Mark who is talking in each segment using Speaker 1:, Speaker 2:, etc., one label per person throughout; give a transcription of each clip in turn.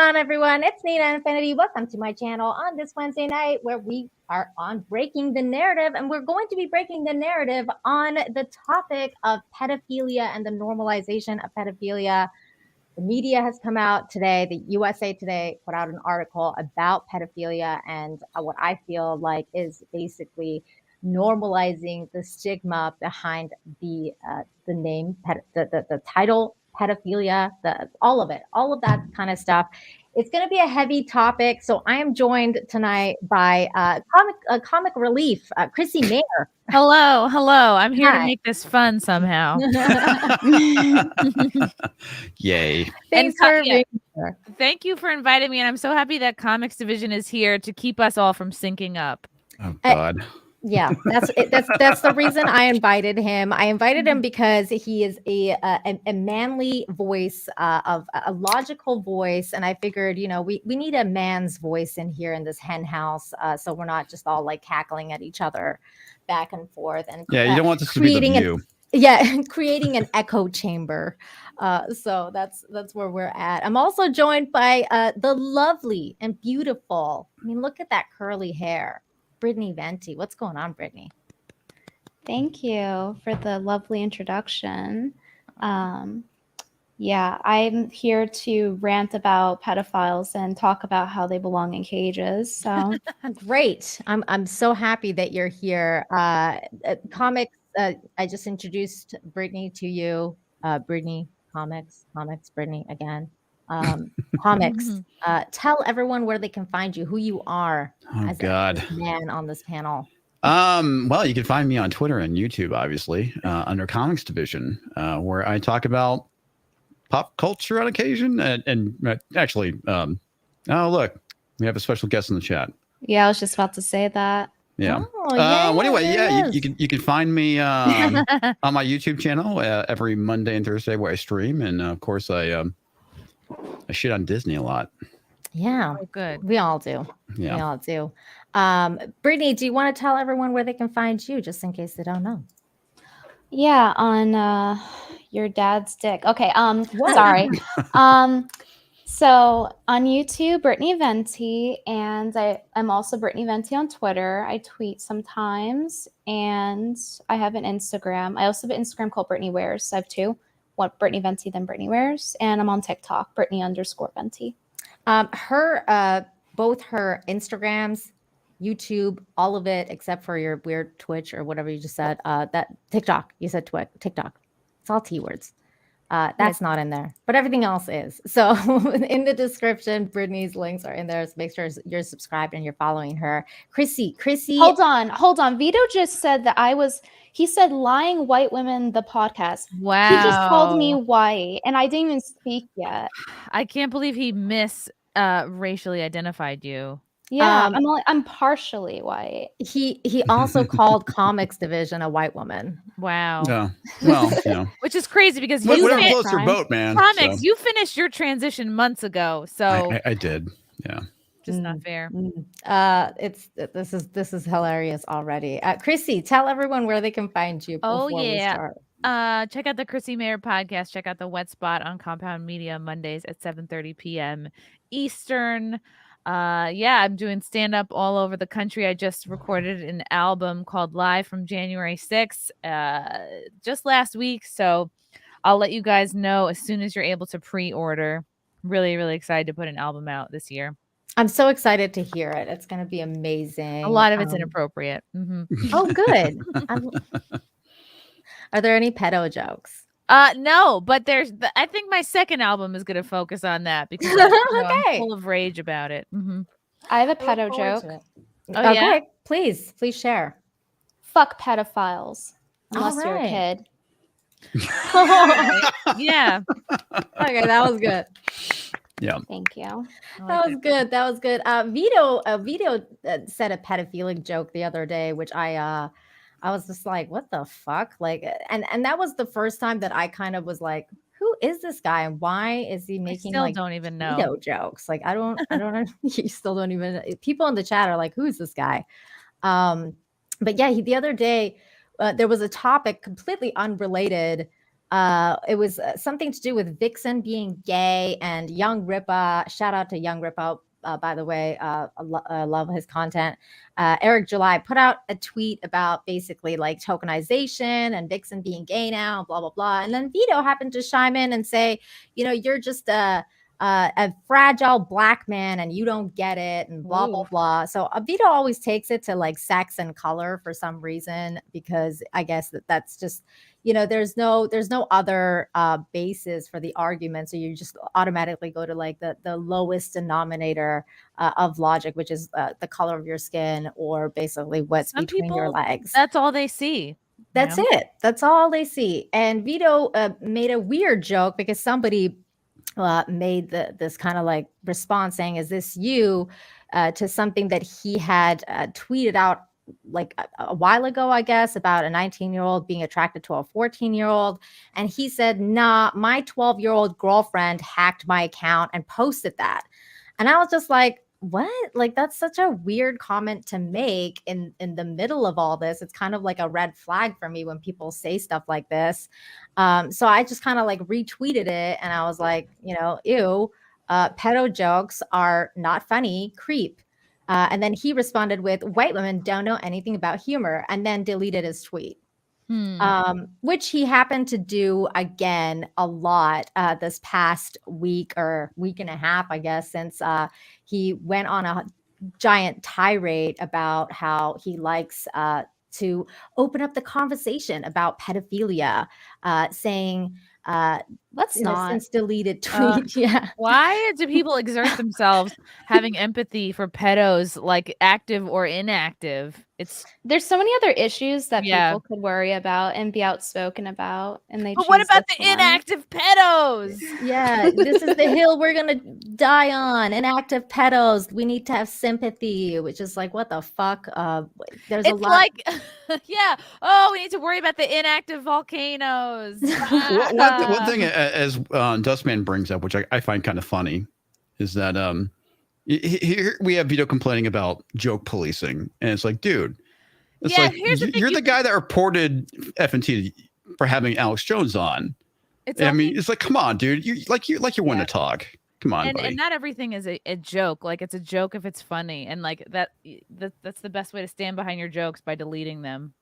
Speaker 1: on, everyone? It's Nina Infinity. Welcome to my channel on this Wednesday night where we are on Breaking the Narrative, and we're going to be breaking the narrative on the topic of pedophilia and the normalization of pedophilia. The media has come out today. The USA Today put out an article about pedophilia and what I feel like is basically normalizing the stigma behind the name, the title pedophilia, all of it, all of that kind of stuff. It's going to be a heavy topic. So I am joined tonight by comic relief, Chrissy Mayer.
Speaker 2: Hello. I'm here to make this fun somehow.
Speaker 3: Yay.
Speaker 1: Thanks for being here.
Speaker 2: Thank you for inviting me. And I'm so happy that Comics Division is here to keep us all from syncing up.
Speaker 3: Oh, God.
Speaker 1: Yeah, that's the reason I invited him. I invited him because he is a manly voice, of a logical voice, and I figured, we need a man's voice in here in this hen house, so we're not just all like cackling at each other back and forth. And
Speaker 3: yeah, you don't want this to be the view.
Speaker 1: Creating an echo chamber. So that's where we're at. I'm also joined by the lovely and beautiful. I mean, look at that curly hair. Brittany Venti. What's going on, Brittany?
Speaker 4: Thank you for the lovely introduction. Yeah, I'm here to rant about pedophiles and talk about how they belong in cages. So
Speaker 1: great. I'm so happy that you're here. Comics. I just introduced Brittany to you. Brittany, comics, Brittany again. Comics. Tell everyone where they can find you, who you are as a man on this panel.
Speaker 3: Well, you can find me on Twitter and YouTube, obviously, under Comics Division, where I talk about pop culture on occasion. And actually, oh, look, we have a special guest in the chat.
Speaker 4: Yeah, I was just about to say that.
Speaker 3: Yeah. Well, anyway, yeah, you can find me on my YouTube channel every Monday and Thursday where I stream, and of course I shit on Disney a lot.
Speaker 1: Yeah,
Speaker 2: good.
Speaker 1: We all do.
Speaker 3: Yeah,
Speaker 1: we all do. Brittany, do you want to tell everyone where they can find you, just in case they don't know?
Speaker 4: Yeah, on your dad's dick. Okay. Sorry. So on YouTube, Brittany Venti, and I'm also Brittany Venti on Twitter. I tweet sometimes, and I have an Instagram. I also have an Instagram called Brittany Wears. I have two. One Brittany Venti, then Brittany Wears, and I'm on TikTok, Brittany_Venti.
Speaker 1: Both her Instagrams, YouTube, all of it except for your weird Twitch or whatever you just said. That TikTok, you said TikTok. It's all T words. That's not in there, but everything else is. So in the description, Brittany's links are in there. So make sure you're subscribed and you're following her. Chrissy.
Speaker 4: Hold on. Vito just said that he said lying white women, the podcast.
Speaker 2: Wow.
Speaker 4: He just called me white and I didn't even speak yet.
Speaker 2: I can't believe he racially identified you.
Speaker 4: Yeah, I'm partially white.
Speaker 1: He also called Comics Division a white woman.
Speaker 2: Wow.
Speaker 3: Yeah. Well,
Speaker 2: which is crazy because
Speaker 3: whatever floats your boat, man.
Speaker 2: Comics, you finished your transition months ago, so
Speaker 3: I did. Yeah.
Speaker 2: Just not fair.
Speaker 1: This is hilarious already. Chrissy, tell everyone where they can find you. We start.
Speaker 2: Check out the Chrissy Mayer podcast. Check out the Wet Spot on Compound Media Mondays at 7:30 p.m. Eastern. I'm doing stand-up all over the country. I just recorded an album called Live from January 6th just last week, so I'll let you guys know as soon as you're able to pre-order. Really, really excited to put an album out this year.
Speaker 1: I'm so excited to hear it. It's going to be amazing.
Speaker 2: A lot of it's inappropriate.
Speaker 1: Oh, good. Are there any pedo jokes?
Speaker 2: No, but I think my second album is going to focus on that because I'm full of rage about it.
Speaker 4: I have a pedo joke.
Speaker 1: Oh, yeah? Please share.
Speaker 4: Fuck pedophiles. Unless you're a kid.
Speaker 2: Yeah.
Speaker 1: Okay, that was good.
Speaker 3: Yeah.
Speaker 4: Thank you.
Speaker 1: That was good. Vito said a pedophilic joke the other day, which I was just like, what the fuck? Like, and that was the first time that I kind of was like, who is this guy and why is he making
Speaker 2: don't even know
Speaker 1: pedo jokes? Like, I don't know. You still don't even, people in the chat are like, who is this guy? But yeah, the other day there was a topic completely unrelated It was something to do with Vixen being gay and Young Ripa. Shout out to Young Ripa, by the way. I love his content. Eric July put out a tweet about basically like tokenization and Vixen being gay now, blah, blah, blah. And then Vito happened to chime in and say, you're just a fragile black man and you don't get it and blah, blah, blah. So Vito always takes it to like sex and color for some reason, because I guess that's just, there's no other basis for the argument. So you just automatically go to like the lowest denominator of logic, which is the color of your skin or basically what's between your legs.
Speaker 2: That's all they see.
Speaker 1: That's it. That's all they see. And Vito made a weird joke because somebody made this kind of like response saying, is this you, to something that he had tweeted out like a while ago, I guess, about a 19-year-old being attracted to a 14-year-old. And he said, nah, my 12-year-old girlfriend hacked my account and posted that. And I was just like, what? Like, that's such a weird comment to make in the middle of all this. It's kind of like a red flag for me when people say stuff like this. So I just kind of like retweeted it. And I was like, ew, pedo jokes are not funny, creep. And then he responded with, white women don't know anything about humor, and then deleted his tweet. Which he happened to do again a lot this past week or week and a half, I guess, since he went on a giant tirade about how he likes to open up the conversation about pedophilia, saying,
Speaker 4: let's not.
Speaker 1: Since deleted tweet. Yeah.
Speaker 2: Why do people exert themselves having empathy for pedos, like active or inactive?
Speaker 4: There's so many other issues that people could worry about and be outspoken about, and they.
Speaker 2: But what about the inactive pedos?
Speaker 1: Yeah, this is the hill we're gonna die on. Inactive pedos. We need to have sympathy, which is like, what the fuck? There's a lot.
Speaker 2: Like, yeah. Oh, we need to worry about the inactive volcanoes.
Speaker 3: One thing, as Dustman brings up, which I find kind of funny, is that here we have Vito complaining about joke policing, and it's like, dude, it's like you're the guy that reported FNT for having Alex Jones on. I mean, it's like, come on, dude, you want to talk. Come on, buddy.
Speaker 2: And not everything is a joke. Like, it's a joke if it's funny, and like that's the best way to stand behind your jokes, by deleting them.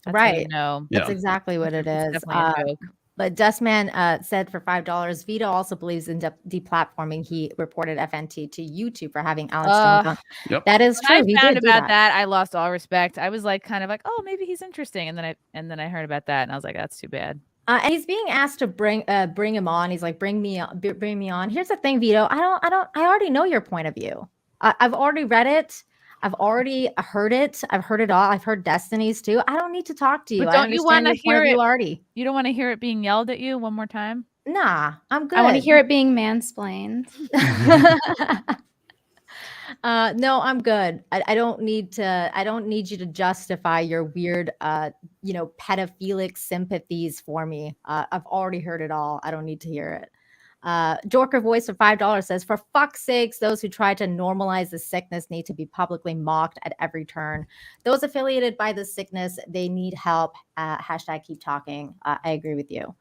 Speaker 2: That's
Speaker 1: right.
Speaker 2: That's
Speaker 1: exactly what it is.
Speaker 2: It's definitely a joke.
Speaker 1: But Dustman said for $5, Vito also believes in deplatforming. He reported FNT to YouTube for having Alex Jones on.
Speaker 3: Yep.
Speaker 1: That is true.
Speaker 2: When I found about that, I lost all respect. I was like, kind of like, oh, maybe he's interesting, and then I heard about that, and I was like, that's too bad.
Speaker 1: And he's being asked to bring him on. He's like, bring me on. Here's the thing, Vito. I already know your point of view. I've already read it. I've already heard it. I've heard it all. I've heard Destiny's too. I don't need to talk to you.
Speaker 2: But don't you want to hear it
Speaker 1: already?
Speaker 2: You don't want to hear it being yelled at you one more time?
Speaker 1: Nah, I'm good.
Speaker 4: I want to hear it being mansplained.
Speaker 1: No, I'm good. I don't need you to justify your weird, pedophilic sympathies for me. I've already heard it all. I don't need to hear it. Dorker Voice for $5 says, for fuck's sakes, those who try to normalize the sickness need to be publicly mocked at every turn. Those affiliated by the sickness, they need help. Hashtag keep talking. I agree with you.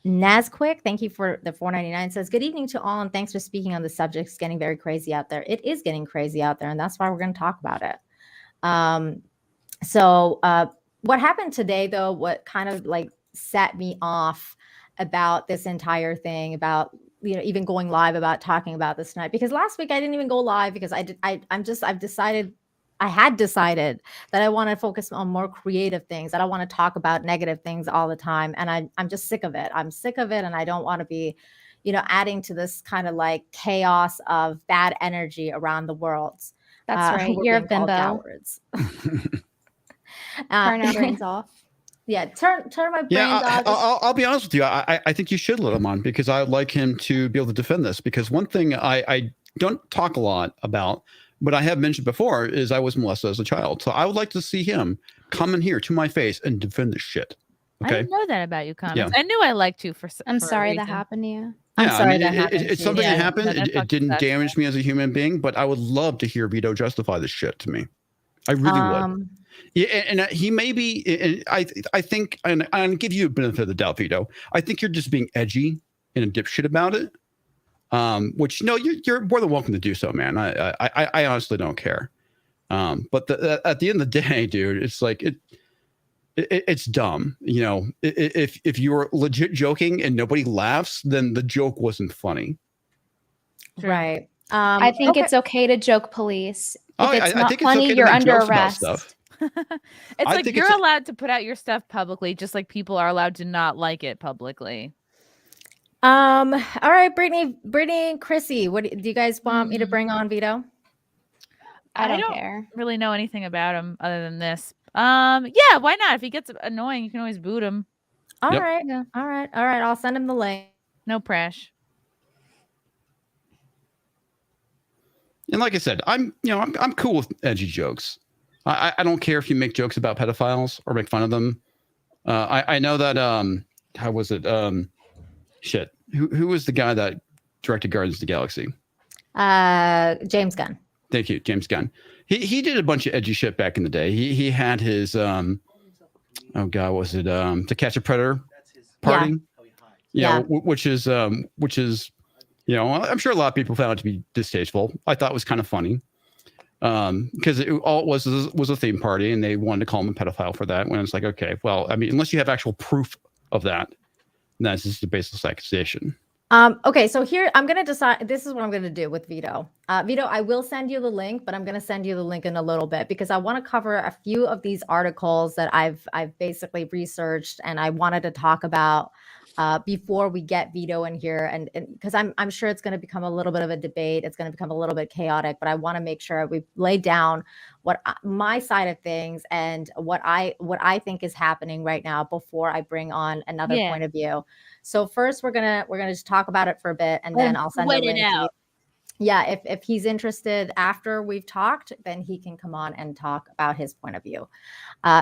Speaker 1: Nazquick, thank you for the $4.99, says, good evening to all, and thanks for speaking on the subject. It's getting very crazy out there. It is getting crazy out there, and that's why we're going to talk about it. So what happened today, though, what kind of like set me off about this entire thing, about even going live, about talking about this tonight, because last week I didn't even go live because I had decided that I want to focus on more creative things. I don't want to talk about negative things all the time, and I'm just sick of it. I'm sick of it, and I don't want to be adding to this kind of like chaos of bad energy around the world.
Speaker 4: That's right. You're a bimbo. Turn our brains off.
Speaker 1: Yeah, turn my brains off.
Speaker 3: I'll be honest with you. I think you should let him on, because I would like him to be able to defend this. Because one thing I don't talk a lot about, but I have mentioned before, is I was molested as a child. So I would like to see him come in here to my face and defend this shit. Okay?
Speaker 2: I didn't know that about you, Connor. Yeah. I knew I liked you for
Speaker 4: I'm sorry that happened to you.
Speaker 1: I'm sorry that happened.
Speaker 3: It's something that happened. It didn't damage me as a human being, but I would love to hear Vito justify this shit to me. I really would. Yeah, and he may be. I think, and I'll give you a benefit of the doubt, Vito. I think you're just being edgy and a dipshit about it. Which no, you're more than welcome to do so, man. I honestly don't care. But at the end of the day, dude, it's like it's dumb. You know, if you're legit joking and nobody laughs, then the joke wasn't funny.
Speaker 2: True.
Speaker 1: Right.
Speaker 4: I think it's okay to joke police. If it's not
Speaker 3: think
Speaker 4: funny,
Speaker 3: it's okay
Speaker 4: you're
Speaker 3: to make
Speaker 4: under
Speaker 3: jokes about
Speaker 4: arrest.
Speaker 3: stuff.
Speaker 2: It's
Speaker 3: I
Speaker 2: like
Speaker 3: think
Speaker 2: you're
Speaker 3: it's-
Speaker 2: allowed to put out your stuff publicly, just like people are allowed to not like it publicly.
Speaker 1: All right, Brittany and Chrissy, what do you guys want me to bring on, Vito?
Speaker 4: I don't care.
Speaker 2: Really know anything about him other than this. Yeah, why not? If he gets annoying, you can always boot him.
Speaker 1: All
Speaker 3: Yep.
Speaker 1: right.
Speaker 4: Yeah.
Speaker 1: All right. I'll send him the link.
Speaker 2: No prash.
Speaker 3: And like I said, I'm cool with edgy jokes. I don't care if you make jokes about pedophiles or make fun of them. I know that how was it? Shit. Who was the guy that directed Guardians of the Galaxy?
Speaker 1: James Gunn.
Speaker 3: Thank you, James Gunn. He did a bunch of edgy shit back in the day. He had his oh god, what was it To Catch a Predator party?
Speaker 1: Yeah.
Speaker 3: Which is you know, I'm sure a lot of people found it to be distasteful. I thought it was kind of funny. Because all it was a theme party, and they wanted to call him a pedophile for that. When it's like, okay, well, I mean, unless you have actual proof of that, that's just a baseless accusation.
Speaker 1: Okay, so here I'm gonna decide. This is what I'm gonna do with Vito. Vito, I will send you the link, but I'm gonna send you the link in a little bit because I want to cover a few of these articles that I've basically researched and I wanted to talk about before we get Vito in here, and because I'm sure it's going to become a little bit of a debate. It's going to become a little bit chaotic, but I want to make sure we lay down what my side of things and what I think is happening right now before I bring on another point of view. So first, we're gonna just talk about it for a bit, and then I'll send it out. Yeah, if he's interested after we've talked, then he can come on and talk about his point of view.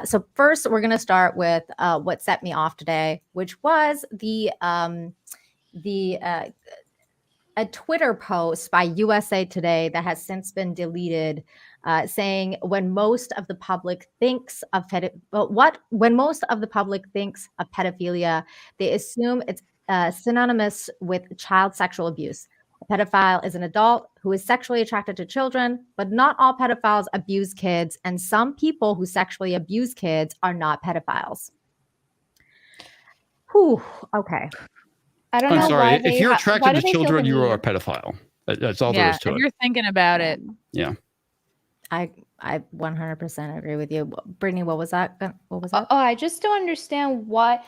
Speaker 1: So first, we're going to start with what set me off today, which was a Twitter post by USA Today that has since been deleted, saying when most of the public thinks of pedophilia, they assume it's synonymous with child sexual abuse. A pedophile is an adult who is sexually attracted to children, but not all pedophiles abuse kids, and some people who sexually abuse kids are not pedophiles. Whew, okay.
Speaker 4: I don't know.
Speaker 3: I'm sorry.
Speaker 4: Why
Speaker 3: If you're attracted to children, you are a
Speaker 4: need?
Speaker 3: pedophile. That's all there is to
Speaker 2: if
Speaker 3: it.
Speaker 2: you're thinking about it.
Speaker 3: Yeah.
Speaker 1: I 100% agree with you. Brittany, what was that? What was that?
Speaker 4: Oh, I just don't understand why.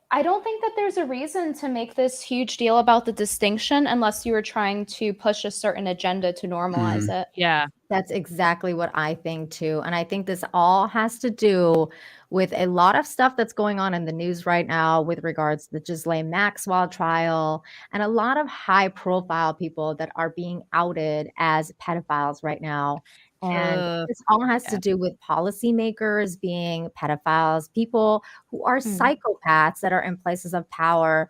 Speaker 4: I don't think that there's a reason to make this huge deal about the distinction unless you were trying to push a certain agenda to normalize it.
Speaker 2: Yeah.
Speaker 1: That's exactly what I think too. And I think this all has to do with a lot of stuff that's going on in the news right now with regards to the Ghislaine Maxwell trial and a lot of high profile people that are being outed as pedophiles right now. And this all has to do with policymakers being pedophiles, people who are psychopaths that are in places of power,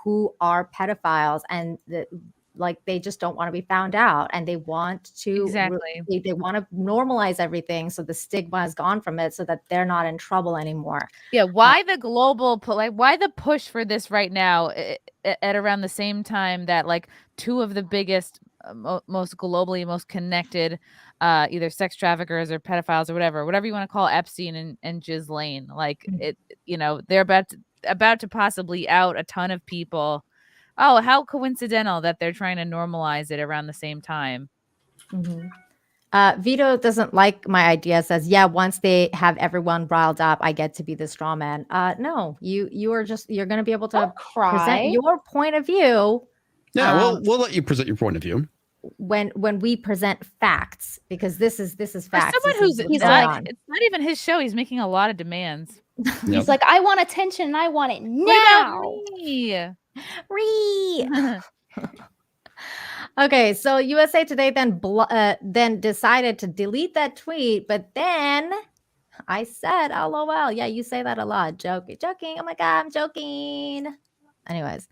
Speaker 1: who are pedophiles, and they just don't want to be found out, and they want to they want to normalize everything so the stigma is gone from it, so that they're not in trouble anymore.
Speaker 2: Yeah, why the why the push for this right now at around the same time that like two of the biggest, most globally most connected either sex traffickers or pedophiles or whatever you want to call Epstein and Ghislaine, like it, you know, they're about to possibly out a ton of people. Oh, how coincidental that they're trying to normalize it around the same time.
Speaker 1: Vito doesn't like my idea, says, yeah, once they have everyone riled up, I get to be the straw man. No, you're going to be able to present your point of view.
Speaker 3: Yeah, we'll let you present your point of view
Speaker 1: when we present facts, because this is facts.
Speaker 2: For someone it's not even his show. He's making a lot of demands.
Speaker 4: He's like, I want attention and I want it now.
Speaker 1: Okay, so USA Today then decided to delete that tweet, but then I said, LOL. Yeah, you say that a lot. Joking. Oh my God, I'm joking. Anyways,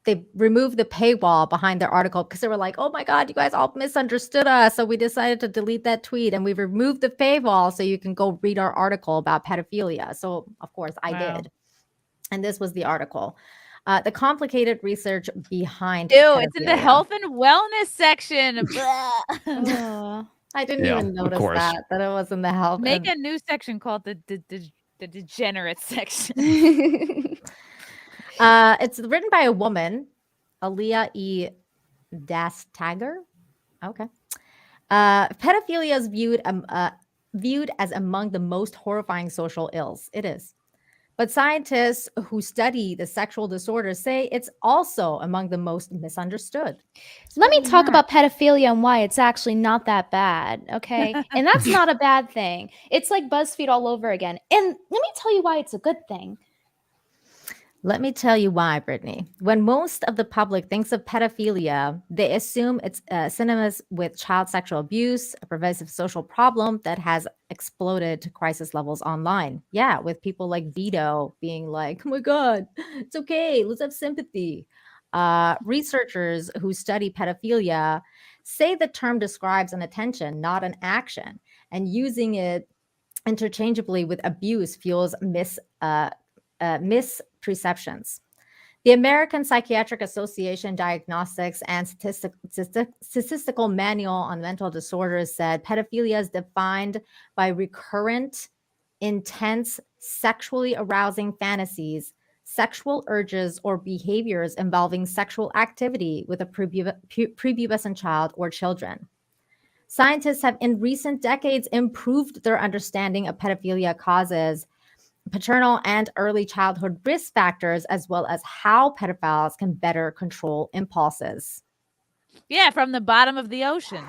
Speaker 1: they removed the paywall behind their article because they were like, oh my God, you guys all misunderstood us. So we decided to delete that tweet and we removed the paywall so you can go read our article about pedophilia. So of course I did. And this was the article. The complicated research behind pedophilia.
Speaker 2: It's in the health and wellness section.
Speaker 1: I didn't even notice that it was in the health.
Speaker 2: Make a new section called the degenerate section.
Speaker 1: It's written by a woman, Aaliyah E. Dastager. Okay. Pedophilia is viewed as among the most horrifying social ills. It is. But scientists who study the sexual disorders say it's also among the most misunderstood.
Speaker 4: Let me talk about pedophilia and why it's actually not that bad, okay? And that's not a bad thing. It's like BuzzFeed all over again. And let me tell you why it's a good thing.
Speaker 1: Let me tell you why, Brittany. When most of the public thinks of pedophilia, they assume it's synonymous with child sexual abuse, a pervasive social problem that has exploded to crisis levels online. Yeah, with people like Vito being like, oh my God, it's okay, let's have sympathy. Researchers who study pedophilia say the term describes an attention, not an action, and using it interchangeably with abuse fuels misperceptions. The American Psychiatric Association Diagnostics and Statistical Manual on Mental Disorders said pedophilia is defined by recurrent, intense, sexually arousing fantasies, sexual urges, or behaviors involving sexual activity with a prepubescent child or children. Scientists have in recent decades improved their understanding of pedophilia causes, paternal and early childhood risk factors, as well as how pedophiles can better control impulses.
Speaker 2: Yeah, from the bottom of the ocean.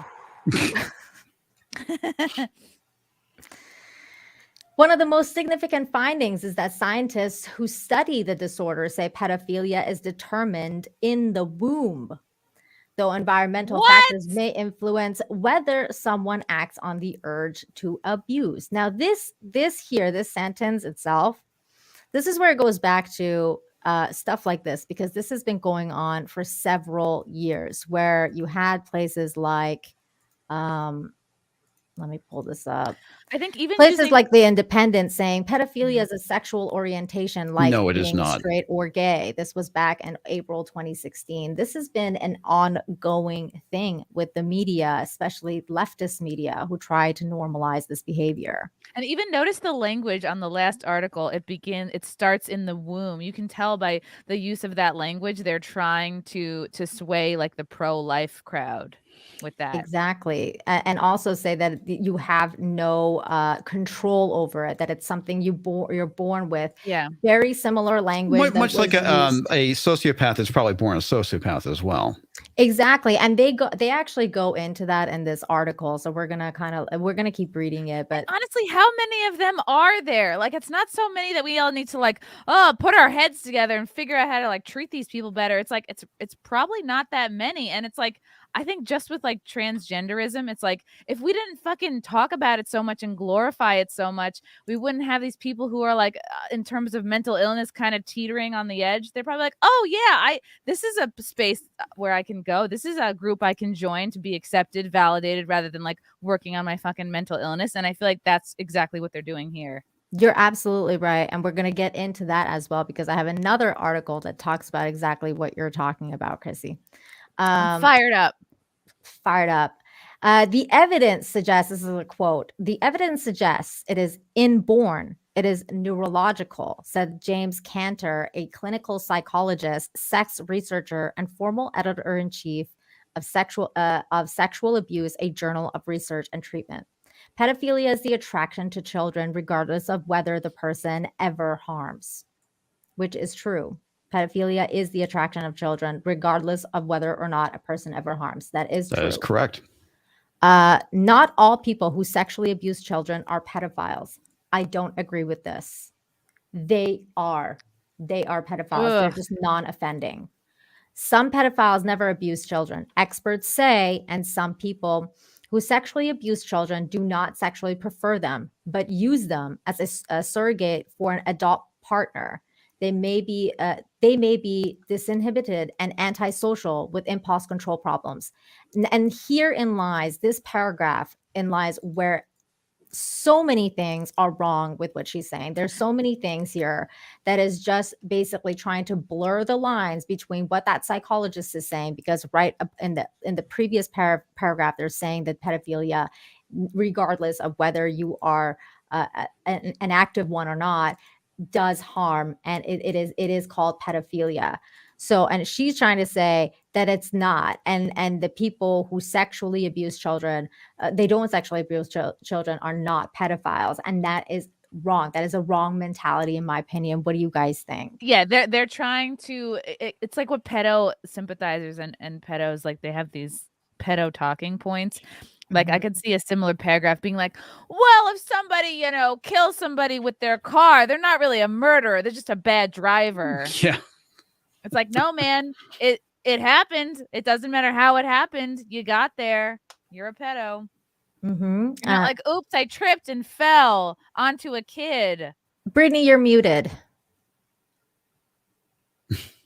Speaker 1: One of the most significant findings is that scientists who study the disorder say pedophilia is determined in the womb, though environmental factors may influence whether someone acts on the urge to abuse. Now, this sentence itself, this is where it goes back to stuff like this, because this has been going on for several years, where you had places like, let me pull this up.
Speaker 2: I think even
Speaker 1: places like The Independent saying pedophilia is a sexual orientation like
Speaker 3: no, it
Speaker 1: being
Speaker 3: is not
Speaker 1: straight or gay. This was back in April 2016. This has been an ongoing thing with the media, especially leftist media, who try to normalize this behavior.
Speaker 2: And even notice the language on the last article. It starts in the womb. You can tell by the use of that language, they're trying to sway like the pro-life crowd with that.
Speaker 1: Exactly. And also say that you have no control over it, that it's something you're born with.
Speaker 2: Yeah.
Speaker 1: Very similar language.
Speaker 3: Much like a sociopath is probably born a sociopath as well.
Speaker 1: Exactly. And they actually go into that in this article. So we're going to keep reading it. But
Speaker 2: honestly, how many of them are there? Like, it's not so many that we all need to like, put our heads together and figure out how to like treat these people better. It's like, it's probably not that many. And it's like, I think just with like transgenderism, it's like, if we didn't fucking talk about it so much and glorify it so much, we wouldn't have these people who are like, in terms of mental illness, kind of teetering on the edge. They're probably like, oh yeah, this is a space where I can go. This is a group I can join to be accepted, validated, rather than like working on my fucking mental illness. And I feel like that's exactly what they're doing here.
Speaker 1: You're absolutely right. And we're going to get into that as well, because I have another article that talks about exactly what you're talking about, Chrissy.
Speaker 2: I'm fired up.
Speaker 1: The evidence suggests, this is a quote, the evidence suggests it is inborn, it is neurological, said James Cantor, a clinical psychologist, sex researcher, and former editor-in-chief of Sexual Abuse, a journal of research and treatment. Pedophilia is the attraction to children regardless of whether the person ever harms, which is true. Pedophilia is the attraction of children, regardless of whether or not a person ever harms. That is true.
Speaker 3: That is correct.
Speaker 1: Not all people who sexually abuse children are pedophiles. I don't agree with this. They are pedophiles. Ugh. They're just non-offending. Some pedophiles never abuse children, experts say, and some people who sexually abuse children do not sexually prefer them, but use them as a surrogate for an adult partner. they may be disinhibited and antisocial with impulse control problems. And herein lies this paragraph, in lies where so many things are wrong with what she's saying. There's so many things here that is just basically trying to blur the lines between what that psychologist is saying, because right in the previous paragraph, they're saying that pedophilia, regardless of whether you are an active one or not, does harm, and it is called pedophilia. So, and she's trying to say that it's not, and the people who sexually abuse children, they don't sexually abuse children, are not pedophiles, and that is wrong. That is a wrong mentality, in my opinion. What do you guys think?
Speaker 2: Yeah, they're trying to. It's like what pedo sympathizers and pedos, like, they have these pedo talking points. Like, I could see a similar paragraph being like, well, if somebody, kills somebody with their car, they're not really a murderer. They're just a bad driver.
Speaker 3: Yeah.
Speaker 2: It's like, no, man, it happened. It doesn't matter how it happened. You got there. You're a pedo. You're not like, oops, I tripped and fell onto a kid.
Speaker 1: Brittany, you're muted.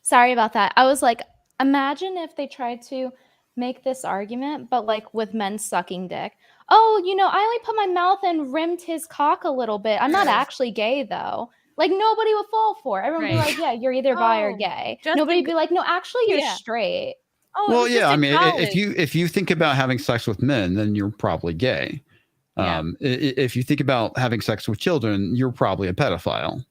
Speaker 4: Sorry about that. I was like, imagine if they tried to make this argument, but like with men sucking dick. Oh, I only put my mouth and rimmed his cock a little bit. I'm not actually gay, though. Like, nobody would fall for it. Everyone would be like, yeah, you're either bi or gay. Nobody would be like, no, actually, you're straight.
Speaker 2: Oh,
Speaker 3: well, yeah. I mean, if you think about having sex with men, then you're probably gay.
Speaker 2: Yeah.
Speaker 3: If you think about having sex with children, you're probably a pedophile.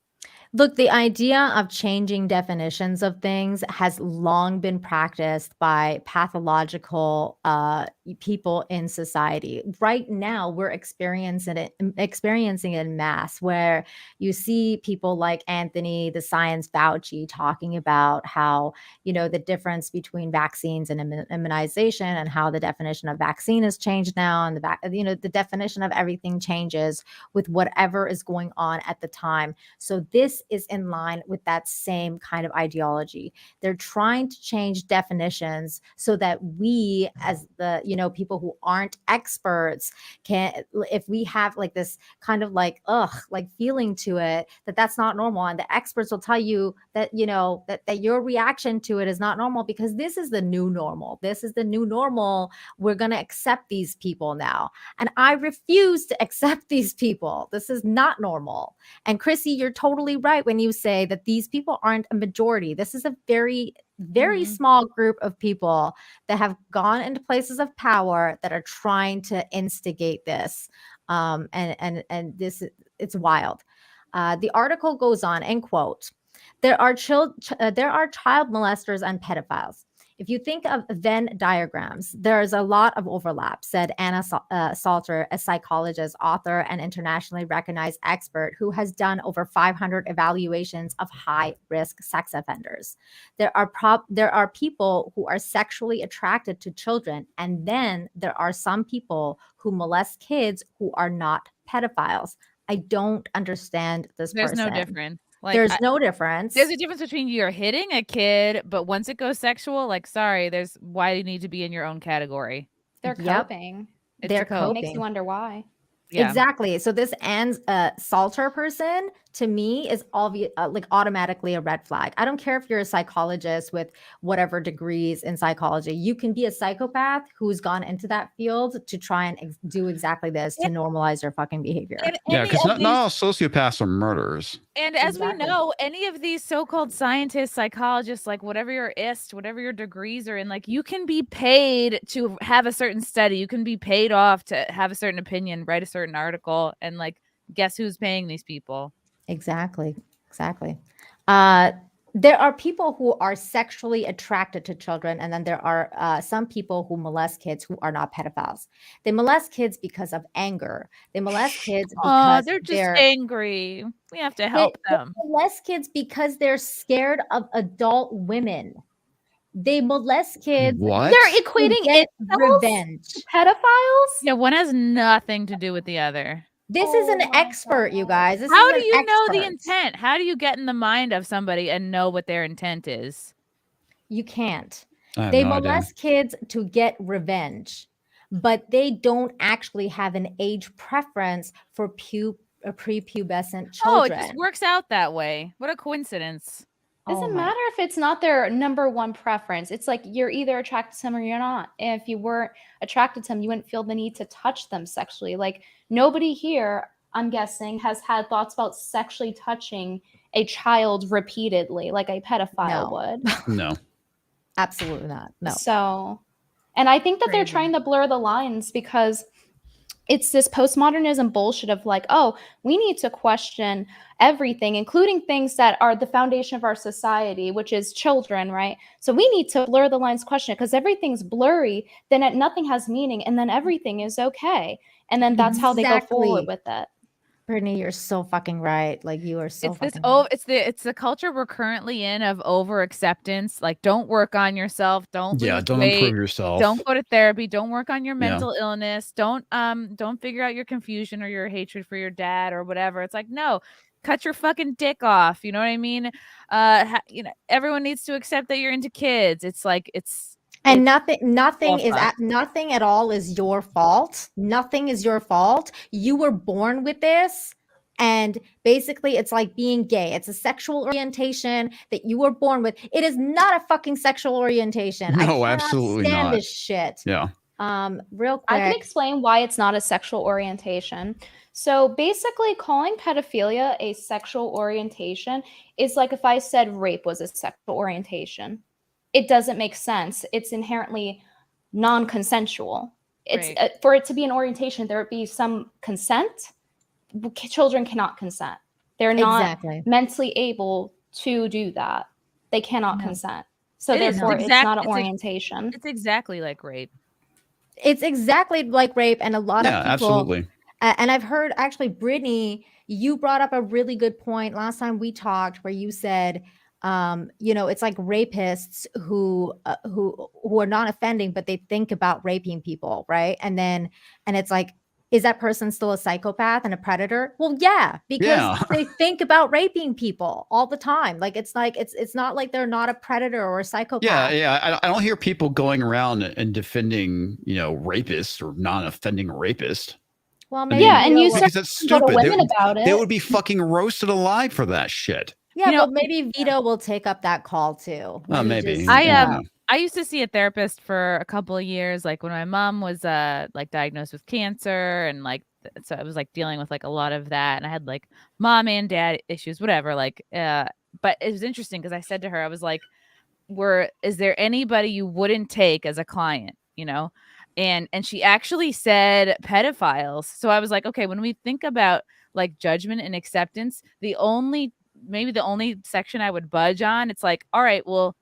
Speaker 1: Look, the idea of changing definitions of things has long been practiced by pathological people in society. Right now, we're experiencing it in mass, where you see people like Anthony, the science Fauci, talking about how, the difference between vaccines and immunization, and how the definition of vaccine has changed now, and the definition of everything changes with whatever is going on at the time. So this is in line with that same kind of ideology. They're trying to change definitions so that we, as the, people who aren't experts, can, if we have like this kind of like feeling to it, that's not normal. And the experts will tell you that, that your reaction to it is not normal, because this is the new normal. This is the new normal. We're going to accept these people now. And I refuse to accept these people. This is not normal. And Chrissy, you're totally right when you say that these people aren't a majority. This is a very, very small group of people that have gone into places of power that are trying to instigate this. And this, it's wild. The article goes on, and quote, there are child molesters and pedophiles. If you think of Venn diagrams, there's a lot of overlap, said Anna Salter, a psychologist, author, and internationally recognized expert who has done over 500 evaluations of high-risk sex offenders. There are people who are sexually attracted to children, and then there are some people who molest kids who are not pedophiles. I don't understand this person.
Speaker 2: There's no difference.
Speaker 1: There's no difference.
Speaker 2: There's a difference between you're hitting a kid, but once it goes sexual, sorry, there's why you need to be in your own category.
Speaker 4: They're coping.
Speaker 1: They're coping.
Speaker 4: It makes you wonder why.
Speaker 1: Yeah. Exactly. So this Salter person, to me, is obvious, automatically a red flag. I don't care if you're a psychologist with whatever degrees in psychology. You can be a psychopath who's gone into that field to try and do exactly this, to normalize their fucking behavior.
Speaker 3: Because not all sociopaths are murderers.
Speaker 2: And as we know, any of these so-called scientists, psychologists, whatever your whatever your degrees are in, you can be paid to have a certain study. You can be paid off to have a certain opinion, write a certain article, and guess who's paying these people?
Speaker 1: Exactly. There are people who are sexually attracted to children, and then there are some people who molest kids who are not pedophiles. They molest kids because of anger. They molest kids because
Speaker 2: they're just angry. We have to help them.
Speaker 1: They molest kids because they're scared of adult women. They molest kids.
Speaker 3: What?
Speaker 4: They're equating
Speaker 1: revenge
Speaker 4: to pedophiles?
Speaker 2: Yeah, one has nothing to do with the other.
Speaker 1: This is an expert, you guys.
Speaker 2: How do you know the intent? How do you get in the mind of somebody and know what their intent is?
Speaker 1: You can't. They molest kids to get revenge, but they don't actually have an age preference for prepubescent
Speaker 2: Oh,
Speaker 1: children.
Speaker 2: it just works out that way. What a coincidence.
Speaker 4: Doesn't matter if it's not their number one preference. It's like you're either attracted to them or you're not. And if you weren't attracted to them, you wouldn't feel the need to touch them sexually. Like nobody here, I'm guessing, has had thoughts about sexually touching a child repeatedly, like a pedophile would.
Speaker 3: No.
Speaker 1: Absolutely not. No.
Speaker 4: So, and I think that they're trying to blur the lines because it's this postmodernism bullshit of like, oh, we need to question everything, including things that are the foundation of our society, which is children, right? So we need to blur the lines, question it, because everything's blurry, then nothing has meaning, and then everything is okay. And then that's how they go forward with it.
Speaker 1: Brittany, you're so fucking right. Like you are so
Speaker 2: It's
Speaker 1: fucking
Speaker 2: right. It's the culture we're currently in of over acceptance. Like, don't work on yourself. Don't lose
Speaker 3: don't
Speaker 2: weight,
Speaker 3: improve yourself.
Speaker 2: Don't go to therapy. Don't work on your mental illness. Don't figure out your confusion or your hatred for your dad or whatever. It's like, no, cut your fucking dick off. You know what I mean? Everyone needs to accept that you're into kids. It's like
Speaker 1: and nothing at all is your fault. Nothing is your fault. You were born with this. And basically, it's like being gay. It's a sexual orientation that you were born with. It is not a fucking sexual orientation.
Speaker 3: No, absolutely not.
Speaker 1: This shit.
Speaker 3: Yeah.
Speaker 1: Real quick.
Speaker 4: I can explain why it's not a sexual orientation. So basically, calling pedophilia a sexual orientation is like if I said rape was a sexual orientation. It doesn't make sense. It's inherently non-consensual. It's for it to be an orientation, there would be some consent. Children cannot consent. They're not mentally able to do that. They cannot consent. So therefore, it's not an orientation.
Speaker 2: It's exactly like rape.
Speaker 1: It's exactly like rape, and a lot of people.
Speaker 3: Absolutely.
Speaker 1: And I've heard actually, Brittany, you brought up a really good point last time we talked, where you said, it's like rapists who are not offending, but they think about raping people, right? And it's like, is that person still a psychopath and a predator? Well, yeah, because they think about raping people all the time. Like it's not like they're not a predator or a psychopath.
Speaker 3: Yeah. I don't hear people going around and defending, rapists or non-offending rapists.
Speaker 1: Well, maybe
Speaker 4: and you
Speaker 3: because that's stupid.
Speaker 4: Women about it.
Speaker 3: They would be fucking roasted alive for that shit.
Speaker 1: Yeah, but maybe Vito will take up that call too.
Speaker 3: Maybe.
Speaker 2: I used to see a therapist for a couple of years, like when my mom was like diagnosed with cancer, and like so I was like dealing with like a lot of that, and I had like mom and dad issues, whatever. Like, but it was interesting because I said to her, I was like, is there anybody you wouldn't take as a client, And she actually said pedophiles. So I was like, okay, when we think about like judgment and acceptance, maybe the only section I would budge on, it's like, all right, well,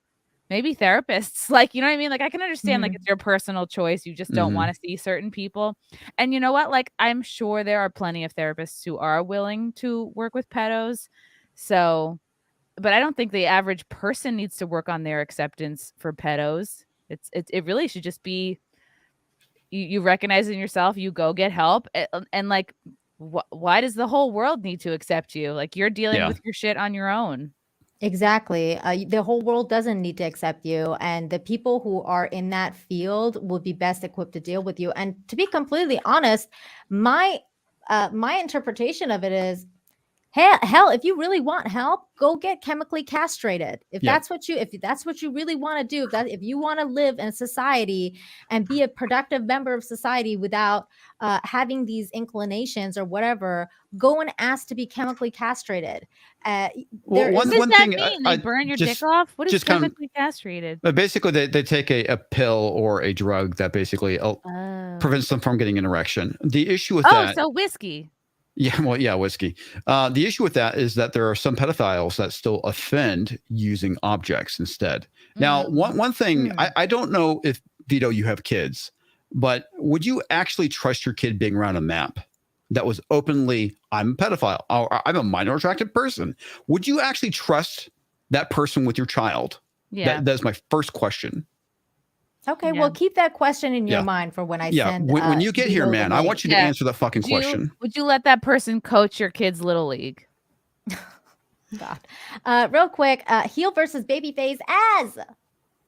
Speaker 2: maybe therapists, like, you know what I mean? Like, I can understand, like, it's your personal choice. You just don't want to see certain people. And you know what? Like, I'm sure there are plenty of therapists who are willing to work with pedos. So, but I don't think the average person needs to work on their acceptance for pedos. It really should just be, you recognize it in yourself, you go get help. And like, why does the whole world need to accept you? Like, you're dealing with your shit on your own.
Speaker 1: Exactly. The whole world doesn't need to accept you, and the people who are in that field will be best equipped to deal with you. And to be completely honest, my interpretation of it is, hell, if you really want help, go get chemically castrated. If that's what you really want to do, if you want to live in society and be a productive member of society without having these inclinations or whatever, go and ask to be chemically castrated.
Speaker 2: What does that mean? They burn your dick off? What is chemically castrated?
Speaker 3: Basically, they take a pill or a drug that basically prevents them from getting an erection. The issue with that.
Speaker 2: So whiskey.
Speaker 3: Yeah, whiskey. The issue with that is that there are some pedophiles that still offend using objects instead. Now, one thing, I don't know if, Vito, you have kids, but would you actually trust your kid being around a map that was openly, I'm a pedophile, or I'm a minor attracted person? Would you actually trust that person with your child?
Speaker 1: Yeah.
Speaker 3: That's my first question.
Speaker 1: Okay, well, keep that question in your mind for when I send.
Speaker 3: When you get here, man, I want you to answer that fucking question.
Speaker 2: Would you let that person coach your kids' little league?
Speaker 1: God. Real quick, heel versus baby phase as.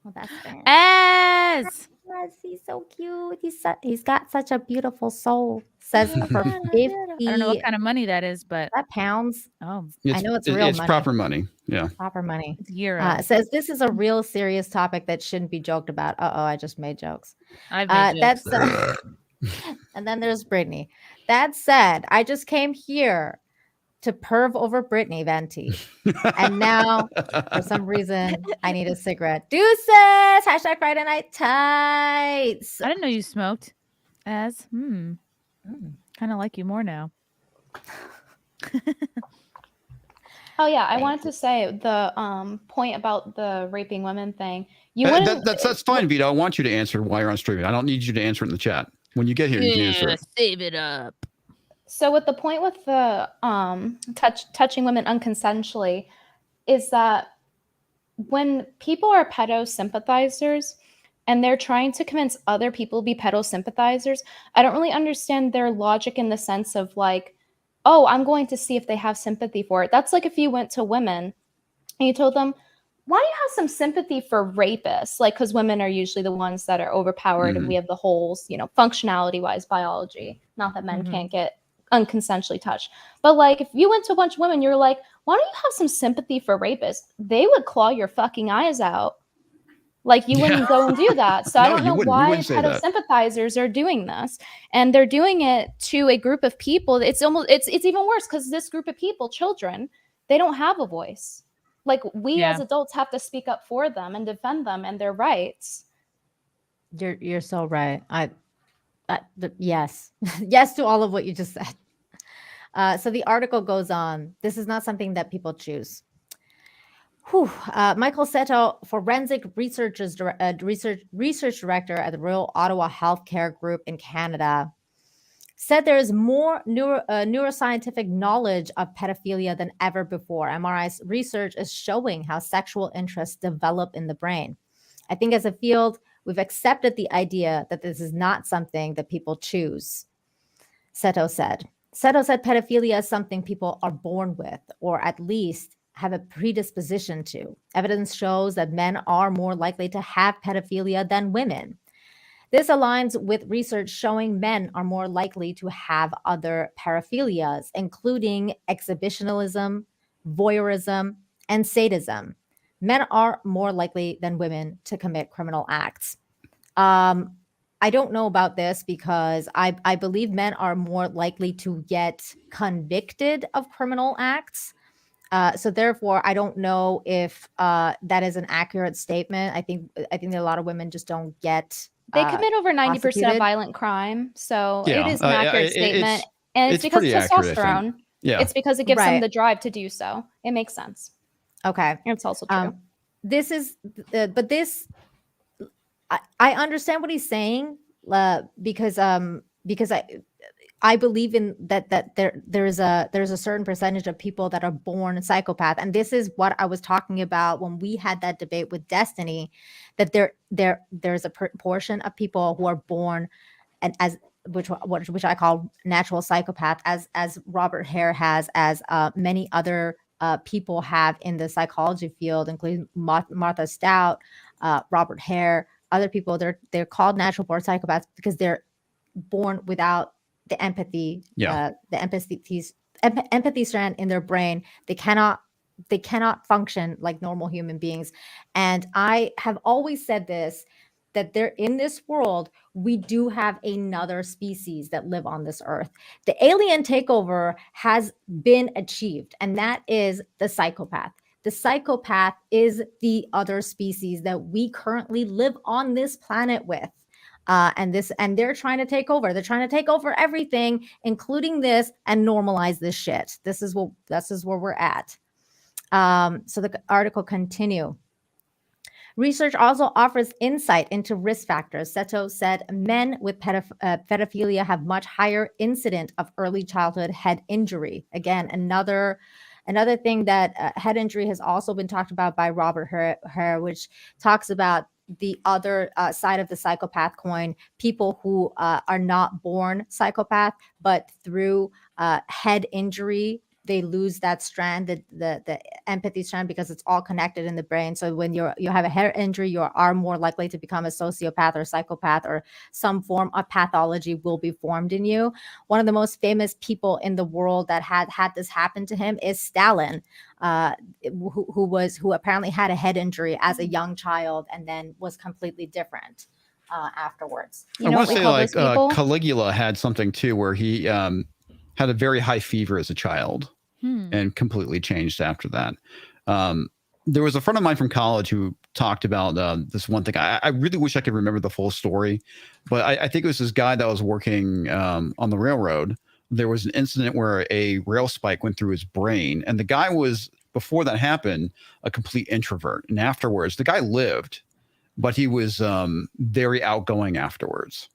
Speaker 1: Well, that's fair.
Speaker 2: As.
Speaker 1: Yes, he's so cute. He's got such a beautiful soul. Says for
Speaker 2: I
Speaker 1: 50
Speaker 2: don't know what kind of money that is, but
Speaker 1: pounds.
Speaker 2: oh,
Speaker 1: I know it's real
Speaker 3: it's
Speaker 1: money.
Speaker 3: proper money. Yeah.
Speaker 1: Proper money.
Speaker 2: it's euro.
Speaker 1: Says this is a real serious topic that shouldn't be joked about. I just made jokes.
Speaker 2: I've made jokes.
Speaker 1: That's and then there's Brittany. That said, I just came here to perv over Brittany Venti. And now, for some reason, I need a cigarette. Deuces! Hashtag Friday Night Tights.
Speaker 2: I didn't know you smoked. Kind of like you more now.
Speaker 4: Oh yeah, I wanted to say the point about the raping women thing. You wouldn't.
Speaker 3: That's fine, Vito. I want you to answer while you're on streaming. I don't need you to answer it in the chat. When you get here, you can answer it.
Speaker 2: Save it up.
Speaker 4: So with the point with the touching women unconsensually is that when people are pedo sympathizers and they're trying to convince other people to be pedo sympathizers, I don't really understand their logic in the sense of like, oh, I'm going to see if they have sympathy for it. That's like if you went to women and you told them, why do you have some sympathy for rapists? Like, because women are usually the ones that are overpowered and we have the holes, you know, functionality-wise, biology. Not that men can't get unconsensually touched. But like, if you went to a bunch of women, you're like, why don't you have some sympathy for rapists? They would claw your fucking eyes out. Like, you wouldn't go and do that. So I don't know why pedo sympathizers are doing this. And they're doing it to a group of people. It's even worse because this group of people, children, they don't have a voice. Like, we as adults have to speak up for them and defend them and their rights.
Speaker 1: You're so right. Yes. Yes to all of what you just said. So the article goes on. This is not something that people choose. Michael Seto, forensic research director at the Royal Ottawa Healthcare Group in Canada, said there is more neuroscientific knowledge of pedophilia than ever before. MRI's research is showing how sexual interests develop in the brain. I think as a field, we've accepted the idea that this is not something that people choose, Seto said. Seto said pedophilia is something people are born with, or at least have a predisposition to. Evidence shows that men are more likely to have pedophilia than women. This aligns with research showing men are more likely to have other paraphilias, including exhibitionism, voyeurism, and sadism. Men are more likely than women to commit criminal acts. I don't know about this because I believe men are more likely to get convicted of criminal acts. So therefore, I don't know if that is an accurate statement. I think that a lot of women just don't get.
Speaker 4: They commit over 90% of violent crime, so it is an accurate statement, and it's because of testosterone.
Speaker 3: Yeah,
Speaker 4: it's because it gives them the drive to do so. It makes sense.
Speaker 1: Okay,
Speaker 4: it's also true.
Speaker 1: This is, but this, I understand what he's saying, because I believe in that there's a certain percentage of people that are born psychopath. And this is what I was talking about when we had that debate with Destiny, that there's a portion of people who are born and which I call natural psychopath, as Robert Hare has, as many other people have in the psychology field, including Martha Stout, Robert Hare, other people. They're called natural born psychopaths because they're born without the empathy, the empathy strand in their brain. They cannot function like normal human beings. And I have always said this, that they're in this world, we do have another species that live on this earth. The alien takeover has been achieved, and that is the psychopath. The psychopath is the other species that we currently live on this planet with. And they're trying to take over. They're trying to take over everything, including this, and normalize this shit. This is where we're at. So the article continue. Research also offers insight into risk factors. Seto said men with pedophilia have much higher incident of early childhood head injury. Again, another thing that head injury has also been talked about by Robert Hare, which talks about the other side of the psychopath coin, people who are not born psychopath, but through head injury, they lose that strand, the empathy strand, because it's all connected in the brain. So when you have a head injury, you are more likely to become a sociopath or psychopath, or some form of pathology will be formed in you. One of the most famous people in the world that had this happen to him is Stalin, who apparently had a head injury as a young child and then was completely different afterwards.
Speaker 3: I want to say like Caligula had something too, where he had a very high fever as a child and completely changed after that. There was a friend of mine from college who talked about this one thing. I really wish I could remember the full story, but I think it was this guy that was working on the railroad. There was an incident where a rail spike went through his brain, and the guy was, before that happened, a complete introvert. And afterwards, the guy lived, but he was very outgoing afterwards.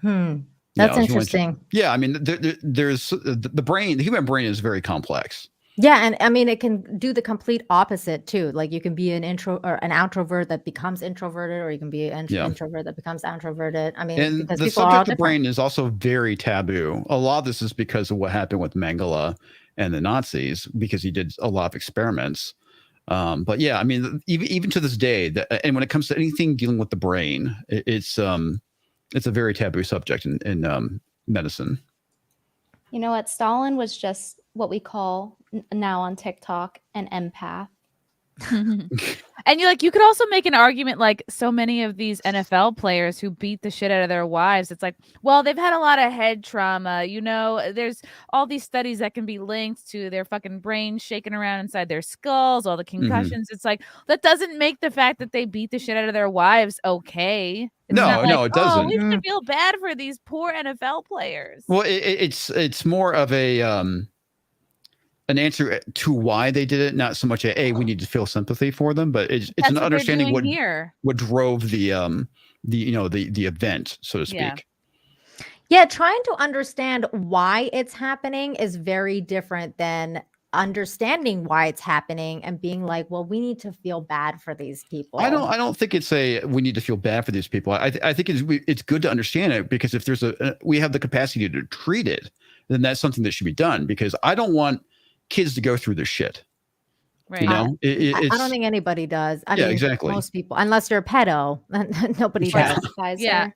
Speaker 1: That's interesting.
Speaker 3: Yeah, I mean, there's the brain. The human brain is very complex.
Speaker 1: Yeah, and I mean, it can do the complete opposite too. Like you can be an outrovert that becomes introverted, or you can be an introvert that becomes introverted. I mean,
Speaker 3: and the subject of brain is also very taboo. A lot of this is because of what happened with Mengele and the Nazis, because he did a lot of experiments. But yeah, I mean, even to this day, and when it comes to anything dealing with the brain, it's a very taboo subject in medicine.
Speaker 4: You know what? Stalin was just what we call now on TikTok an empath.
Speaker 2: And you could also make an argument, like so many of these NFL players who beat the shit out of their wives. It's like, well, they've had a lot of head trauma. There's all these studies that can be linked to their fucking brains shaking around inside their skulls, all the concussions. It's like, that doesn't make the fact that they beat the shit out of their wives okay.
Speaker 3: No, it doesn't.
Speaker 2: We should feel bad for these poor NFL players.
Speaker 3: Well, it's more of an answer to why they did it, not so much we need to feel sympathy for them, but it's an understanding what drove the event, so to speak.
Speaker 1: Yeah, trying to understand why it's happening is very different than understanding why it's happening and being like, well, we need to feel bad for these people.
Speaker 3: I don't think it's we need to feel bad for these people. I think it's good to understand it, because if there's we have the capacity to treat it, then that's something that should be done, because I don't want kids to go through this shit.
Speaker 2: Right.
Speaker 1: I don't think anybody does. I mean,
Speaker 3: exactly.
Speaker 1: Most people, unless you're a pedo, nobody does.
Speaker 2: Yeah.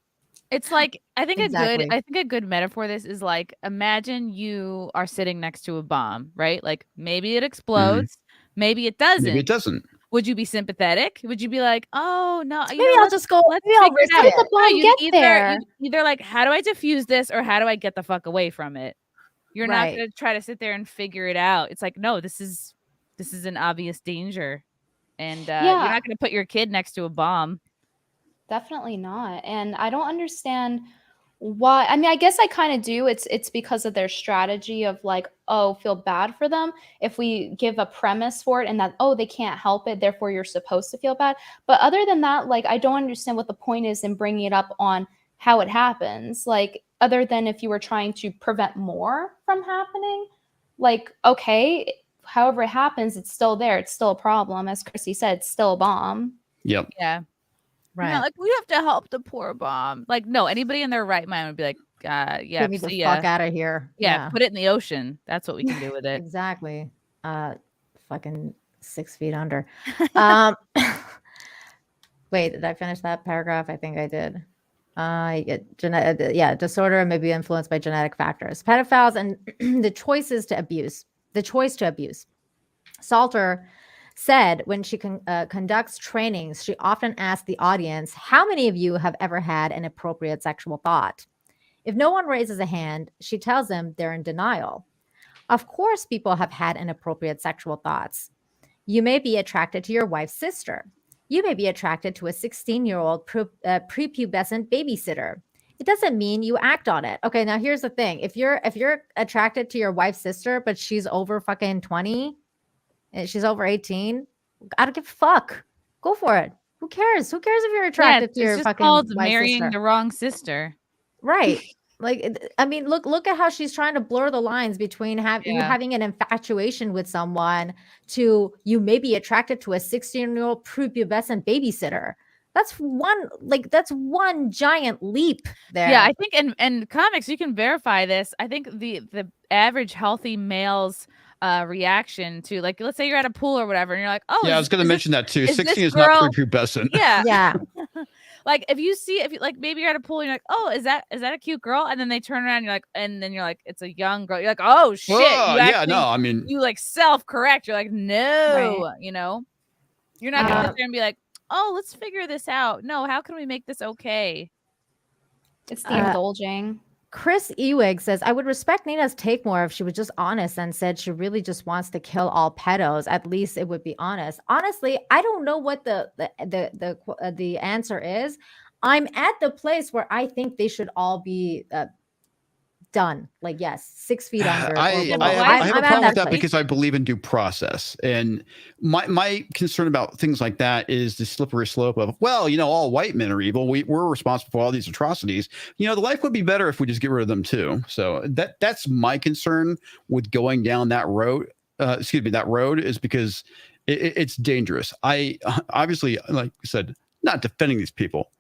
Speaker 2: It's like, I think a good metaphor this is like, imagine you are sitting next to a bomb, right? Like maybe it explodes, maybe it doesn't.
Speaker 3: Maybe it doesn't.
Speaker 2: Would you be sympathetic? Would you be like, oh no,
Speaker 1: maybe I'll just go, maybe I'll risk
Speaker 4: let the bomb get there.
Speaker 2: Either like, how do I defuse this, or how do I get the fuck away from it? You're not going to try to sit there and figure it out. It's like, no, this is an obvious danger. And you're not going to put your kid next to a bomb.
Speaker 4: Definitely not. And I don't understand why. I mean, I guess I kind of do. It's because of their strategy of like, oh, feel bad for them. If we give a premise for it and that, oh, they can't help it, therefore you're supposed to feel bad. But other than that, like, I don't understand what the point is in bringing it up on how it happens. Like, other than if you were trying to prevent more from happening, like, okay, however it happens, it's still there. It's still a problem. As Chrissy said, it's still a bomb.
Speaker 3: Yep.
Speaker 2: Yeah.
Speaker 1: Right.
Speaker 2: Like, we have to help the poor bomb. Like, no, anybody in their right mind would be like,
Speaker 1: get me the fuck out of here.
Speaker 2: Yeah, put it in the ocean. That's what we can do with it.
Speaker 1: Exactly. Fucking 6 feet under. Wait, did I finish that paragraph? I think I did. Disorder may be influenced by genetic factors. Pedophiles and the choice to abuse. Salter said when she conducts trainings, she often asks the audience, how many of you have ever had an inappropriate sexual thought? If no one raises a hand, she tells them they're in denial. Of course, people have had inappropriate sexual thoughts. You may be attracted to your wife's sister. You may be attracted to a 16-year-old prepubescent babysitter. It doesn't mean you act on it. Okay, now here's the thing. If you're attracted to your wife's sister, but she's over fucking 20, and she's over 18, I don't give a fuck. Go for it. Who cares? Who cares if you're attracted to your fucking wife's sister?
Speaker 2: Marrying the wrong sister.
Speaker 1: Right. Like, I mean, look at how she's trying to blur the lines between you having an infatuation with someone to you may be attracted to a 16-year-old prepubescent babysitter. That's one giant leap there.
Speaker 2: Yeah, I think in comics, you can verify this. I think the average healthy male's reaction to, like, let's say you're at a pool or whatever, and you're like, oh,
Speaker 3: Yeah, I was going to mention that too.
Speaker 2: is
Speaker 3: 16
Speaker 2: this
Speaker 3: is not
Speaker 2: girl-
Speaker 3: prepubescent.
Speaker 2: Yeah.
Speaker 1: Yeah.
Speaker 2: Like if you like maybe you're at a pool and you're like, oh, is that a cute girl? And then they turn around and you're like, and then you're like, it's a young girl. You're like, oh shit.
Speaker 3: Whoa,
Speaker 2: You
Speaker 3: yeah,
Speaker 2: actually,
Speaker 3: no, I mean,
Speaker 2: you like self-correct. You're like, no, you know, you're not gonna sit there and be like, oh, let's figure this out. No, how can we make this okay?
Speaker 4: It's the indulging.
Speaker 1: Chris Ewig says, I would respect Nina's take more if she was just honest and said she really just wants to kill all pedos. At least it would be honest. Honestly, I don't know what the answer is. I'm at the place where I think they should all be done. Like, yes, 6 feet under.
Speaker 3: I have a problem with that because I believe in due process. And my concern about things like that is the slippery slope of, well, you know, all white men are evil. We're responsible for all these atrocities. You know, the life would be better if we just get rid of them too. So that's my concern with going down that road. That road is because it's dangerous. I obviously, like I said, not defending these people.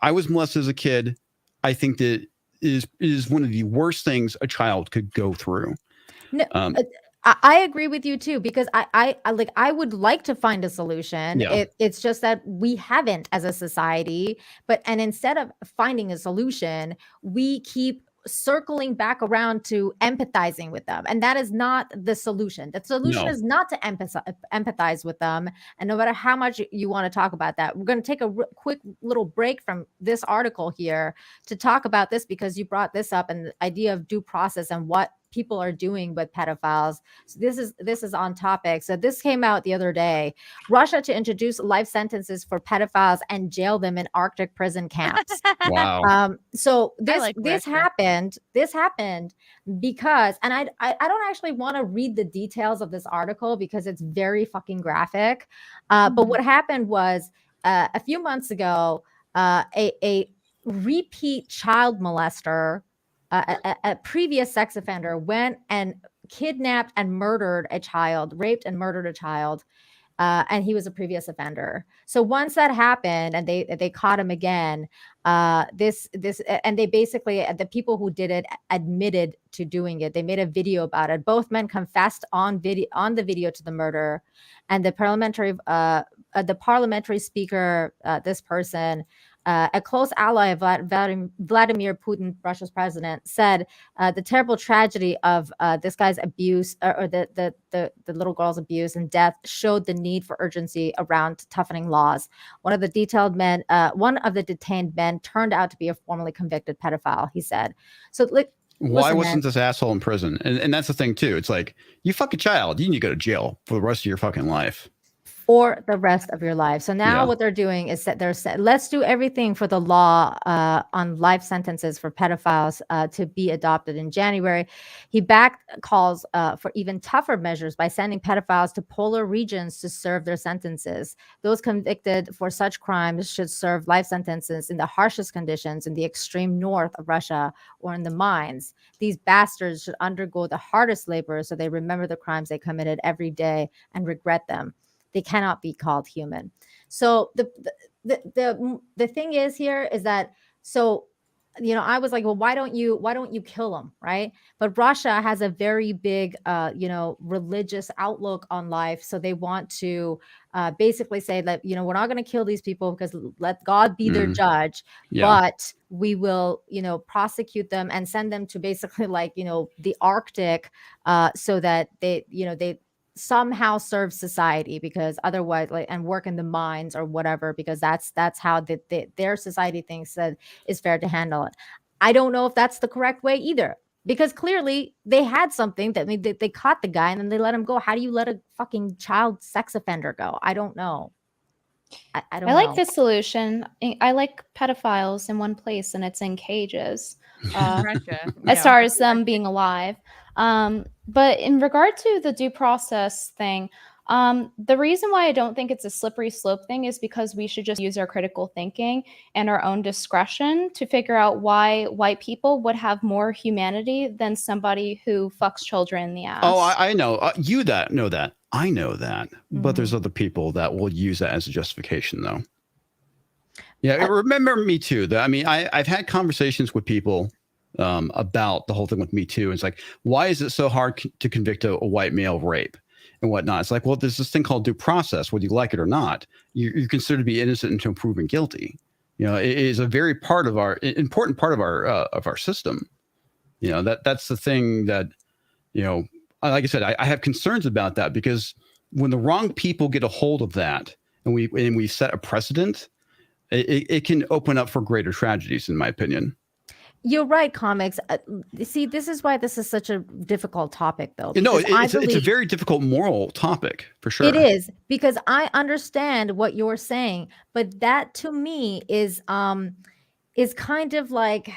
Speaker 3: I was molested as a kid. I think that is one of the worst things a child could go through.
Speaker 1: No, I agree with you too, because I would like to find a solution.
Speaker 3: Yeah.
Speaker 1: It's just that we haven't as a society, and instead of finding a solution, we keep circling back around to empathizing with them. And that is not the solution. The solution is not to empathize with them. And no matter how much you want to talk about that, we're going to take a quick little break from this article here to talk about this, because you brought this up and the idea of due process and what people are doing with pedophiles. So this is on topic. So this came out the other day. Russia to introduce life sentences for pedophiles and jail them in Arctic prison camps.
Speaker 3: Wow.
Speaker 1: So this happened because, and I don't actually want to read the details of this article because it's very fucking graphic. But what happened was a few months ago, a repeat child molester, a previous sex offender, went and kidnapped and murdered a child, raped and murdered a child, and he was a previous offender. So once that happened and they caught him again, and they basically, the people who did it admitted to doing it. They made a video about it. Both men confessed on the video to the murder, and the parliamentary speaker, this person, a close ally of Vladimir Putin, Russia's president, said the terrible tragedy of this guy's abuse, or the little girl's abuse and death, showed the need for urgency around toughening laws. One of the detained men turned out to be a formerly convicted pedophile, he said. So, like,
Speaker 3: why wasn't this asshole in prison? And that's the thing too. It's like, you fuck a child, you need to go to jail for the rest of your fucking life.
Speaker 1: For the rest of your life. So now what they're doing is that let's do everything for the law on life sentences for pedophiles to be adopted in January. He backed calls for even tougher measures by sending pedophiles to polar regions to serve their sentences. Those convicted for such crimes should serve life sentences in the harshest conditions in the extreme north of Russia or in the mines. These bastards should undergo the hardest labor so they remember the crimes they committed every day and regret them. They cannot be called human. So the thing is here is that, so, you know, I was like, well, why don't you kill them, right? But Russia has a very big, religious outlook on life. So they want to basically say that, you know, we're not going to kill these people because let God be their judge, but we will, prosecute them and send them to basically, like, the Arctic, so that they somehow serve society, because otherwise, like, and work in the mines or whatever, because that's how their society thinks that is fair to handle it. I don't know if that's the correct way either, because clearly they had something that they caught the guy and then they let him go. How do you let a fucking child sex offender go? I don't know. I don't know.
Speaker 4: like this solution. I like pedophiles in one place, and it's in cages. As far as them being alive. But in regard to the due process thing, the reason why I don't think it's a slippery slope thing is because we should just use our critical thinking and our own discretion to figure out why white people would have more humanity than somebody who fucks children in the ass.
Speaker 3: Oh, I know. Know that. I know that. But there's other people that will use that as a justification, though. Yeah, remember me too. I mean, I've had conversations with people about the whole thing with Me Too. It's like, why is it so hard to convict a white male of rape and whatnot? It's like, well, there's this thing called due process, whether you like it or not. You're considered to be innocent until proven guilty. You know, it is a very important part of our system. You know, that's the thing that, you know, like I said, I have concerns about that, because when the wrong people get a hold of that and we set a precedent, it can open up for greater tragedies, in my opinion.
Speaker 1: You're right, comics. See, this is why this is such a difficult topic, though.
Speaker 3: No, it's a very difficult moral topic, for sure.
Speaker 1: It is, because I understand what you're saying, but that to me is kind of like,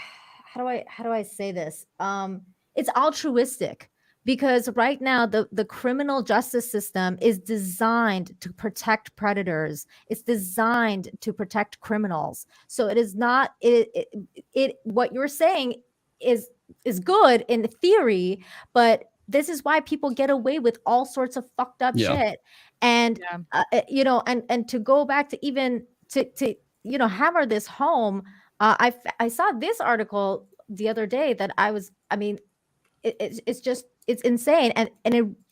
Speaker 1: how do I say this? It's altruistic, because right now the criminal justice system is designed to protect predators. It's designed to protect criminals. So it is not what you're saying is good in theory, but this is why people get away with all sorts of fucked up shit. And you know, and to go back to even to you know, hammer this home, I saw this article the other day that it's insane, and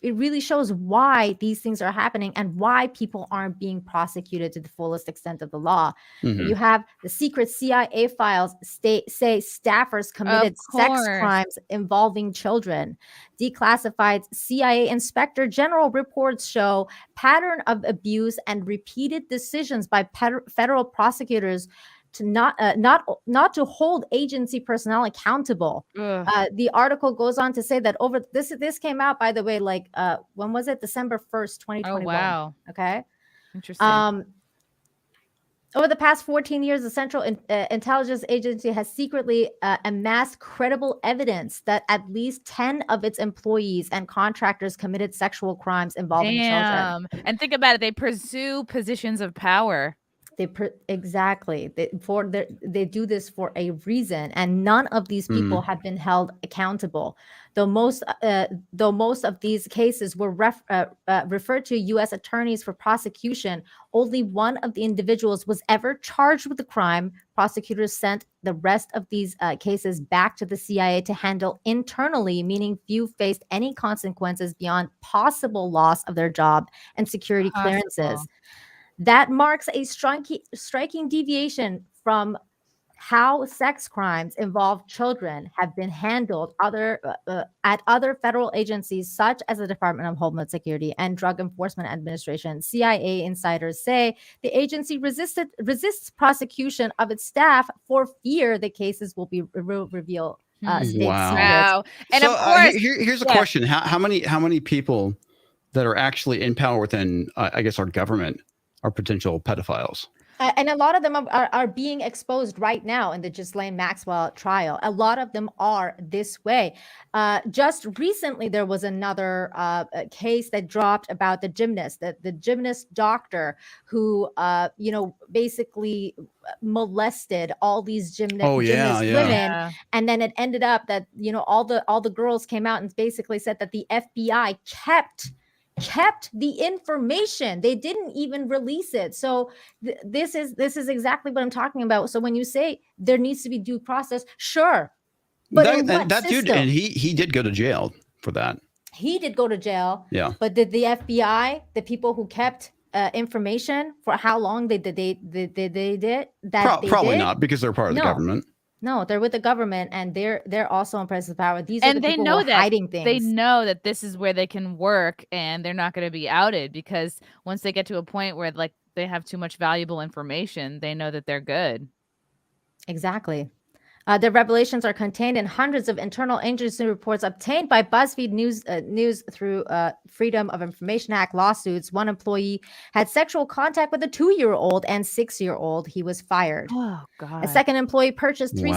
Speaker 1: it really shows why these things are happening and why people aren't being prosecuted to the fullest extent of the law. You have the secret CIA files say staffers committed sex crimes involving children. Declassified CIA Inspector General reports show pattern of abuse and repeated decisions by federal prosecutors to not to hold agency personnel accountable. The article goes on to say that over this came out, by the way, like when was it? December 1st, 2021.
Speaker 2: Oh, wow.
Speaker 1: Okay.
Speaker 2: Interesting.
Speaker 1: Over the past 14 years, the Central Intelligence Agency has secretly amassed credible evidence that at least 10 of its employees and contractors committed sexual crimes involving children.
Speaker 2: And think about it. They pursue positions of power.
Speaker 1: Exactly. They do this for a reason, and none of these people have been held accountable. Though most of these cases were referred to U.S. attorneys for prosecution, only one of the individuals was ever charged with the crime. Prosecutors sent the rest of these cases back to the CIA to handle internally, meaning few faced any consequences beyond possible loss of their job and security clearances. That marks a striking deviation from how sex crimes involve children have been handled at other federal agencies, such as the Department of Homeland Security and Drug Enforcement Administration. CIA insiders say the agency resists prosecution of its staff for fear the cases will be revealed.
Speaker 2: Wow. And
Speaker 3: so,
Speaker 2: of course,
Speaker 3: here's a question: how many people that are actually in power within, I guess, our government are potential pedophiles?
Speaker 1: And a lot of them are being exposed right now in the Ghislaine Maxwell trial. A lot of them are this way. Just recently, there was another case that dropped about the gymnast, the gymnast doctor who, basically molested all these gymnast women. And then it ended up that, all the girls came out and basically said that the FBI kept the information. They didn't even release it. So this is exactly what I'm talking about. So when you say there needs to be due process, sure, but that
Speaker 3: dude, and he did go to jail for that.
Speaker 1: He did go to jail.
Speaker 3: Yeah.
Speaker 1: But did the FBI, the people who kept information, for how long they did that?
Speaker 3: Probably not, because they're part of the government.
Speaker 1: No, they're with the government, and they're also in presence of power. These are the people who are hiding things.
Speaker 2: They know that this is where they can work, and they're not going to be outed, because once they get to a point where like they have too much valuable information, they know that they're good.
Speaker 1: Exactly. The revelations are contained in hundreds of internal agency reports obtained by BuzzFeed News through Freedom of Information Act lawsuits. One employee had sexual contact with a 2-year-old and 6-year-old. He was fired.
Speaker 2: Oh, God.
Speaker 1: A second employee purchased 3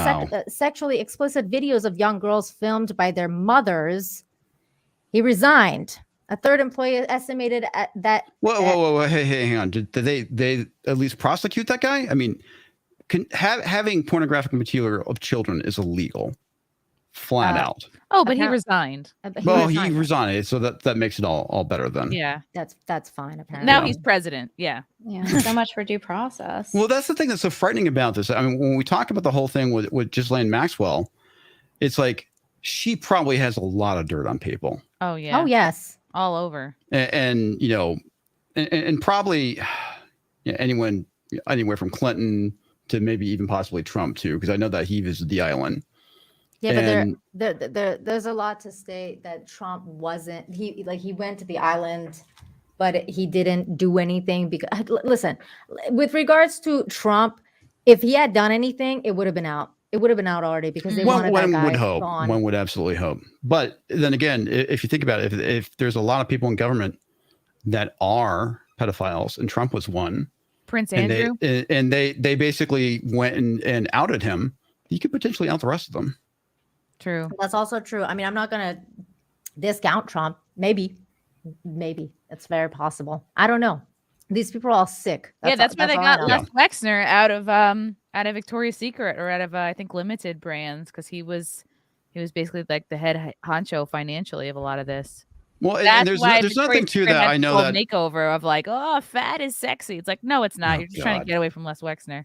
Speaker 1: sexually explicit videos of young girls filmed by their mothers. He resigned. A third employee estimated that.
Speaker 3: Whoa! Hey, hang on. Did they at least prosecute that guy? I mean, having pornographic material of children is illegal, flat out.
Speaker 2: Oh, but he resigned.
Speaker 3: He resigned, so that makes it all better then.
Speaker 2: Yeah,
Speaker 1: that's fine. Apparently,
Speaker 2: now he's president. Yeah.
Speaker 4: So much for due process.
Speaker 3: Well, that's the thing that's so frightening about this. I mean, when we talk about the whole thing with Ghislaine Maxwell, it's like she probably has a lot of dirt on people.
Speaker 2: Oh yeah.
Speaker 1: Oh yes.
Speaker 2: All over.
Speaker 3: And you know, and probably anyone anywhere from Clinton to maybe even possibly Trump too, because I know that he visited the island.
Speaker 1: Yeah, but there's a lot to state that Trump wasn't. He went to the island, but he didn't do anything because listen, with regards to Trump, if he had done anything, it would have been out. It would have been out already because they wanted that guy gone.
Speaker 3: One would absolutely hope. But then again, if you think about it, if there's a lot of people in government that are pedophiles, and Trump was one,
Speaker 2: Prince Andrew,
Speaker 3: and they basically went and outed him, he could potentially out the rest of them.
Speaker 2: True.
Speaker 1: That's also true. I mean, I'm not going to discount Trump. Maybe it's very possible. I don't know. These people are all sick.
Speaker 2: That's why they got Les Wexner out of Victoria's Secret, or out of I think Limited Brands, because he was basically like the head honcho financially of a lot of this.
Speaker 3: Well, and there's nothing to that. I know that
Speaker 2: makeover of like, oh, fat is sexy. It's like, no, it's not. You're just trying to get away from Les Wexner.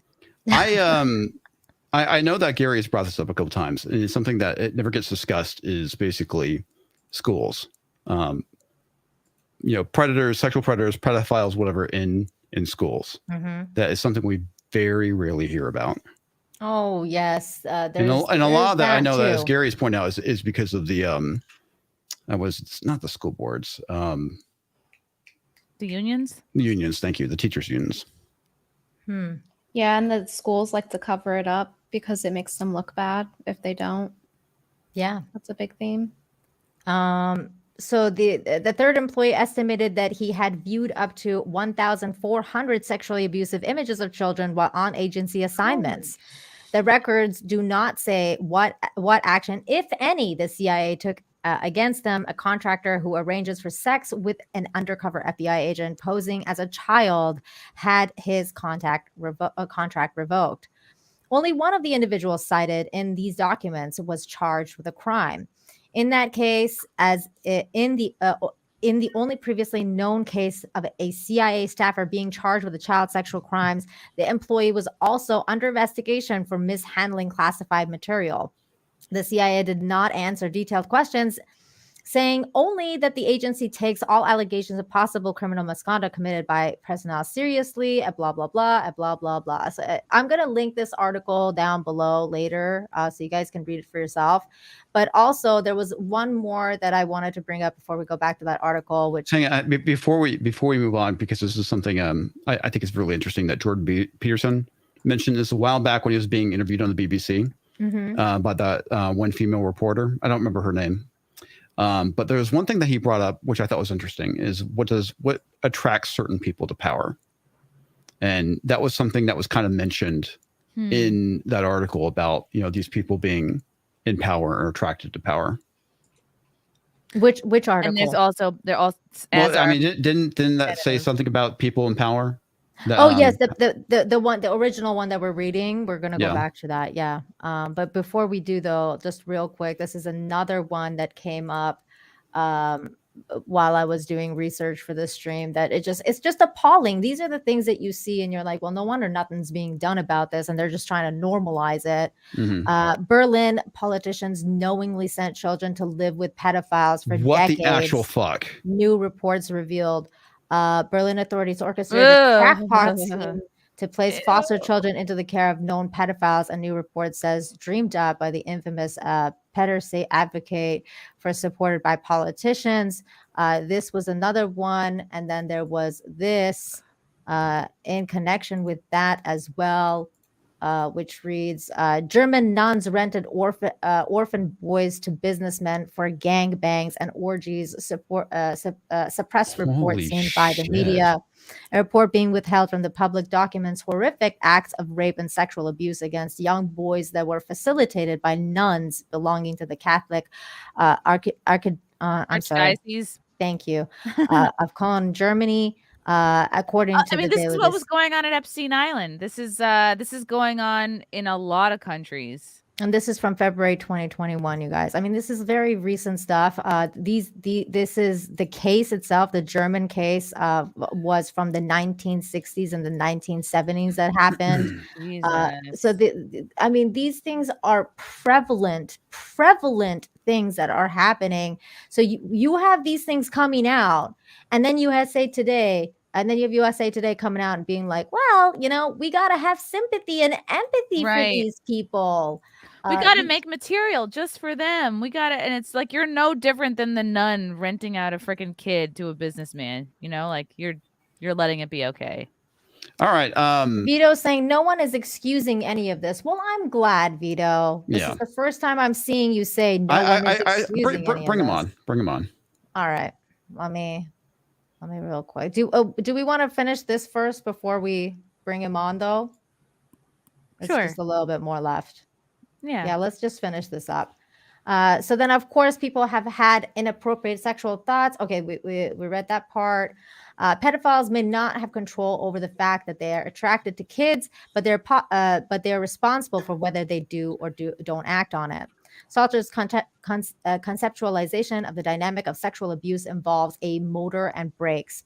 Speaker 3: I know that Gary has brought this up a couple times, and it's something that it never gets discussed. Is basically schools, predators, sexual predators, pedophiles, whatever in schools.
Speaker 1: Mm-hmm.
Speaker 3: That is something we very rarely hear about.
Speaker 1: Oh yes,
Speaker 3: and a lot of that I know that, as Gary's pointed out, is because of the it's not the school boards,
Speaker 2: the unions.
Speaker 3: The unions, thank you, the teachers' unions.
Speaker 4: Yeah, and the schools like to cover it up because it makes them look bad if they don't.
Speaker 1: Yeah,
Speaker 4: that's a big theme.
Speaker 1: So the third employee estimated that he had viewed up to 1,400 sexually abusive images of children while on agency assignments. The records do not say what action, if any, the CIA took against them. A contractor who arranges for sex with an undercover FBI agent posing as a child had his contract revoked. Only one of the individuals cited in these documents was charged with a crime. In that case, as in the only previously known case of a CIA staffer being charged with a child sexual crimes, the employee was also under investigation for mishandling classified material. The CIA did not answer detailed questions, saying only that the agency takes all allegations of possible criminal misconduct committed by personnel seriously, blah, blah, blah, blah, blah, blah. So I'm going to link this article down below later so you guys can read it for yourself. But also there was one more that I wanted to bring up before we go back to that article. Which
Speaker 3: hang on, before we move on, because this is something I think it's really interesting that Jordan Peterson mentioned this a while back when he was being interviewed on the BBC by that one female reporter. I don't remember her name. But there's one thing that he brought up, which I thought was interesting, is what attracts certain people to power. And that was something that was kind of mentioned in that article about, these people being in power or attracted to power.
Speaker 1: Which article?
Speaker 2: And there's also,
Speaker 3: didn't that say something about people in power?
Speaker 1: Yes, the original one that we're reading. We're gonna go back to that. Yeah. But before we do though, just real quick, this is another one that came up while I was doing research for this stream, that it's just appalling. These are the things that you see and you're like, well, no wonder nothing's being done about this, and they're just trying to normalize it. Berlin politicians knowingly sent children to live with pedophiles for decades.
Speaker 3: What the actual fuck?
Speaker 1: New reports revealed Berlin authorities orchestrated crackpot scheme to place foster children into the care of known pedophiles. A new report says dreamed up by the infamous pedo advocate supported by politicians. This was another one. And then there was this in connection with that as well, which reads, German nuns rented orphan boys to businessmen for gangbangs and orgies, suppressed reports seen by the media. A report being withheld from the public documents horrific acts of rape and sexual abuse against young boys that were facilitated by nuns belonging to the Catholic
Speaker 2: Archdiocese.
Speaker 1: Thank you. Of Cologne, Germany. According to
Speaker 2: this is what was going on at Epstein Island. This is going on in a lot of countries.
Speaker 1: And this is from February 2021, you guys. I mean, this is very recent stuff. This is the case itself. The German case was from the 1960s and the 1970s that happened. So I mean, these things are prevalent things that are happening. So you have these things coming out, and then USA Today. And then you have USA Today coming out and being like, well, you know, we got to have sympathy and empathy for these people.
Speaker 2: We got to make material just for them. We got to, and it's like, you're no different than the nun renting out a freaking kid to a businessman, you know, like you're letting it be okay.
Speaker 3: All right.
Speaker 1: Vito's saying no one is excusing any of this. Well, I'm glad, Vito. This is the first time I'm seeing you say no one is excusing any of this.
Speaker 3: Bring him on. Bring him on.
Speaker 1: All right. Let me real quick. Do we want to finish this first before we bring him on, though? It's just a little bit more left. Yeah, let's just finish this up. So then, of course, people have had inappropriate sexual thoughts. Okay, we read that part. Pedophiles may not have control over the fact that they are attracted to kids, but they're responsible for whether they do or don't act on it. Salter's conceptualization of the dynamic of sexual abuse involves a motor and brakes.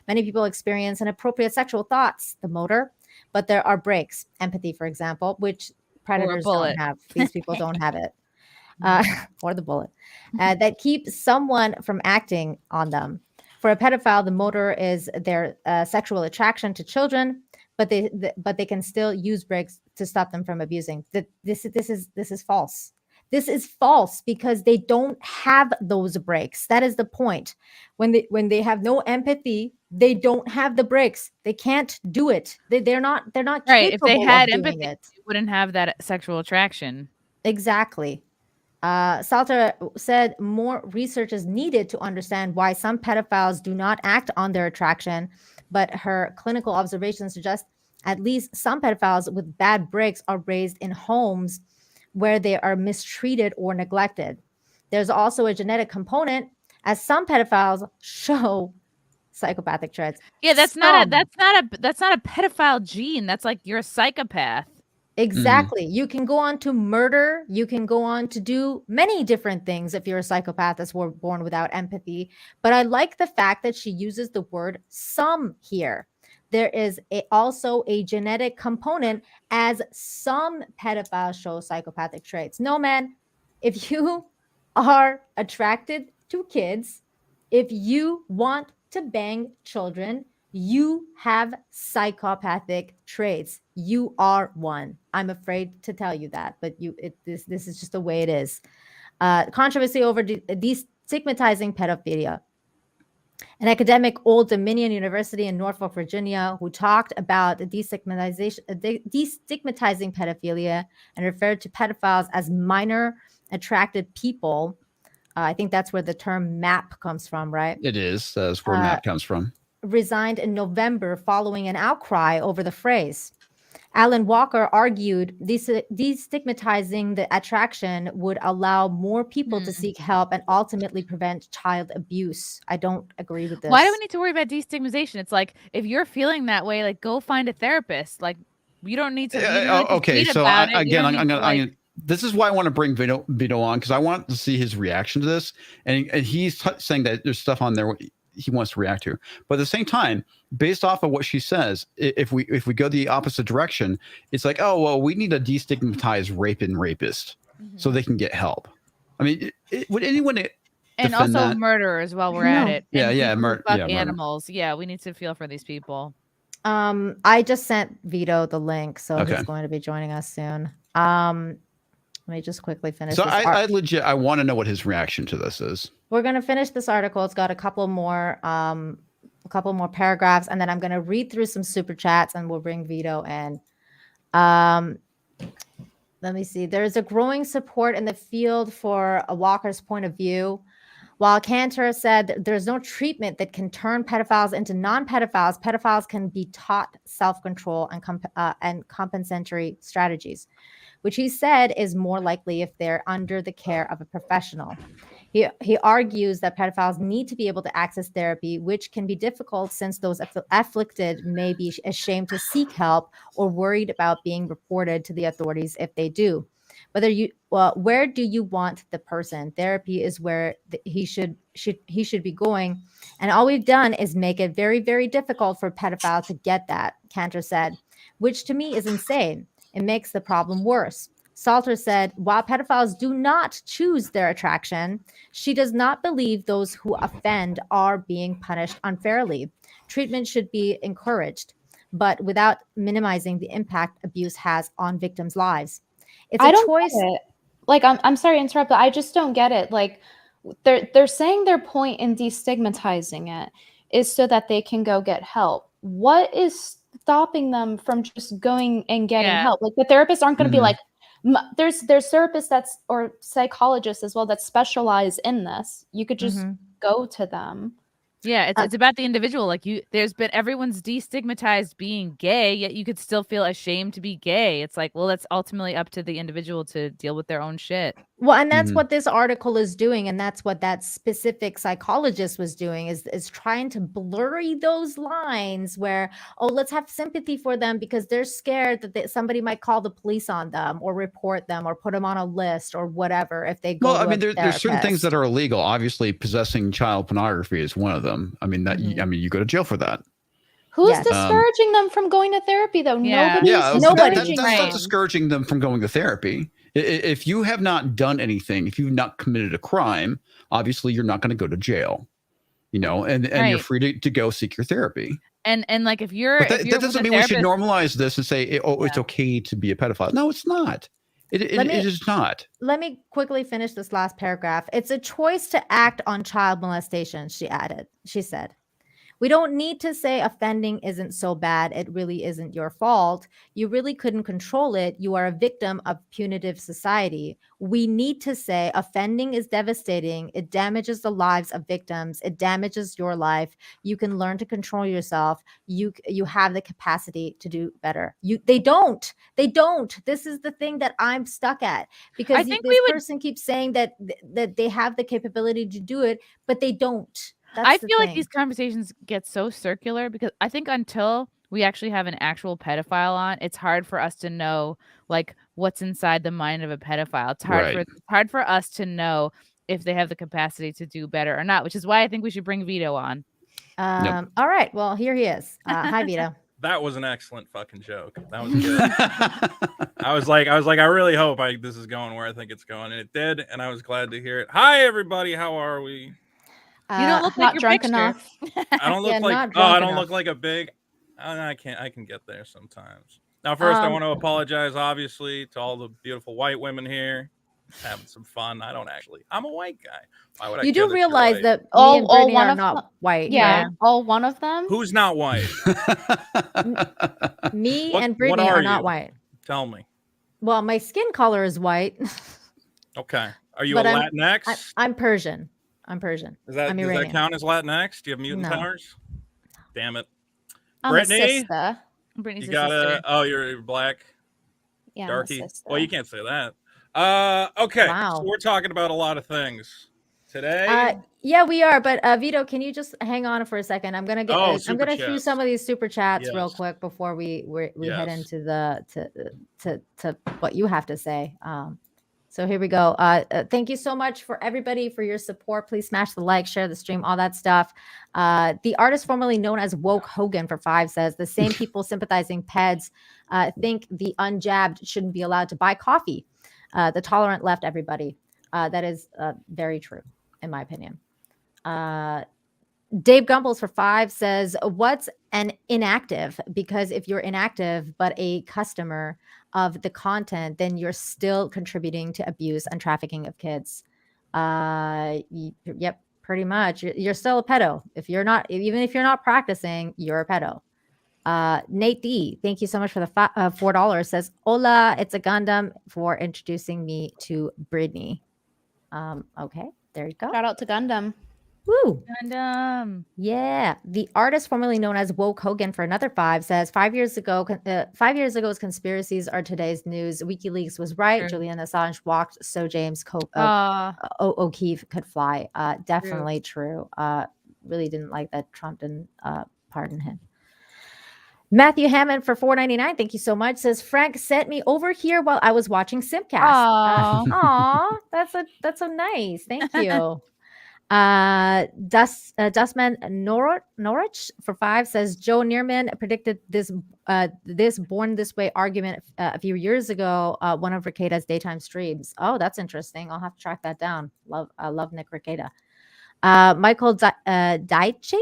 Speaker 1: Many people experience inappropriate sexual thoughts, the motor, but there are brakes. Empathy, for example, which predators don't have. These people don't have it. Or the bullet. That keep someone from acting on them. For a pedophile, the motor is their sexual attraction to children, but they can still use brakes to stop them from abusing. This is false. This is false because they don't have those brakes. That is the point. When they have no empathy, they don't have the brakes. They can't do it. They're not
Speaker 2: right. If they had empathy,
Speaker 1: they
Speaker 2: wouldn't have that sexual attraction.
Speaker 1: Exactly. Salter said more research is needed to understand why some pedophiles do not act on their attraction, but her clinical observations suggest at least some pedophiles with bad brakes are raised in homes where they are mistreated or neglected. There's also a genetic component, as some pedophiles show psychopathic traits.
Speaker 2: Yeah, that's not a pedophile gene. That's like you're a psychopath.
Speaker 1: Exactly. You can go on to murder. You can go on to do many different things if you're a psychopath that's born without empathy. But I like the fact that she uses the word some here. There is also a genetic component, as some pedophiles show psychopathic traits. No, man, if you are attracted to kids, if you want to bang children, you have psychopathic traits. You are one. I'm afraid to tell you that, but this is just the way it is. Controversy over destigmatizing pedophilia. An academic, Old Dominion University in Norfolk, Virginia, who talked about the destigmatizing pedophilia and referred to pedophiles as minor attracted people. I think that's where the term MAP comes from, right?
Speaker 3: It is. That's where MAP comes from.
Speaker 1: Resigned in November following an outcry over the phrase. Alan Walker argued destigmatizing the attraction would allow more people to seek help and ultimately prevent child abuse. I don't agree with this.
Speaker 2: Why do we need to worry about destigmatization? It's like, if you're feeling that way, like, go find a therapist. Like, you don't need to.
Speaker 3: Okay, so I'm gonna. This is why I want to bring Vito on, because I want to see his reaction to this, and he's saying that there's stuff on there he wants to react to, but at the same time, based off of what she says, if we go the opposite direction, it's like, oh well, we need to destigmatize rape and rapist so they can get help. I mean, would anyone
Speaker 2: and also
Speaker 3: that?
Speaker 2: Murderers while we're at it?
Speaker 3: Murder
Speaker 2: animals. Yeah, we need to feel for these people.
Speaker 1: I just sent Vito the link, so he's going to be joining us soon. Let me just quickly finish.
Speaker 3: So I want to know what his reaction to this is.
Speaker 1: We're going to finish this article. It's got a couple more paragraphs, and then I'm going to read through some super chats, and we'll bring Vito in. Let me see. There is a growing support in the field for a Walker's point of view. While Cantor said there's no treatment that can turn pedophiles into non-pedophiles, pedophiles can be taught self-control and compensatory strategies, which he said is more likely if they're under the care of a professional. He argues that pedophiles need to be able to access therapy, which can be difficult since those afflicted may be ashamed to seek help or worried about being reported to the authorities if they do. where do you want the person? Therapy is where he should be going. And all we've done is make it very, very difficult for pedophiles to get that, Cantor said, which to me is insane. It makes the problem worse. Salter said, while pedophiles do not choose their attraction, she does not believe those who offend are being punished unfairly. Treatment should be encouraged, but without minimizing the impact abuse has on victims' lives. It's a choice.
Speaker 4: Get it. Like, I'm sorry to interrupt, but I just don't get it. Like, they're saying their point in destigmatizing it is so that they can go get help. What is stopping them from just going and getting help? Like, the therapists aren't going to be like, there's therapists or psychologists as well that specialize in this. You could just go to them.
Speaker 2: Yeah, it's about the individual. Like, everyone's destigmatized being gay, yet you could still feel ashamed to be gay. It's like, well, that's ultimately up to the individual to deal with their own shit.
Speaker 1: Well, and that's what this article is doing, and that's what that specific psychologist was doing, is trying to blurry those lines where, oh, let's have sympathy for them because they're scared that somebody might call the police on them or report them or put them on a list or whatever if they go.
Speaker 3: Well, I mean, there's certain things that are illegal. Obviously, possessing child pornography is one of them. I mean, you go to jail for that.
Speaker 4: Who's discouraging them from going to therapy, though?
Speaker 3: That's not discouraging them from going to therapy. If you have not done anything, if you've not committed a crime, obviously you're not going to go to jail, and you're free to go seek your therapy.
Speaker 2: And like, if you're,
Speaker 3: but that doesn't mean we should normalize this and say, it's okay to be a pedophile. No, it's not. It is not.
Speaker 1: Let me quickly finish this last paragraph. It's a choice to act on child molestation, she added. She said, we don't need to say offending isn't so bad. It really isn't your fault. You really couldn't control it. You are a victim of punitive society. We need to say offending is devastating. It damages the lives of victims. It damages your life. You can learn to control yourself. You have the capacity to do better. They don't. This is the thing that I'm stuck at, because this person keeps saying that they have the capability to do it, but they don't.
Speaker 2: I feel like these conversations get so circular because I think until we actually have an actual pedophile on, it's hard for us to know like what's inside the mind of a pedophile. It's hard for us to know if they have the capacity to do better or not, which is why I think we should bring Vito on.
Speaker 1: All right. Well, here he is. Hi, Vito.
Speaker 5: That was an excellent fucking joke. That was good. I was like, I really hope this is going where I think it's going, and it did, and I was glad to hear it. Hi, everybody. How are we?
Speaker 2: You don't look like
Speaker 4: drunk enough.
Speaker 5: I don't look I don't look like a big. I can get there sometimes. Now, first, I want to apologize, obviously, to all the beautiful white women here having some fun. I'm a white guy. Why would I?
Speaker 1: You do realize that
Speaker 4: all
Speaker 1: me and Brittany
Speaker 4: one
Speaker 1: are
Speaker 4: of
Speaker 1: not white.
Speaker 4: Yeah, all one of them.
Speaker 5: Who's not white?
Speaker 1: Me and Brittany are not white.
Speaker 5: Tell me.
Speaker 1: Well, my skin color is white.
Speaker 5: Okay. Are you a Latinx?
Speaker 1: I'm Persian. Does that
Speaker 5: count as Latinx? Do you have mutant powers? Damn it.
Speaker 4: I'm
Speaker 5: Brittany?
Speaker 4: a sister.
Speaker 2: Brittany's
Speaker 5: you gotta. Oh, you're black.
Speaker 4: Yeah,
Speaker 5: darky. Well, you can't say that. Okay.
Speaker 1: Wow.
Speaker 5: So we're talking about a lot of things today.
Speaker 1: Yeah, we are. But Vito, can you just hang on for a second? I'm gonna shoot some of these super chats real quick before we head into to what you have to say. So here we go. Thank you so much for everybody for your support. Please smash the like, share the stream, all that stuff. The artist formerly known as Woke Hogan for 5 says the same people sympathizing peds think the unjabbed shouldn't be allowed to buy coffee. The tolerant left, everybody. That is very true, in my opinion. Dave Gumbles for 5 says, what's an inactive? Because if you're inactive but a customer of the content, then you're still contributing to abuse and trafficking of kids. Yep, pretty much. You're still a pedo. Even if you're not practicing, you're a pedo. Nate D, thank you so much for the $4. Says, hola, it's a Gundam for introducing me to Brittany. Okay, there you go.
Speaker 4: Shout out to Gundam.
Speaker 1: Woo!
Speaker 2: Gundam.
Speaker 1: Yeah. The artist formerly known as Woke Hogan for another 5 says 5 years ago's conspiracies are today's news. WikiLeaks was right.
Speaker 2: True.
Speaker 1: Julian Assange walked so James O'Keefe could fly. Definitely true. Really didn't like that Trump didn't pardon him. Matthew Hammond for $4.99. Thank you so much. Says Frank sent me over here while I was watching Simpcast. Aw, that's so nice. Thank you. Dustman Norwich for 5 says Joe Neerman predicted this born this way argument a few years ago. One of Rekida's daytime streams. Oh, that's interesting. I'll have to track that down. Love Nick Rekieta. Michael Daichi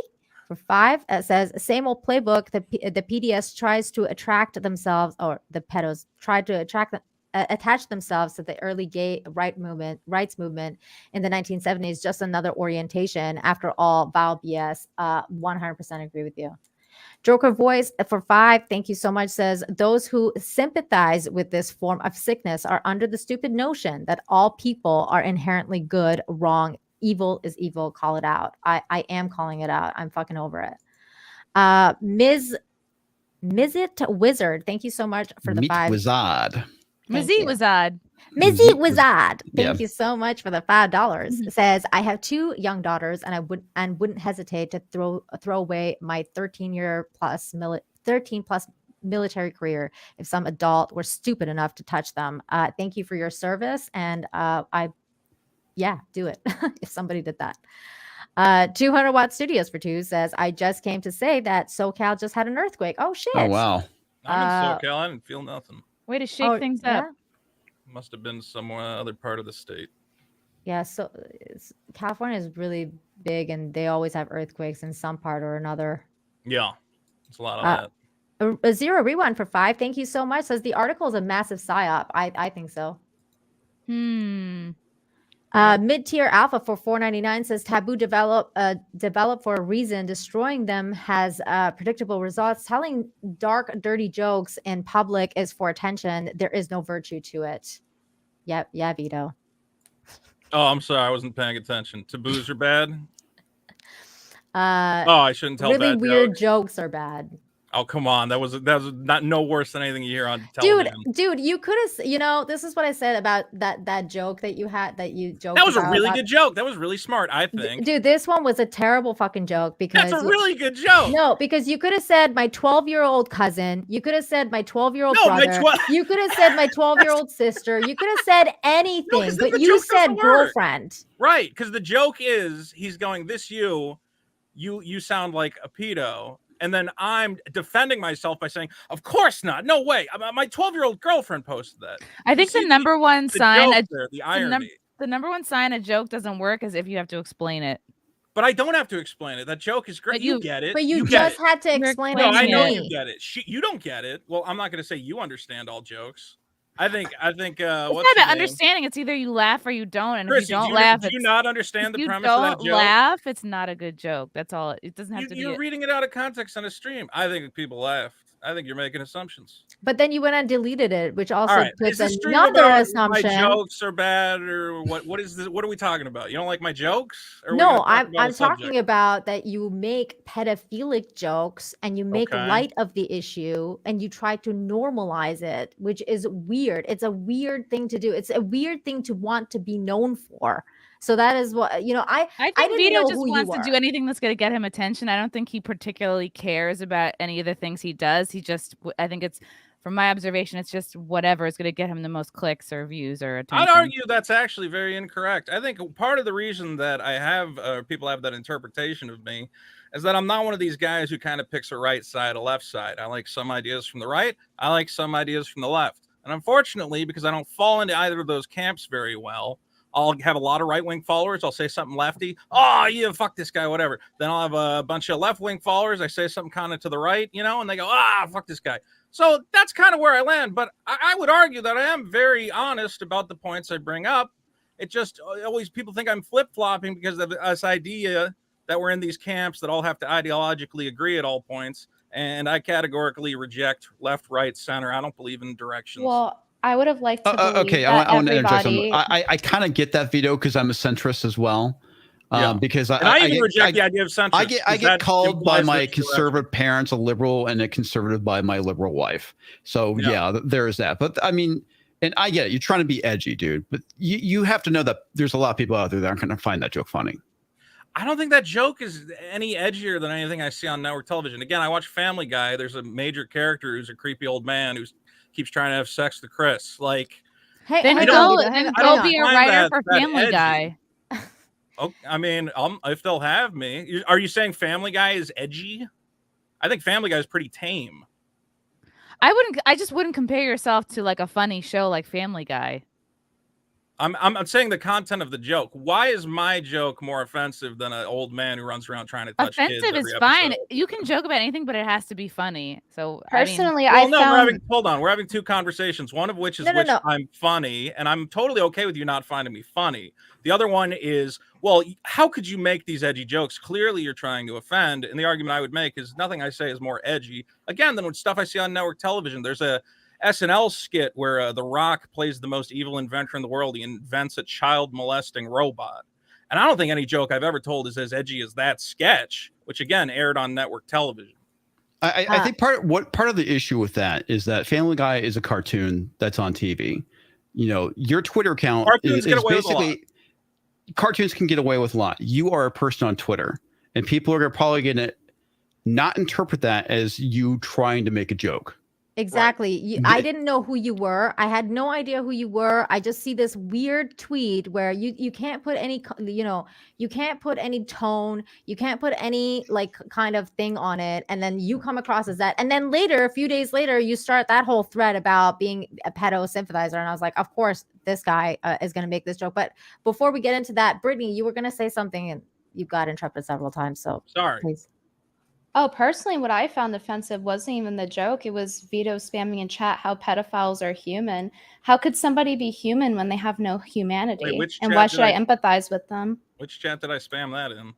Speaker 1: for 5 says same old playbook. The PDS tries to attract themselves, or the pedos try to attach themselves to the early gay rights movement in the 1970s. Just another orientation. After all, vile BS. 100% agree with you. Joker Voice for 5, thank you so much, says those who sympathize with this form of sickness are under the stupid notion that all people are inherently good, wrong, evil is evil. Call it out. I am calling it out. I'm fucking over it. Mizit Wizard, thank you so much for the 5.
Speaker 3: Wizard.
Speaker 2: Mizzy Wizard.
Speaker 1: Mizzy Wizard. Thank you so much for the $5. Says I have 2 young daughters, and I wouldn't hesitate to throw away my 13 plus military career if some adult were stupid enough to touch them. Thank you for your service, and do it if somebody did that. 200 Watt Studios for 2 says I just came to say that SoCal just had an earthquake. Oh shit!
Speaker 3: Oh wow!
Speaker 5: I'm in SoCal. I didn't feel nothing.
Speaker 2: Way to shake things up.
Speaker 5: Must have been somewhere other part of the state.
Speaker 1: Yeah, so California is really big, and they always have earthquakes in some part or another.
Speaker 5: Yeah, it's a lot of that.
Speaker 1: A Zero Rewind for 5. Thank you so much. Says the article is a massive psyop. I think so. Mid-tier Alpha for $4.99 says taboo develop for a reason. Destroying them has predictable results. Telling dark, dirty jokes in public is for attention. There is no virtue to it. Yep. Yeah, Vito.
Speaker 5: Oh, I'm sorry. I wasn't paying attention. Taboos are bad? I shouldn't tell
Speaker 1: really
Speaker 5: bad
Speaker 1: weird jokes are bad.
Speaker 5: Oh, come on. That was not no worse than anything you hear on television.
Speaker 1: Dude, you could have, this is what I said about that joke that you had, that you joked.
Speaker 5: That was a really good joke. That was really smart, I think.
Speaker 1: Dude, this one was a terrible fucking joke because
Speaker 5: that's a really good joke.
Speaker 1: No, because you could have said my 12-year-old cousin. You could have said my 12-year-old brother. You could have said my 12-year-old sister. You could have said anything, but you said girlfriend.
Speaker 5: Right, because the joke is he's going, this you sound like a pedo. And then I'm defending myself by saying, of course not. No way. My 12-year-old girlfriend posted that.
Speaker 2: I think the number one sign,
Speaker 5: the irony.
Speaker 2: The number one sign a joke doesn't work is if you have to explain it.
Speaker 5: But I don't have to explain it. That joke is great. You get it.
Speaker 1: But you just had to explain it.
Speaker 5: No, I know you get it. You don't get it. Well, I'm not going to say you understand all jokes. I think it's not
Speaker 2: about understanding. It's either you laugh or you don't. And
Speaker 5: Chrissy,
Speaker 2: if you don't laugh,
Speaker 5: do you not understand the premise
Speaker 2: of
Speaker 5: that joke?
Speaker 2: If you don't laugh, it's not a good joke. That's all. It doesn't have to be.
Speaker 5: You're reading it out of context on a stream. I think people laughed. I think you're making assumptions.
Speaker 1: But then you went and deleted it, which also puts another assumption.
Speaker 5: My jokes are bad, or what is this? What are we talking about? You don't like my jokes?
Speaker 1: No, I'm talking about that you make pedophilic jokes and you make light of the issue and you try to normalize it, which is weird. It's a weird thing to do. It's a weird thing to want to be known for. So that is what, I think
Speaker 2: Vito just wants to do anything that's going to get him attention. I don't think he particularly cares about any of the things he does. I think it's, from my observation, it's just whatever is going to get him the most clicks or views or attention.
Speaker 5: I'd argue that's actually very incorrect. I think part of the reason that I have, people have that interpretation of me is that I'm not one of these guys who kind of picks a right side, a left side. I like some ideas from the right. I like some ideas from the left. And unfortunately, because I don't fall into either of those camps very well, I'll have a lot of right-wing followers. I'll say something lefty. Oh, yeah, fuck this guy, whatever. Then I'll have a bunch of left-wing followers. I say something kind of to the right, and they go, fuck this guy. So that's kind of where I land. But I would argue that I am very honest about the points I bring up. It just always people think I'm flip-flopping because of this idea that we're in these camps that all have to ideologically agree at all points. And I categorically reject left, right, center. I don't believe in directions.
Speaker 4: Well, I would have liked to believe
Speaker 3: okay,
Speaker 4: that
Speaker 3: I want to interject
Speaker 4: everybody...
Speaker 3: something. I kind of get that, Vito, because I'm a centrist as well. Because
Speaker 5: I even reject the idea of centrist.
Speaker 3: I get called by my conservative parents a liberal and a conservative by my liberal wife. So yeah, there is that. But I mean, and I get it. You're trying to be edgy, dude. But you have to know that there's a lot of people out there that aren't going to find that joke funny.
Speaker 5: I don't think that joke is any edgier than anything I see on network television. Again, I watch Family Guy. There's a major character who's a creepy old man who keeps trying to have sex with Chris. Like,
Speaker 2: then go be a writer for Family Guy.
Speaker 5: Oh, I mean, if they'll have me. Are you saying Family Guy is edgy? I think Family Guy is pretty tame.
Speaker 2: I just wouldn't compare yourself to like a funny show like Family Guy.
Speaker 5: I'm saying the content of the joke. Why is my joke more offensive than an old man who runs around trying to touch kids?
Speaker 2: Offensive is fine. You can joke about anything, but it has to be funny. So
Speaker 4: personally,
Speaker 5: we're having two conversations. One of which is I'm funny, and I'm totally okay with you not finding me funny. The other one is, well, how could you make these edgy jokes? Clearly, you're trying to offend. And the argument I would make is nothing I say is more edgy, again, than stuff I see on network television. There's a SNL skit where The Rock plays the most evil inventor in the world. He invents a child molesting robot. And I don't think any joke I've ever told is as edgy as that sketch, which again aired on network television.
Speaker 3: I think part of the issue with that is that Family Guy is a cartoon that's on TV. You know, your Twitter account is basically cartoons can get away with a lot. You are a person on Twitter, and people are probably going to not interpret that as you trying to make a joke.
Speaker 1: Exactly. I didn't know who you were. I had no idea who you were. I just see this weird tweet where you can't put any, you can't put any tone. You can't put any like kind of thing on it. And then you come across as that. And then later, a few days later, you start that whole thread about being a pedo sympathizer. And I was like, of course, this guy is going to make this joke. But before we get into that, Brittany, you were going to say something and you got interrupted several times. So
Speaker 5: sorry.
Speaker 1: Please.
Speaker 4: Oh, personally, what I found offensive wasn't even the joke. It was Vito spamming in chat how pedophiles are human. How could somebody be human when they have no humanity?
Speaker 5: Wait,
Speaker 4: and why should I empathize with them?
Speaker 5: Which chat did I spam that in?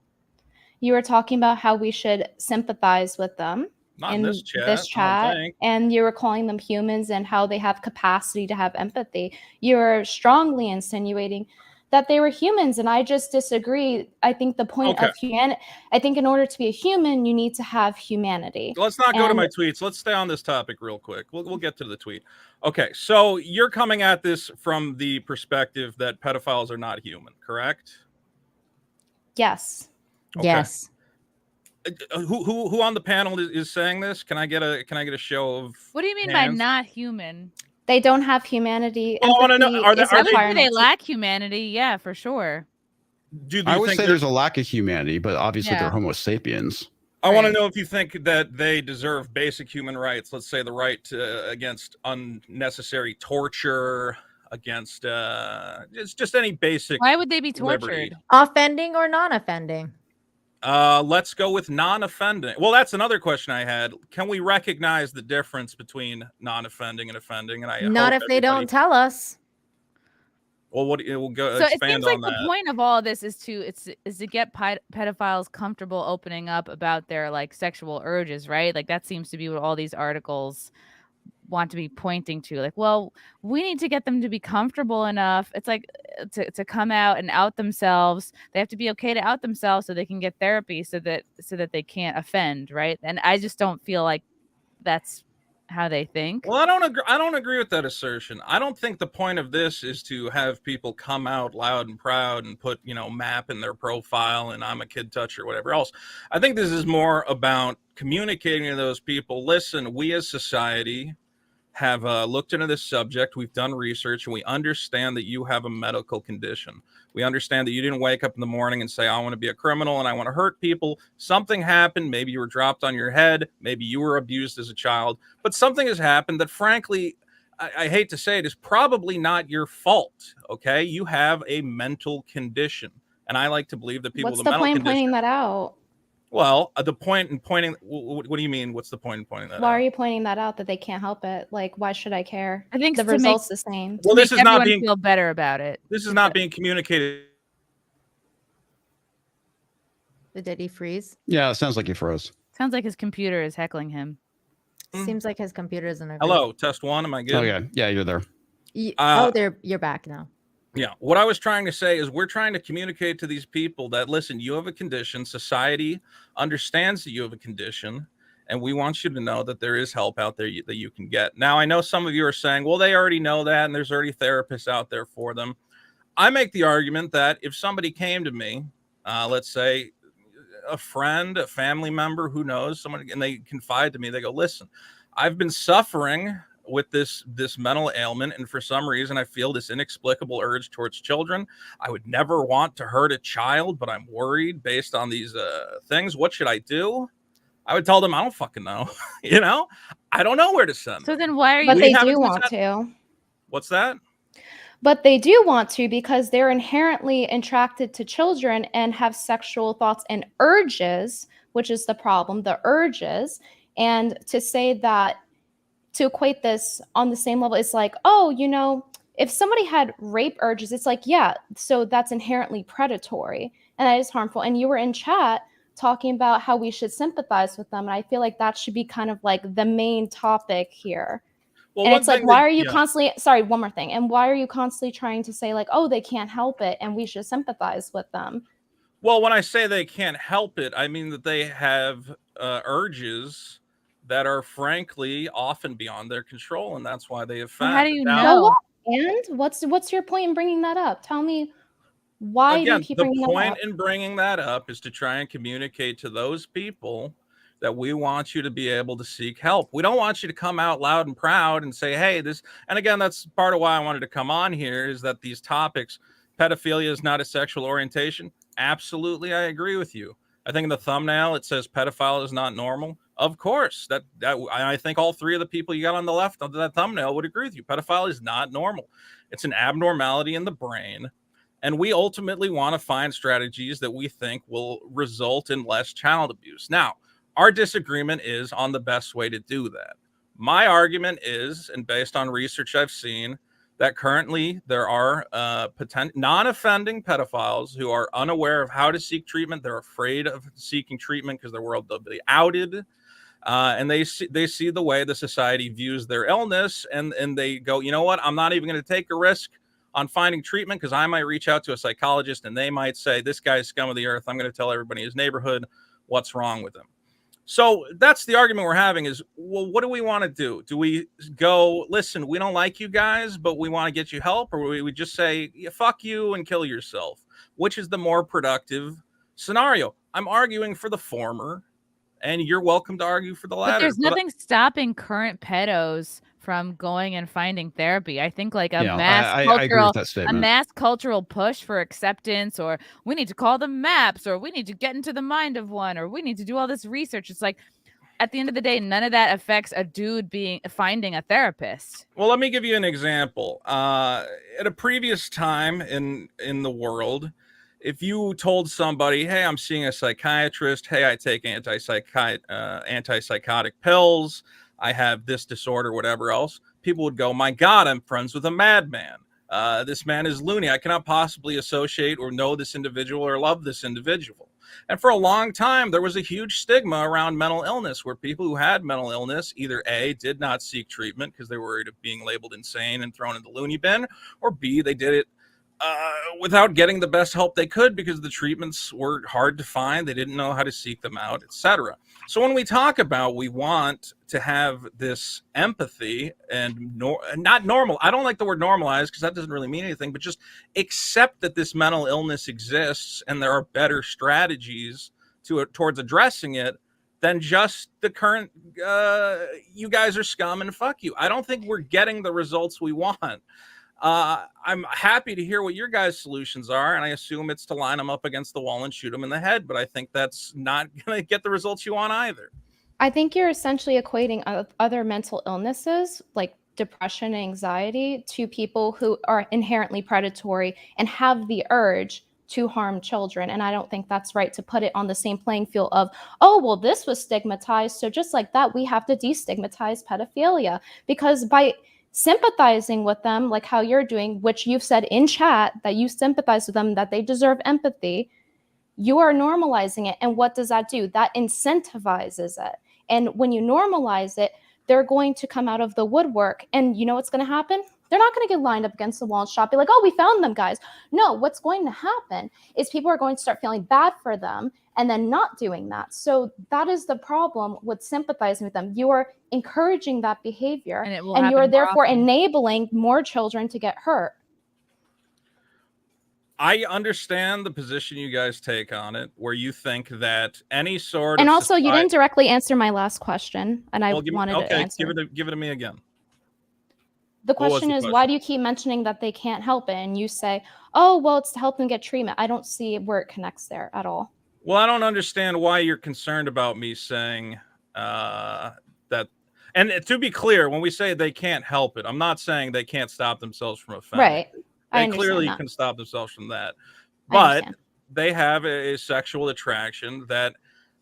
Speaker 4: You were talking about how we should sympathize with them.
Speaker 5: Not in this chat.
Speaker 4: And you were calling them humans and how they have capacity to have empathy. You were strongly insinuating that they were humans, and I just disagree. I think the point of humanity, I think in order to be a human, you need to have humanity.
Speaker 5: Let's not go to my tweets. Let's stay on this topic real quick. We'll get to the tweet. Okay, so you're coming at this from the perspective that pedophiles are not human, correct?
Speaker 4: Yes.
Speaker 1: Okay. Yes.
Speaker 5: Who on the panel is saying this? Can I get a show of?
Speaker 2: What do you mean
Speaker 5: hands?
Speaker 2: by not human?
Speaker 4: They don't have humanity.
Speaker 5: Well, I want to know.
Speaker 2: They lack humanity? Yeah, for sure.
Speaker 3: I would say there's a lack of humanity, but obviously they're Homo sapiens.
Speaker 5: I want to know if you think that they deserve basic human rights. Let's say the right against unnecessary torture, against just any basic.
Speaker 2: Why would they be tortured?
Speaker 5: Liberty.
Speaker 1: Offending or non-offending?
Speaker 5: Let's go with non-offending. Well, that's another question I had. Can we recognize the difference between non-offending and offending? And I
Speaker 1: not if they don't tell us.
Speaker 5: Well, we'll go.
Speaker 2: So it seems like the point of all of this is to get pedophiles comfortable opening up about their like sexual urges, right? Like that seems to be what all these articles want to be pointing to. Like, well, we need to get them to be comfortable enough. It's like to come out and out themselves. They have to be okay to out themselves so they can get therapy so that they can't offend, right? And I just don't feel like that's how they think.
Speaker 5: Well, I don't agree with that assertion. I don't think the point of this is to have people come out loud and proud and put, map in their profile and I'm a kid toucher or whatever else. I think this is more about communicating to those people. Listen, we as society have looked into this subject. We've done research and we understand that you have a medical condition. We understand that you didn't wake up in the morning and say, I want to be a criminal and I want to hurt people. Something happened. Maybe you were dropped on your head. Maybe you were abused as a child, but something has happened that frankly, I hate to say it, is probably not your fault. Okay. You have a mental condition. And I like to believe that people with a mental condition.
Speaker 4: What's the point pointing that out?
Speaker 5: Well, the point in pointing, what do you mean? What's the point in pointing that out?
Speaker 4: Why are you pointing that out that they can't help it? Like, why should I care?
Speaker 2: I think
Speaker 4: the result's the same.
Speaker 5: Well, this is not being
Speaker 2: feel better about it.
Speaker 5: This is not being communicated.
Speaker 1: Did he freeze?
Speaker 3: Yeah, it sounds like he froze.
Speaker 2: Sounds like his computer is heckling him.
Speaker 1: Seems like his computer isn't.
Speaker 5: Hello, test one. Am I good?
Speaker 3: Okay, yeah, you're there.
Speaker 1: You're back now.
Speaker 5: Yeah, what I was trying to say is we're trying to communicate to these people that, listen, you have a condition. Society understands that you have a condition, and we want you to know that there is help out there that you can get. Now, I know some of you are saying, well, they already know that, and there's already therapists out there for them. I make the argument that if somebody came to me let's say a friend, a family member, who knows, someone, and they confide to me, they go, listen, I've been suffering with this mental ailment, and for some reason I feel this inexplicable urge towards children. I would never want to hurt a child, but I'm worried based on these things. What should I do? I would tell them, I don't fucking know. You know, I don't know where to send them.
Speaker 2: Then why are you?
Speaker 4: But they do want to.
Speaker 5: What's that?
Speaker 4: But they do want to, because they're inherently attracted to children and have sexual thoughts and urges, which is the problem, the urges. And to say that, to equate this on the same level, it's like, oh, you know, if somebody had rape urges, it's like, yeah, so that's inherently predatory and that is harmful. And you were in chat talking about how we should sympathize with them. And I feel like that should be kind of like the main topic here. Well, and it's like, why are you constantly, sorry, one more thing. And why are you constantly trying to say like, oh, they can't help it and we should sympathize with them?
Speaker 5: Well, when I say they can't help it, I mean that they have urges that are frankly often beyond their control. And that's why they have found.
Speaker 2: How do you know?
Speaker 4: And what's your point in bringing that up? Tell me, why do you keep bringing that up?
Speaker 5: The point in bringing that up is to try and communicate to those people that we want you to be able to seek help. We don't want you to come out loud and proud and say, hey, this, and again, that's part of why I wanted to come on here, is that these topics, pedophilia is not a sexual orientation. Absolutely. I agree with you. I think in the thumbnail, it says pedophile is not normal. Of course, that I think all three of the people you got on the left of that thumbnail would agree with you. Pedophile is not normal. It's an abnormality in the brain. And we ultimately want to find strategies that we think will result in less child abuse. Now, our disagreement is on the best way to do that. My argument is, and based on research I've seen, that currently there are non-offending pedophiles who are unaware of how to seek treatment. They're afraid of seeking treatment because they're world they'll be outed. And they see the way the society views their illness, and they go, you know what? I'm not even going to take a risk on finding treatment because I might reach out to a psychologist and they might say, this guy's scum of the earth. I'm going to tell everybody in his neighborhood what's wrong with him. So that's the argument we're having is, well, what do we want to do? Do we go, listen, we don't like you guys, but we want to get you help? Or we just say, yeah, fuck you and kill yourself? Which is the more productive scenario? I'm arguing for the former, and you're welcome to argue for the latter.
Speaker 2: But there's nothing stopping current pedos from going and finding therapy. I think like a mass cultural push for acceptance, or we need to call them maps, or we need to get into the mind of one, or we need to do all this research. It's like, at the end of the day, none of that affects a dude finding a therapist.
Speaker 5: Well, let me give you an example. At a previous time in the world, if you told somebody, hey, I'm seeing a psychiatrist, hey, I take antipsychotic pills, I have this disorder, whatever else, people would go, my God, I'm friends with a madman. This man is loony. I cannot possibly associate or know this individual or love this individual. And for a long time, there was a huge stigma around mental illness, where people who had mental illness either A, did not seek treatment because they were worried of being labeled insane and thrown in the loony bin, or B, they did it without getting the best help they could because the treatments were hard to find. They didn't know how to seek them out, etc. So when we talk about we want to have this empathy and not normal, I don't like the word normalize because that doesn't really mean anything, but just accept that this mental illness exists and there are better strategies towards addressing it than just the current, you guys are scum and fuck you. I don't think we're getting the results we want. I'm happy to hear what your guys' solutions are, and I assume it's to line them up against the wall and shoot them in the head, but I think that's not going to get the results you want either.
Speaker 4: I think you're essentially equating other mental illnesses like depression and anxiety to people who are inherently predatory and have the urge to harm children. And I don't think that's right to put it on the same playing field of, oh, well, this was stigmatized, so just like that, we have to destigmatize pedophilia. Because by sympathizing with them, like how you're doing, which you've said in chat that you sympathize with them, that they deserve empathy, you are normalizing it. And what does that do? That incentivizes it. And when you normalize it, they're going to come out of the woodwork. And you know what's going to happen? They're not going to get lined up against the wall and shot, be like, oh, we found them, guys. No, what's going to happen is people are going to start feeling bad for them and then not doing that. So that is the problem with sympathizing with them. You are encouraging that behavior, and, you are therefore enabling more children to get hurt.
Speaker 5: I understand the position you guys take on it, where you think that any sort
Speaker 4: and
Speaker 5: of
Speaker 4: also you didn't directly answer my last question, and I wanted to answer.
Speaker 5: Give it to me again.
Speaker 4: The question is, why do you keep mentioning that they can't help it? And you say, oh, well, it's to help them get treatment. I don't see where it connects there at all.
Speaker 5: Well, I don't understand why you're concerned about me saying that. And to be clear, when we say they can't help it, I'm not saying they can't stop themselves from offending.
Speaker 4: Right.
Speaker 5: They clearly can stop themselves from that. But they have a sexual attraction that,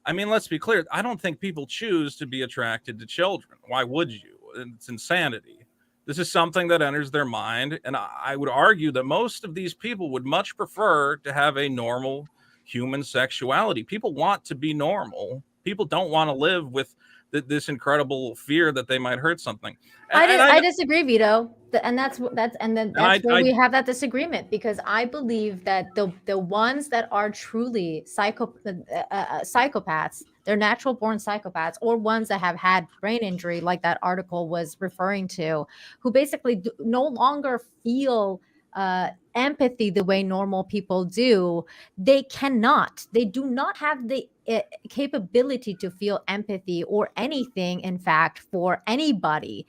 Speaker 5: I mean, let's be clear. I don't think people choose to be attracted to children. Why would you? It's insanity. This is something that enters their mind. And I would argue that most of these people would much prefer to have a normal human sexuality. People want to be normal. People don't want to live with this incredible fear that they might hurt something.
Speaker 1: I disagree, Vito, and that's where we have that disagreement, because I believe that the ones that are truly psychopaths, they're natural born psychopaths, or ones that have had brain injury, like that article was referring to, who basically no longer feel empathy the way normal people do. They do not have the capability to feel empathy or anything, in fact, for anybody,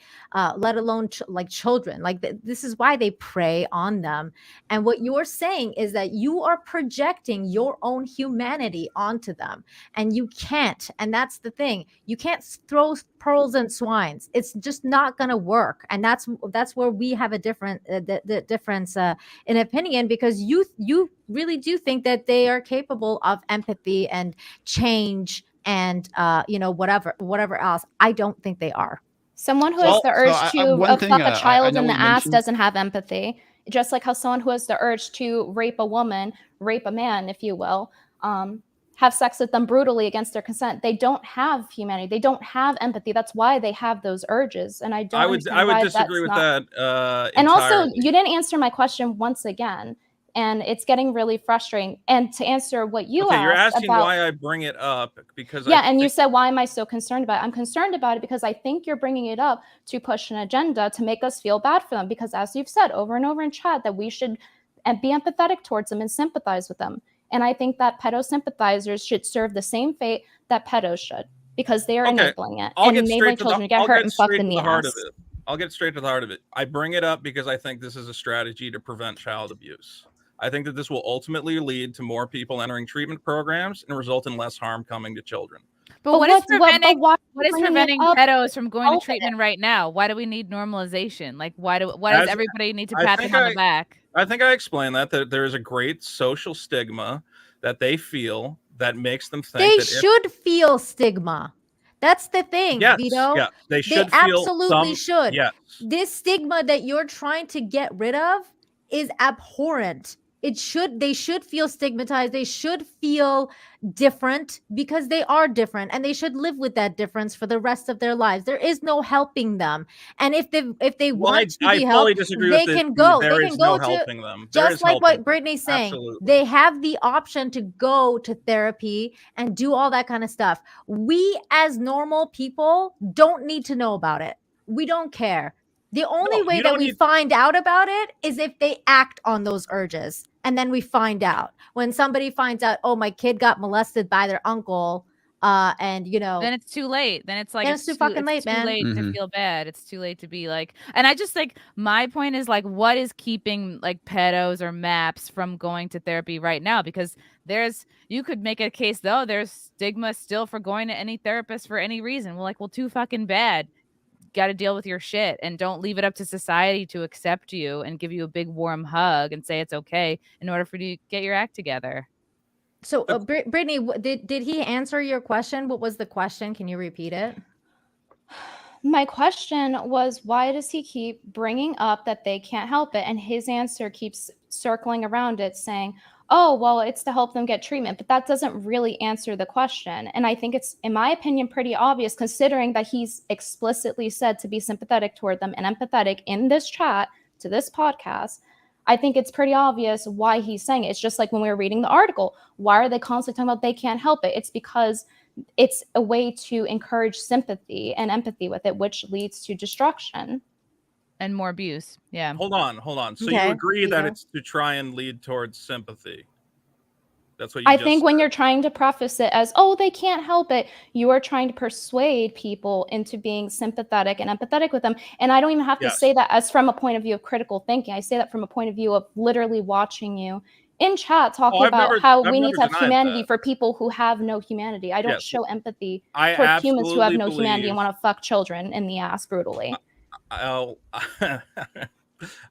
Speaker 1: let alone like children. Like this is why they prey on them. And what you're saying is that you are projecting your own humanity onto them, and you can't. And that's the thing. You can't throw pearls and swines. It's just not going to work. And that's where we have a different the difference in opinion, because you really do think that they are capable of empathy and change and whatever else. I don't think they are.
Speaker 4: Someone who has the urge to fuck a child in the ass doesn't have empathy. Just like how someone who has the urge to rape a woman, rape a man, if you will, have sex with them brutally against their consent, they don't have humanity. They don't have empathy. That's why they have those urges. And I would disagree with that. And entirely. Also, you didn't answer my question once again. And it's getting really frustrating. And to answer what you asked,
Speaker 5: you're asking why I bring it up, because
Speaker 4: and you said, why am I so concerned about it? I'm concerned about it because I think you're bringing it up to push an agenda to make us feel bad for them. Because as you've said over and over in chat, that we should be empathetic towards them and sympathize with them. And I think that pedo sympathizers should serve the same fate that pedos should, because they are enabling it and enabling children to get hurt and fucked in the ass.
Speaker 5: I'll get straight to the heart of it. I bring it up because I think this is a strategy to prevent child abuse. I think that this will ultimately lead to more people entering treatment programs and result in less harm coming to children.
Speaker 2: But what is preventing pedos from going to treatment right now? Why do we need normalization? Like, why does everybody need to pat them on the back?
Speaker 5: I think I explained that there is a great social stigma that they feel that makes them think
Speaker 1: they should feel stigma. That's the thing, Vito.
Speaker 5: Yeah, they should.
Speaker 1: They absolutely should. Yes. This stigma that you're trying to get rid of is abhorrent. They should feel stigmatized. They should feel different, because they are different, and they should live with that difference for the rest of their lives. There is no helping them. And if they want to be helped, they can go. They can go to them. Just like what Brittany's saying. Absolutely. They have the option to go to therapy and do all that kind of stuff. We as normal people don't need to know about it. We don't care. The only way that we find out about it is if they act on those urges. And then we find out when somebody finds out, oh, my kid got molested by their uncle. And then
Speaker 2: it's too late. Then it's like,
Speaker 1: it's too fucking late, man.
Speaker 2: It's too late to feel bad. It's too late to be like, and I just like, my point is like, what is keeping like pedos or MAPs from going to therapy right now? Because you could make a case though, there's stigma still for going to any therapist for any reason. Well, too fucking bad. Got to deal with your shit, and don't leave it up to society to accept you and give you a big warm hug and say it's okay in order for you to get your act together.
Speaker 1: So Brittany, did he answer your question? What was the question? Can you repeat it?
Speaker 4: My question was, why does he keep bringing up that they can't help it? And his answer keeps circling around it saying, oh, well, it's to help them get treatment. But that doesn't really answer the question. And I think it's, in my opinion, pretty obvious, considering that he's explicitly said to be sympathetic toward them and empathetic in this chat to this podcast. I think it's pretty obvious why he's saying it. It's just like when we were reading the article. Why are they constantly talking about they can't help it? It's because it's a way to encourage sympathy and empathy with it, which leads to destruction.
Speaker 2: And more abuse. Yeah.
Speaker 5: Hold on. So you agree that it's to try and lead towards sympathy? That's what you just
Speaker 4: think
Speaker 5: said.
Speaker 4: when you're trying to preface it as, oh, they can't help it, you are trying to persuade people into being sympathetic and empathetic with them. And I don't even have to say that as from a point of view of critical thinking. I say that from a point of view of literally watching you in chat talking about how we need to have humanity for people who have no humanity. I don't show empathy toward humans who have no humanity and want to fuck children in the ass brutally.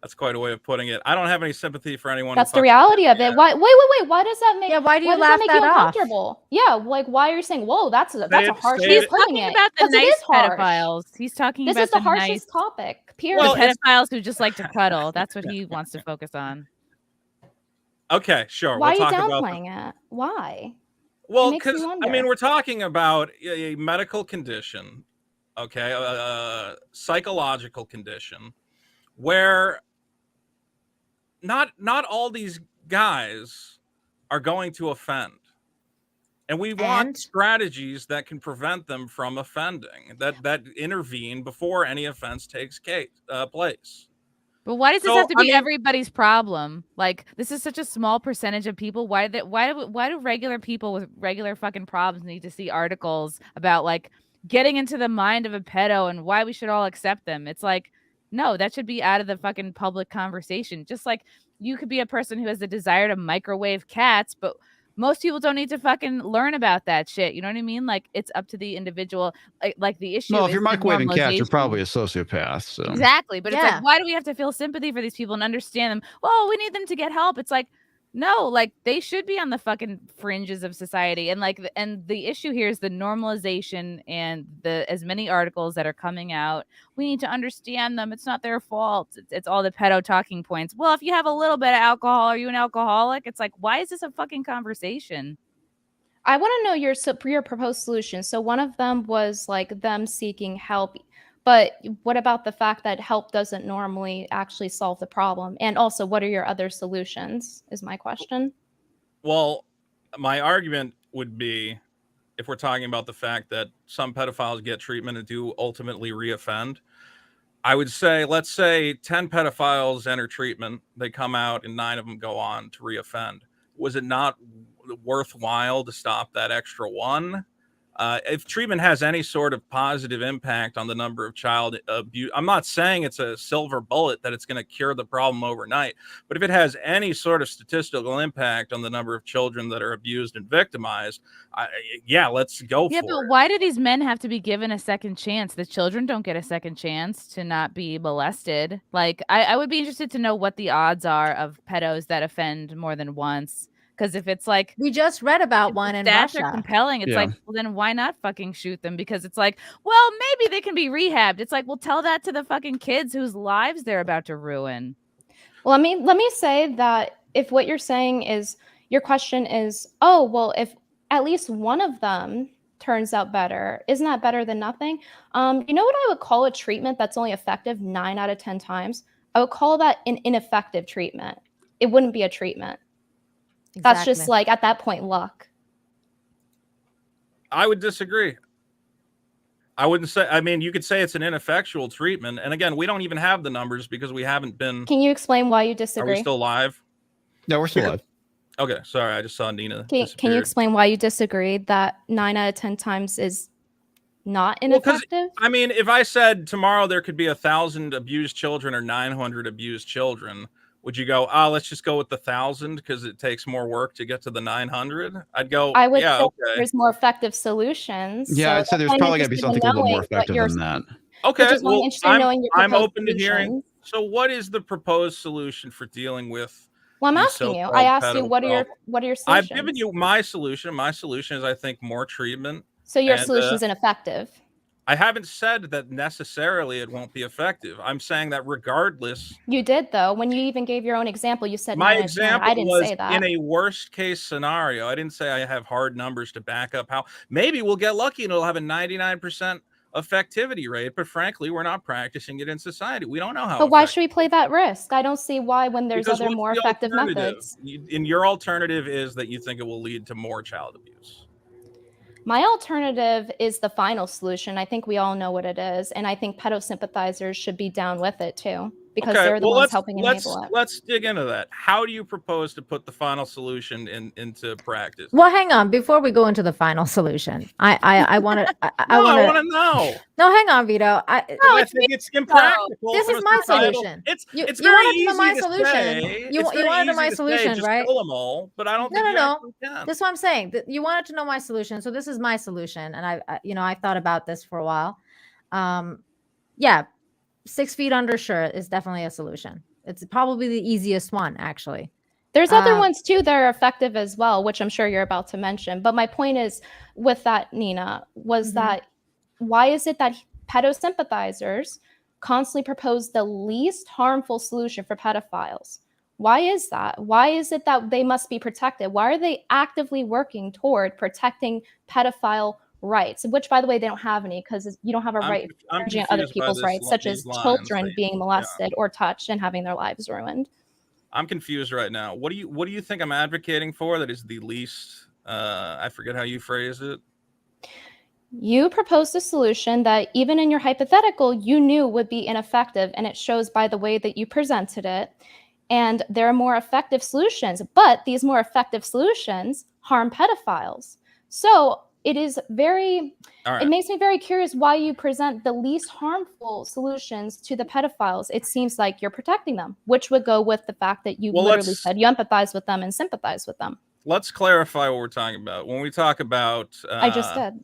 Speaker 5: That's quite a way of putting it. I don't have any sympathy for anyone.
Speaker 4: That's the reality of it. Why? Wait. Why does that make?
Speaker 1: Yeah. Why do you laugh that
Speaker 4: uncomfortable? Yeah. Like, why are you saying, "Whoa, that's a harsh"?
Speaker 2: He's talking about the nice pedophiles. He's talking about
Speaker 4: this is the harshest topic. Period.
Speaker 2: The pedophiles who just like to cuddle. That's what he wants to focus on.
Speaker 5: Okay, sure.
Speaker 4: Why are you downplaying it? Why?
Speaker 5: Well, because I mean, we're talking about a medical condition, okay, a psychological condition, where not all these guys are going to offend, and we want strategies that can prevent them from offending, that intervene before any offense takes place.
Speaker 2: But why does this have to be everybody's problem? Like, this is such a small percentage of people. Why do regular people with regular fucking problems need to see articles about like getting into the mind of a pedo and why we should all accept them? It's like, no, that should be out of the fucking public conversation. Just like you could be a person who has the desire to microwave cats, but most people don't need to fucking learn about that shit. You know what I mean? Like, it's up to the individual. Like the issue.
Speaker 3: No, if you're microwaving cats, you're probably a sociopath. So
Speaker 2: exactly, but it's like, why do we have to feel sympathy for these people and understand them? Well, we need them to get help. It's like, no, like they should be on the fucking fringes of society. And like, and the issue here is the normalization and as many articles that are coming out. We need to understand them. It's not their fault. It's all the pedo talking points. Well, if you have a little bit of alcohol, are you an alcoholic? It's like, why is this a fucking conversation?
Speaker 4: I want to know your proposed solution. So one of them was like them seeking help. But what about the fact that help doesn't normally actually solve the problem? And also, what are your other solutions is my question.
Speaker 5: Well, my argument would be, if we're talking about the fact that some pedophiles get treatment and do ultimately reoffend, I would say, let's say 10 pedophiles enter treatment, they come out and 9 of them go on to reoffend. Was it not worthwhile to stop that extra one? If treatment has any sort of positive impact on the number of child abuse, I'm not saying it's a silver bullet that it's going to cure the problem overnight, but if it has any sort of statistical impact on the number of children that are abused and victimized, let's go for it. Yeah, but
Speaker 2: why do these men have to be given a second chance? The children don't get a second chance to not be molested. Like, I would be interested to know what the odds are of pedos that offend more than once. Because if it's like,
Speaker 1: we just read about one in Russia,
Speaker 2: are compelling. It's like, well, then why not fucking shoot them? Because it's like, well, maybe they can be rehabbed. It's like, well, tell that to the fucking kids whose lives they're about to ruin.
Speaker 4: Well, let me say that if what you're saying is, your question is, oh, well, if at least one of them turns out better, isn't that better than nothing? You know what I would call a treatment that's only effective 9 out of 10 times? I would call that an ineffective treatment. It wouldn't be a treatment. Exactly. That's just like, at that point, luck.
Speaker 5: I would disagree. I wouldn't say, I mean, you could say it's an ineffectual treatment. And again, we don't even have the numbers because we haven't been.
Speaker 4: Can you explain why you disagree?
Speaker 5: Are we still live?
Speaker 3: No, we're still live.
Speaker 5: Okay. Sorry. I just saw Nina.
Speaker 4: Can you explain why you disagree that 9 out of 10 times is not ineffective?
Speaker 5: Well, I mean, if I said tomorrow there could be 1,000 abused children or 900 abused children, would you go, let's just go with the 1,000 because it takes more work to get to the 900? I'd go,
Speaker 4: I would say there's more effective solutions.
Speaker 3: Yeah, I'd say there's probably got to be something a little more effective than that.
Speaker 5: Okay, well, I'm open to hearing. So what is the proposed solution for dealing with?
Speaker 4: Well, I'm asking you. I asked you, what are your solutions?
Speaker 5: I've given you my solution. My solution is, I think, more treatment.
Speaker 4: So your solution is ineffective.
Speaker 5: I haven't said that necessarily it won't be effective. I'm saying that regardless.
Speaker 4: You did, though. When you even gave your own example, you said
Speaker 5: my example was in a worst case scenario. I didn't say I have hard numbers to back up how. Maybe we'll get lucky and it'll have a 99% effectivity rate. But frankly, we're not practicing it in society. We don't know how.
Speaker 4: But why should we play that risk? I don't see why when there's other more effective methods.
Speaker 5: And your alternative is that you think it will lead to more child abuse.
Speaker 4: My alternative is the final solution. I think we all know what it is. And I think pedo sympathizers should be down with it too, because they're the ones helping enable it.
Speaker 5: Let's dig into that. How do you propose to put the final solution into practice?
Speaker 1: Well, hang on. Before we go into the final solution, I want to. I want to know. No, hang on, Vito.
Speaker 5: I think it's impractical.
Speaker 1: This is my solution.
Speaker 5: It's very easy to say.
Speaker 1: You wanted to know my solution, right?
Speaker 5: Kill them all, but I don't think
Speaker 1: no. That's what I'm saying. You wanted to know my solution, so this is my solution, and I thought about this for a while. 6 feet under shirt is definitely a solution. It's probably the easiest one, actually.
Speaker 4: There's other ones too that are effective as well, which I'm sure you're about to mention. But my point is with that, Nina, was that why is it that pedo sympathizers constantly propose the least harmful solution for pedophiles? Why is that? Why is it that they must be protected? Why are they actively working toward protecting pedophile rights, which, by the way, they don't have any, because you don't have a right to other people's rights, such as children being molested or touched and having their lives ruined.
Speaker 5: I'm confused right now. What do you think I'm advocating for that is the least? I forget how you phrased it.
Speaker 4: You proposed a solution that even in your hypothetical, you knew would be ineffective, and it shows by the way that you presented it. And there are more effective solutions, but these more effective solutions harm pedophiles. So it is it makes me very curious why you present the least harmful solutions to the pedophiles. It seems like you're protecting them, which would go with the fact that you literally said you empathize with them and sympathize with them.
Speaker 5: Let's clarify what we're talking about. When we talk about...
Speaker 4: I just did.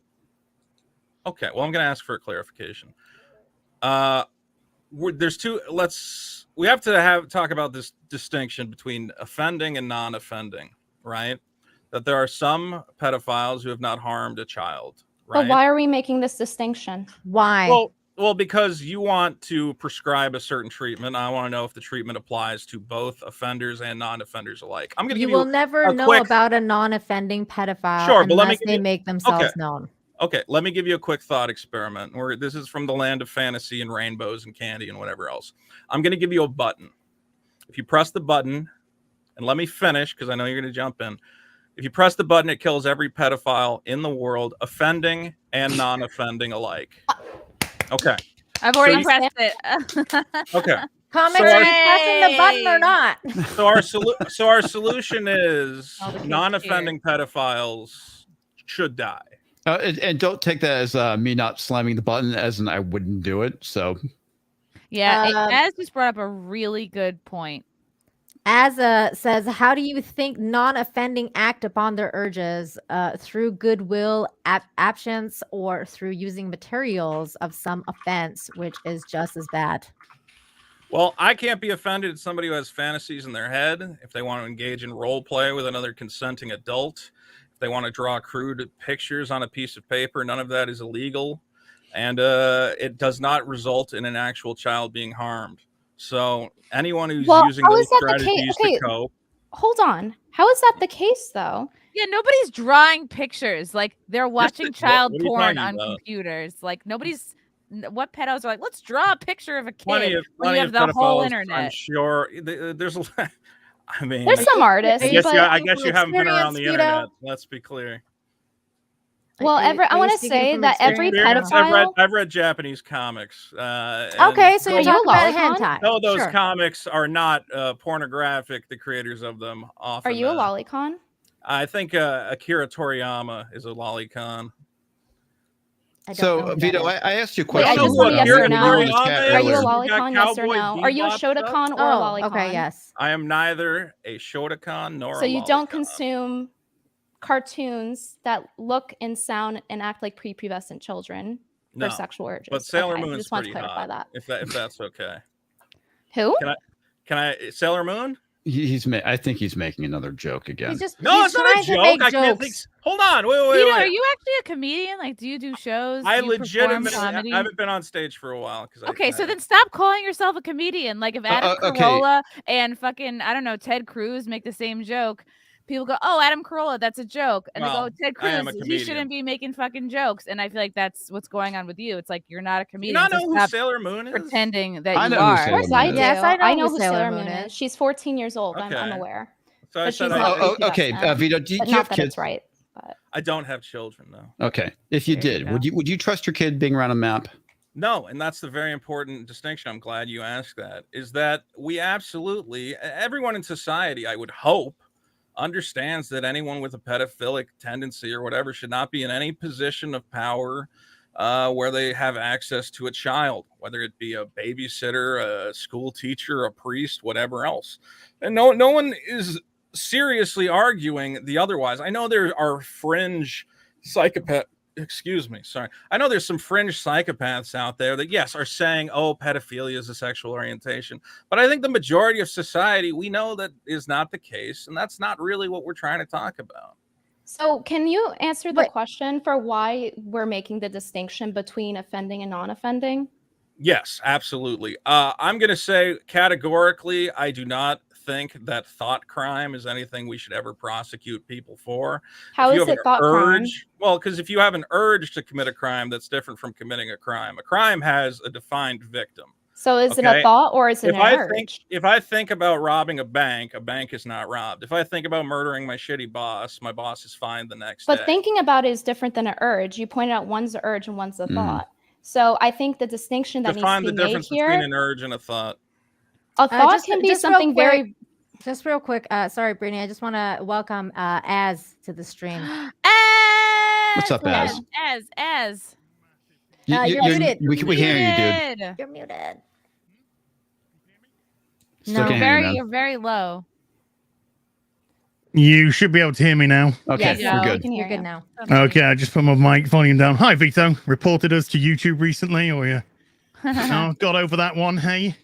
Speaker 5: Okay, well, I'm going to ask for a clarification. There's two... We have to talk about this distinction between offending and non-offending, right? That there are some pedophiles who have not harmed a child, right?
Speaker 4: But why are we making this distinction?
Speaker 1: Why?
Speaker 5: Well, because you want to prescribe a certain treatment. I want to know if the treatment applies to both offenders and non-offenders alike. I'm going to give you
Speaker 1: will never know about a non-offending pedophile unless they make themselves known.
Speaker 5: Okay, let me give you a quick thought experiment. This is from the land of fantasy and rainbows and candy and whatever else. I'm going to give you a button. If you press the button, and let me finish because I know you're going to jump in. If you press the button, it kills every pedophile in the world, offending and non-offending alike. Okay.
Speaker 2: I've already pressed it.
Speaker 5: Okay.
Speaker 1: Comment are you pressing the button or not?
Speaker 5: So our solution is non-offending pedophiles should die.
Speaker 3: And don't take that as me not slamming the button, as in I wouldn't do it. So,
Speaker 2: yeah, Az just brought up a really good point.
Speaker 1: Az says, how do you think non-offending act upon their urges through goodwill, absence, or through using materials of some offense, which is just as bad?
Speaker 5: Well, I can't be offended at somebody who has fantasies in their head. If they want to engage in role play with another consenting adult, if they want to draw crude pictures on a piece of paper, none of that is illegal. And it does not result in an actual child being harmed. So anyone who's using those strategies to cope.
Speaker 4: Hold on. How is that the case, though?
Speaker 2: Yeah, nobody's drawing pictures. Like, they're watching child porn on computers. Like, nobody's... What pedos are like, let's draw a picture of a kid when you have the whole internet.
Speaker 5: I'm sure there's a... I mean...
Speaker 4: There's some artists.
Speaker 5: I guess you haven't been around the internet. Let's be clear.
Speaker 4: Well, I want to say that every pedophile...
Speaker 5: I've read Japanese comics.
Speaker 1: Okay, so you're talking about hentai.
Speaker 5: No, those comics are not pornographic. The creators of them often.
Speaker 4: Are you a lolicon?
Speaker 5: I think Akira Toriyama is a lolicon.
Speaker 3: So, Vito, I asked you a question.
Speaker 4: Wait, I just want a yes or no. Are you a lolicon, yes or no? Are you a shotokan or a lolicon?
Speaker 1: Okay, yes.
Speaker 5: I am neither a shotokan nor a lolicon.
Speaker 4: So you don't consume cartoons that look and sound and act like prepubescent children for sexual urges.
Speaker 5: But Sailor Moon is pretty hot.
Speaker 4: That.
Speaker 5: If that's okay.
Speaker 4: Who?
Speaker 5: Can I Sailor Moon?
Speaker 3: I think he's making another joke again.
Speaker 5: It's not a joke. I can't think. Hold on. Wait.
Speaker 2: Vito, are you actually a comedian? Like, do you do shows?
Speaker 5: I legitimately haven't been on stage for a while.
Speaker 2: So then stop calling yourself a comedian. Like, if Adam Carolla and fucking, I don't know, Ted Cruz make the same joke, people go, oh, Adam Carolla, that's a joke. And they go, Ted Cruz, he shouldn't be making fucking jokes. And I feel like that's what's going on with you. It's like, you're not a comedian.
Speaker 5: You not know who Sailor Moon is?
Speaker 2: Pretending that you are.
Speaker 4: Of course I do.
Speaker 1: Yes,
Speaker 4: I know who Sailor Moon is. She's 14 years old. Okay. I'm aware.
Speaker 5: So I said,
Speaker 3: okay, Vito, do you have kids?
Speaker 4: Right. But
Speaker 5: I don't have children, though.
Speaker 3: Okay. If you
Speaker 2: There you
Speaker 3: did,
Speaker 2: go.
Speaker 3: would you trust your kid being around a map?
Speaker 5: No, and that's the very important distinction. I'm glad you asked that. Is that we absolutely, everyone in society, I would hope, understands that anyone with a pedophilic tendency or whatever should not be in any position of power where they have access to a child, whether it be a babysitter, a school teacher, a priest, whatever else. And no one is seriously arguing the otherwise. I know there are fringe psychopath. Excuse me, sorry. I know there's some fringe psychopaths out there that, yes, are saying, oh, pedophilia is a sexual orientation. But I think the majority of society, we know that is not the case. And that's not really what we're trying to talk about.
Speaker 4: so can you answer the question for why we're making the distinction between offending and non-offending?
Speaker 5: Yes, absolutely. I'm going to say categorically, I do not think that thought crime is anything we should ever prosecute people for.
Speaker 4: How is it thought crime?
Speaker 5: Well, because if you have an urge to commit a crime, that's different from committing a crime. A crime has a defined victim.
Speaker 4: So is it a thought or is it an urge?
Speaker 5: If I think about robbing a bank is not robbed. If I think about murdering my shitty boss, my boss is fined the next day.
Speaker 4: But thinking about it is different than an urge. You pointed out one's an urge and one's a thought. So I think the distinction that
Speaker 5: Define
Speaker 4: needs to
Speaker 5: the
Speaker 4: be made
Speaker 5: difference
Speaker 4: here.
Speaker 5: between an urge and a thought.
Speaker 4: A thought can be something very.
Speaker 1: Just real quick, sorry, Brittany. I just want to welcome Az to the stream.
Speaker 3: What's up, Az?
Speaker 2: Az.
Speaker 1: You're muted.
Speaker 3: We can hear you, dude.
Speaker 1: You're muted.
Speaker 3: Still can't hear you,
Speaker 2: You're very low.
Speaker 6: You should be able to hear me now.
Speaker 3: Okay,
Speaker 1: Yeah,
Speaker 3: we're good.
Speaker 1: You're good now.
Speaker 6: Okay, I just put my mic volume down. Hi, Vito. Reported us to YouTube recently, or you got over that one, hey?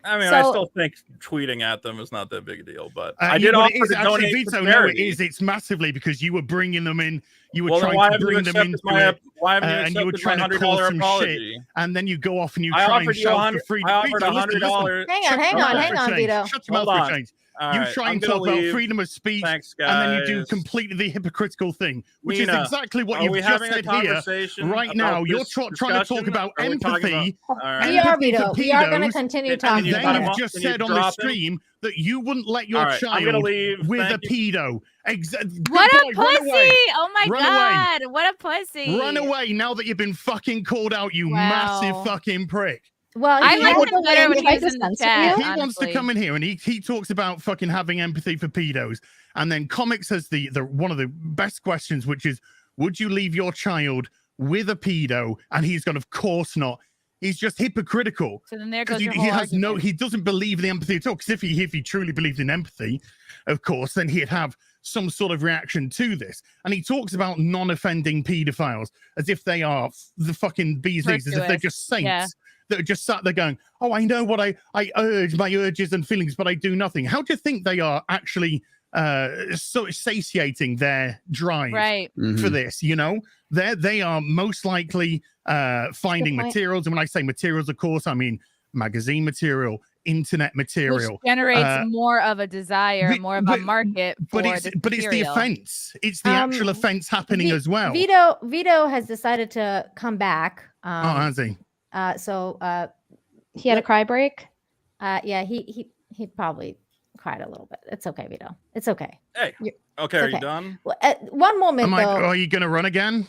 Speaker 5: I mean, I still think tweeting at them is not that big a deal, but I
Speaker 6: did
Speaker 5: did offer to
Speaker 6: actually,
Speaker 5: donate
Speaker 6: Vito,
Speaker 5: to
Speaker 6: no, it
Speaker 5: charity.
Speaker 6: is. It's massively because you were bringing them in. You were
Speaker 5: Well, then
Speaker 6: trying to bring them into it.
Speaker 5: Why haven't you
Speaker 6: and you were
Speaker 5: accepted my
Speaker 6: trying to cause
Speaker 5: $100
Speaker 6: some
Speaker 5: apology?
Speaker 6: shit, and then you go off and you
Speaker 5: I
Speaker 6: try and
Speaker 5: offered you
Speaker 6: shout for freedom.
Speaker 5: I offered
Speaker 6: Vito,
Speaker 5: $100.
Speaker 1: Hang on, Vito.
Speaker 6: Shut your mouth for a change. You try and talk about freedom of speech, and then you do completely the hypocritical thing, which is exactly what you've just said here. Right now, you're trying to talk about empathy.
Speaker 1: We are, Vito. We are going to continue talking.
Speaker 6: And then you've just said on the stream that you wouldn't let your child with a pedo.
Speaker 2: What a pussy! Oh my god! What a pussy!
Speaker 6: Run away now that you've been fucking called out, you massive fucking prick.
Speaker 1: Well,
Speaker 2: I like him better when he's in the chat.
Speaker 6: He wants to come in here and he talks about fucking having empathy for pedos. And then Comics has the one of the best questions, which is, would you leave your child with a pedo? And he's gone, of course not. He's just hypocritical.
Speaker 2: So then there goes your
Speaker 6: he
Speaker 2: whole
Speaker 6: has
Speaker 2: argument.
Speaker 6: he doesn't believe in empathy at all. Because if he truly believed in empathy, of course, then he'd have some sort of reaction to this. And he talks about non-offending pedophiles as if they are the fucking bees knees, as if they're just saints.
Speaker 2: Yeah.
Speaker 6: That are just sat there going, oh, I know what I urge, my urges and feelings, but I do nothing. How do you think they are actually so satiating their drive for this? You know, they are most likely finding materials. And when I say materials, of course, I mean magazine material, internet material.
Speaker 2: Which generates more of a desire, more of a market for
Speaker 6: it's the offense. It's the actual offense happening as well.
Speaker 1: Vito has decided to come back.
Speaker 6: Has he?
Speaker 1: So
Speaker 4: he had a cry break.
Speaker 1: Yeah, he probably cried a little bit. It's okay, Vito. It's okay.
Speaker 5: Hey, okay, are you done?
Speaker 1: Well, one moment, though.
Speaker 6: Are you gonna run again?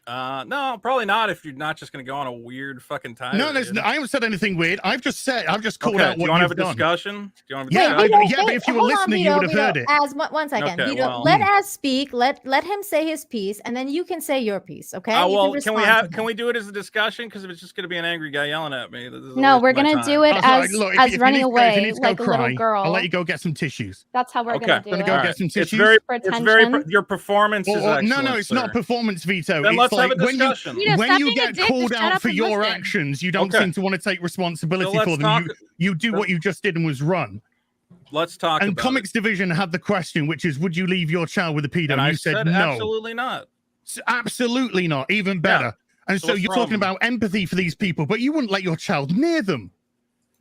Speaker 5: No, probably not. If you're not just going to go on a weird fucking time.
Speaker 6: No, I haven't said anything weird. I've just called out what you've done.
Speaker 5: Do you want to have a discussion?
Speaker 6: But if you were listening, you would have heard it.
Speaker 1: Az, one second.
Speaker 5: Okay,
Speaker 1: Vito, let Az speak. Let him say his piece, and then you can say your piece. Okay?
Speaker 5: Well, can we do it as a discussion? Because if it's just going to be an angry guy yelling at me,
Speaker 4: no, we're going to do it as running away like a little girl.
Speaker 6: I'll let you go get some tissues.
Speaker 4: That's how we're going to do it.
Speaker 6: Go get some tissues.
Speaker 5: It's very. Your performance is excellent.
Speaker 6: No, it's not performance, Vito.
Speaker 5: Then let's have a discussion.
Speaker 6: When you get called out for your actions, you don't seem to want to take responsibility for them. You do what you just did and was run.
Speaker 5: Let's talk.
Speaker 6: And Comics Division had the question, which is, would you leave your child with a pedo?
Speaker 5: And
Speaker 6: you said no.
Speaker 5: Absolutely not.
Speaker 6: Absolutely not. Even better. Yeah. And so you're talking about empathy for these people, but you wouldn't let your child near them.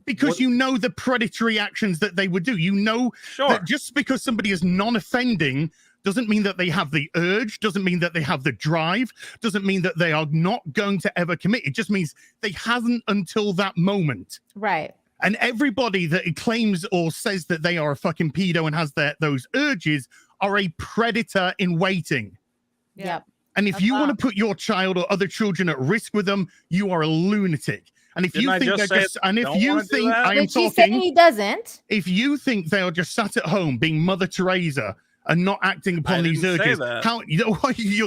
Speaker 6: Because you know the predatory actions that they would do. You know that just because somebody is non-offending doesn't mean that they have the urge, doesn't mean that they have the drive, doesn't mean that they are not going to ever commit. It just means they haven't until that moment.
Speaker 1: Right.
Speaker 6: And everybody that claims or says that they are a fucking pedo and has those urges are a predator in waiting.
Speaker 1: Yep.
Speaker 6: And if you want to put your child or other children at risk with them, you are a lunatic. And if you think they're just, and if you think I am talking,
Speaker 1: he doesn't.
Speaker 6: If you think they are just sat at home being Mother Teresa and not acting upon these urges, how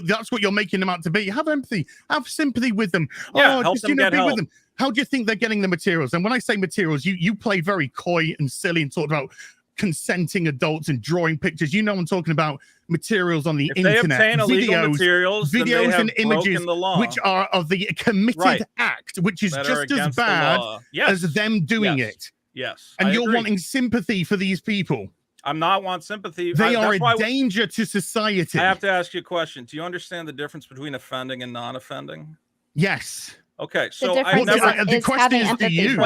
Speaker 6: that's what you're making them out to be. Have empathy, have sympathy with them.
Speaker 5: Yeah, help them get help.
Speaker 6: With them. How do you think they're getting the materials? And when I say materials, you play very coy and silly and talk about consenting adults and drawing pictures. You know, I'm talking about materials on the internet,
Speaker 5: they obtain illegal materials,
Speaker 6: videos and images which are of the committed act, which is just as bad as them doing it.
Speaker 5: Yes.
Speaker 6: And you're wanting sympathy for these people.
Speaker 5: I'm not wanting sympathy.
Speaker 6: They are a danger to society.
Speaker 5: I have to ask you a question. Do you understand the difference between offending and non-offending?
Speaker 6: Yes.
Speaker 5: Okay, so
Speaker 6: the question is to you.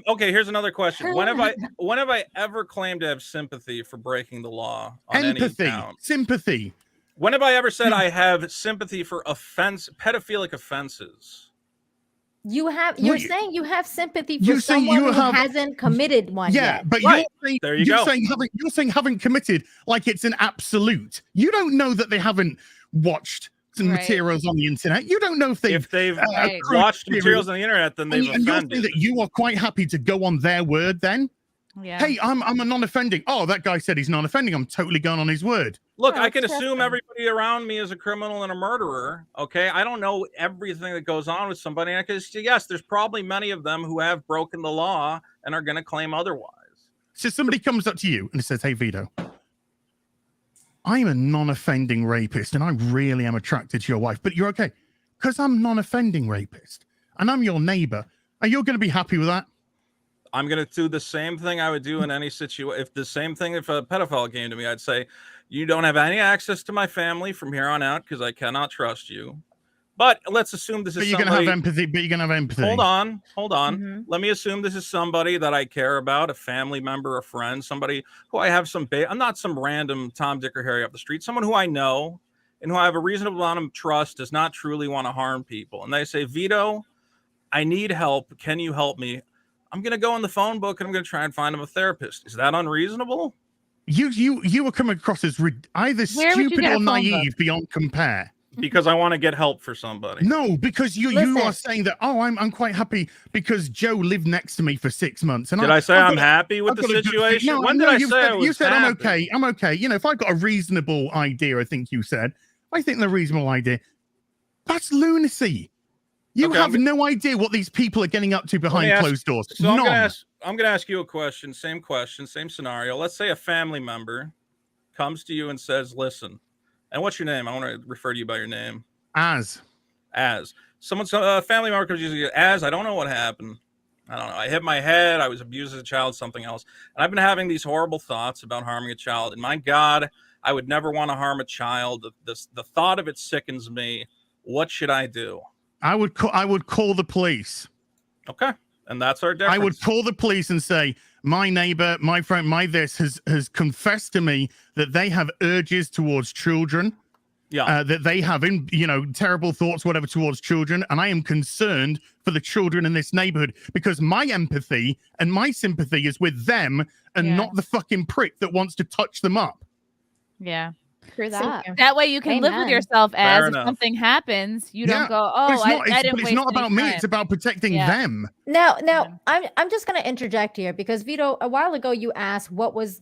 Speaker 5: Okay, here's another question. When have I ever claimed to have sympathy for breaking the law on
Speaker 6: empathy,
Speaker 5: any account?
Speaker 6: Sympathy.
Speaker 5: When have I ever said I have sympathy for pedophilic offenses?
Speaker 1: You're saying you have sympathy for someone who hasn't committed one yet.
Speaker 6: But you're saying haven't committed like it's an absolute. You don't know that they haven't watched some materials on the internet. You don't know if they've
Speaker 5: watched materials on the internet, then they've offended.
Speaker 6: And you're saying that you are quite happy to go on their word then?
Speaker 2: Yeah.
Speaker 6: Hey, I'm a non-offending. Oh, that guy said he's non-offending. I'm totally going on his word.
Speaker 5: Look, I can assume everybody around me is a criminal and a murderer. Okay, I don't know everything that goes on with somebody. I can say, yes, there's probably many of them who have broken the law and are going to claim otherwise.
Speaker 6: So somebody comes up to you and says, "Hey, Vito, I'm a non-offending rapist and I really am attracted to your wife, but you're okay because I'm non-offending rapist and I'm your neighbor. Are you going to be happy with that?"
Speaker 5: I'm going to do the same thing I would do in any situation. If a pedophile came to me, I'd say, you don't have any access to my family from here on out because I cannot trust you. But let's assume this is
Speaker 6: somebody... But you're going to have empathy.
Speaker 5: Hold on. Mm-hmm. Let me assume this is somebody that I care about, a family member, a friend, somebody who I have I'm not some random Tom, Dick, or Harry off the street, someone who I know and who I have a reasonable amount of trust does not truly want to harm people. And they say, Vito, I need help. Can you help me? I'm going to go in the phone book and I'm going to try and find him a therapist. Is that unreasonable?
Speaker 6: You were coming across as either stupid or naive beyond compare.
Speaker 5: Because I want to get help for somebody.
Speaker 6: No, because you are saying that, I'm quite happy because Joe lived next to me for 6 months. And
Speaker 5: did I say I'm happy with the situation?
Speaker 6: No,
Speaker 5: when did I say I was
Speaker 6: You said
Speaker 5: happy?
Speaker 6: I'm okay. You know, if I got a reasonable idea, I think you said, I think the reasonable idea, that's lunacy. You have no idea what these people are getting up to behind closed doors.
Speaker 5: So I'm going to ask you a question, same scenario. Let's say a family member comes to you and says, listen, and what's your name? I want to refer to you by your name.
Speaker 6: As.
Speaker 5: Someone's a family member comes to you, as, I don't know what happened. I don't know. I hit my head. I was abused as a child, something else. And I've been having these horrible thoughts about harming a child. And my God, I would never want to harm a child. The thought of it sickens me. What should I do?
Speaker 6: I would call the police.
Speaker 5: Okay. And that's our difference.
Speaker 6: I would call the police and say, my neighbor, my friend, has confessed to me that they have urges towards children. Yeah. That they have terrible thoughts, whatever, towards children. And I am concerned for the children in this neighborhood because my empathy and my sympathy is with them and not the fucking prick that wants to touch them up.
Speaker 2: Yeah.
Speaker 4: For that.
Speaker 2: That way you can live with yourself if something happens, you don't go, I didn't
Speaker 6: It's not about me, it's about protecting them.
Speaker 1: Now, I'm just going to interject here because Vito, a while ago you asked what was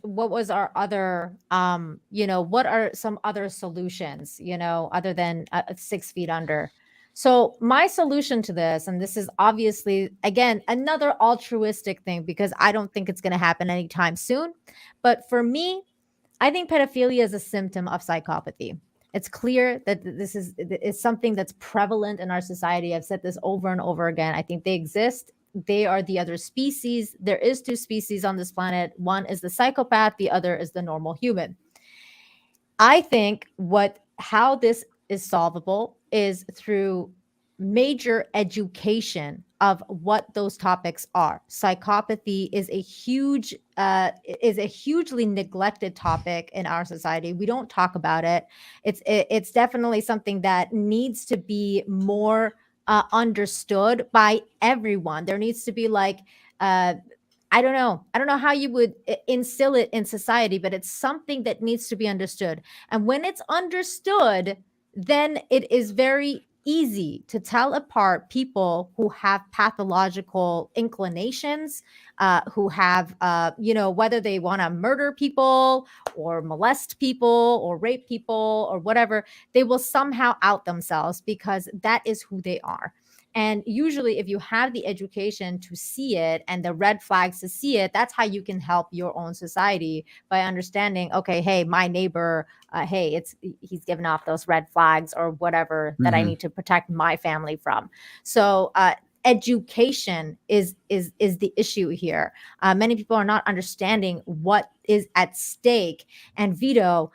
Speaker 1: our other what are some other solutions, other than 6 feet under. So my solution to this, and this is obviously, again, another altruistic thing because I don't think it's going to happen anytime soon. But for me, I think pedophilia is a symptom of psychopathy. It's clear that this is something that's prevalent in our society. I've said this over and over again. I think they exist. They are the other species. There is 2 species on this planet. One is the psychopath. The other is the normal human. I think how this is solvable is through major education of what those topics are. Psychopathy is a hugely neglected topic in our society. We don't talk about it. It's definitely something that needs to be more understood by everyone. There needs to be I don't know how you would instill it in society, but it's something that needs to be understood. And when it's understood, then it is very easy to tell apart people who have pathological inclinations, who have, whether they want to murder people or molest people or rape people or whatever, they will somehow out themselves because that is who they are. And usually if you have the education to see it and the red flags to see it, that's how you can help your own society by understanding, okay, hey, my neighbor, hey, he's giving off those red flags or whatever that I need to protect my family from. So education is the issue here. Many people are not understanding what is at stake. And Vito,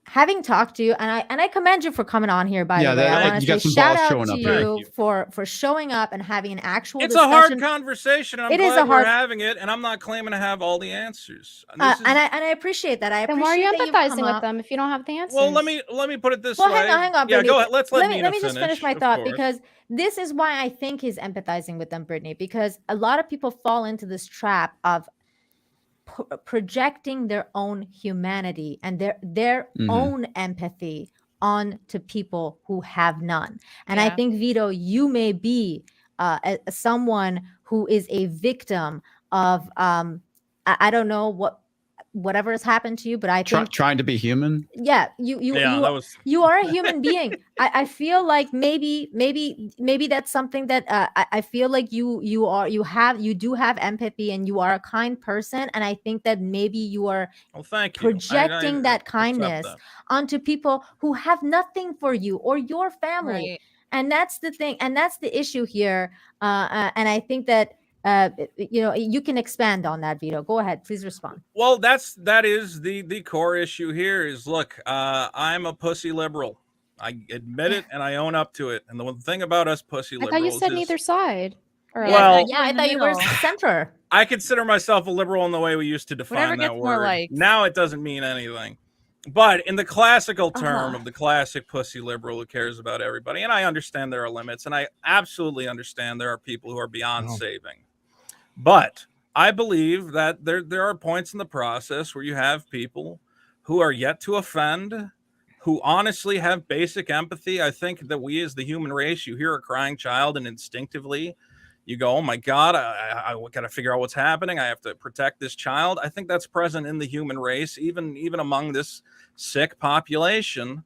Speaker 1: having talked to you, and I commend you for coming on here, by the way. I want to say shout out to you for showing up and having an actual discussion.
Speaker 5: It's a hard conversation. I'm glad we're having it, and I'm not claiming to have all the answers.
Speaker 1: And I appreciate that. I appreciate
Speaker 4: then why are you empathizing with them if you don't have the answers?
Speaker 5: Well, let me put it this way.
Speaker 1: Hang on,
Speaker 5: yeah,
Speaker 1: Brittany.
Speaker 5: go ahead. Let
Speaker 1: me just finish my thought, because this is why I think he's empathizing with them, Brittany, because a lot of people fall into this trap of projecting their own humanity and their own empathy onto people who have none. And I think, Vito, you may be someone who is a victim of I don't know whatever has happened to you, but I think
Speaker 3: trying to be human.
Speaker 1: Yeah, you are a human being. I feel like maybe that's something that I feel like you do have empathy and you are a kind person, and I think that maybe you are projecting that kindness onto people who have nothing for you or your family. Right. And that's the thing, and that's the issue here. And I think that you can expand on that, Vito. Go ahead, please respond.
Speaker 5: Well, that is the core issue here is, look, I'm a pussy liberal. I admit it and I own up to it. And the one thing about us pussy liberals,
Speaker 4: I thought you said neither side.
Speaker 1: Well, I thought you were center.
Speaker 5: I consider myself a liberal in the way we used to define that word. Now it doesn't mean anything. But in the classical term of the classic pussy liberal who cares about everybody, and I understand there are limits, and I absolutely understand there are people who are beyond saving. But I believe that there are points in the process where you have people who are yet to offend, who honestly have basic empathy. I think that we as the human race, you hear a crying child and instinctively you go, oh my God, I got to figure out what's happening. I have to protect this child. I think that's present in the human race, even among this sick population.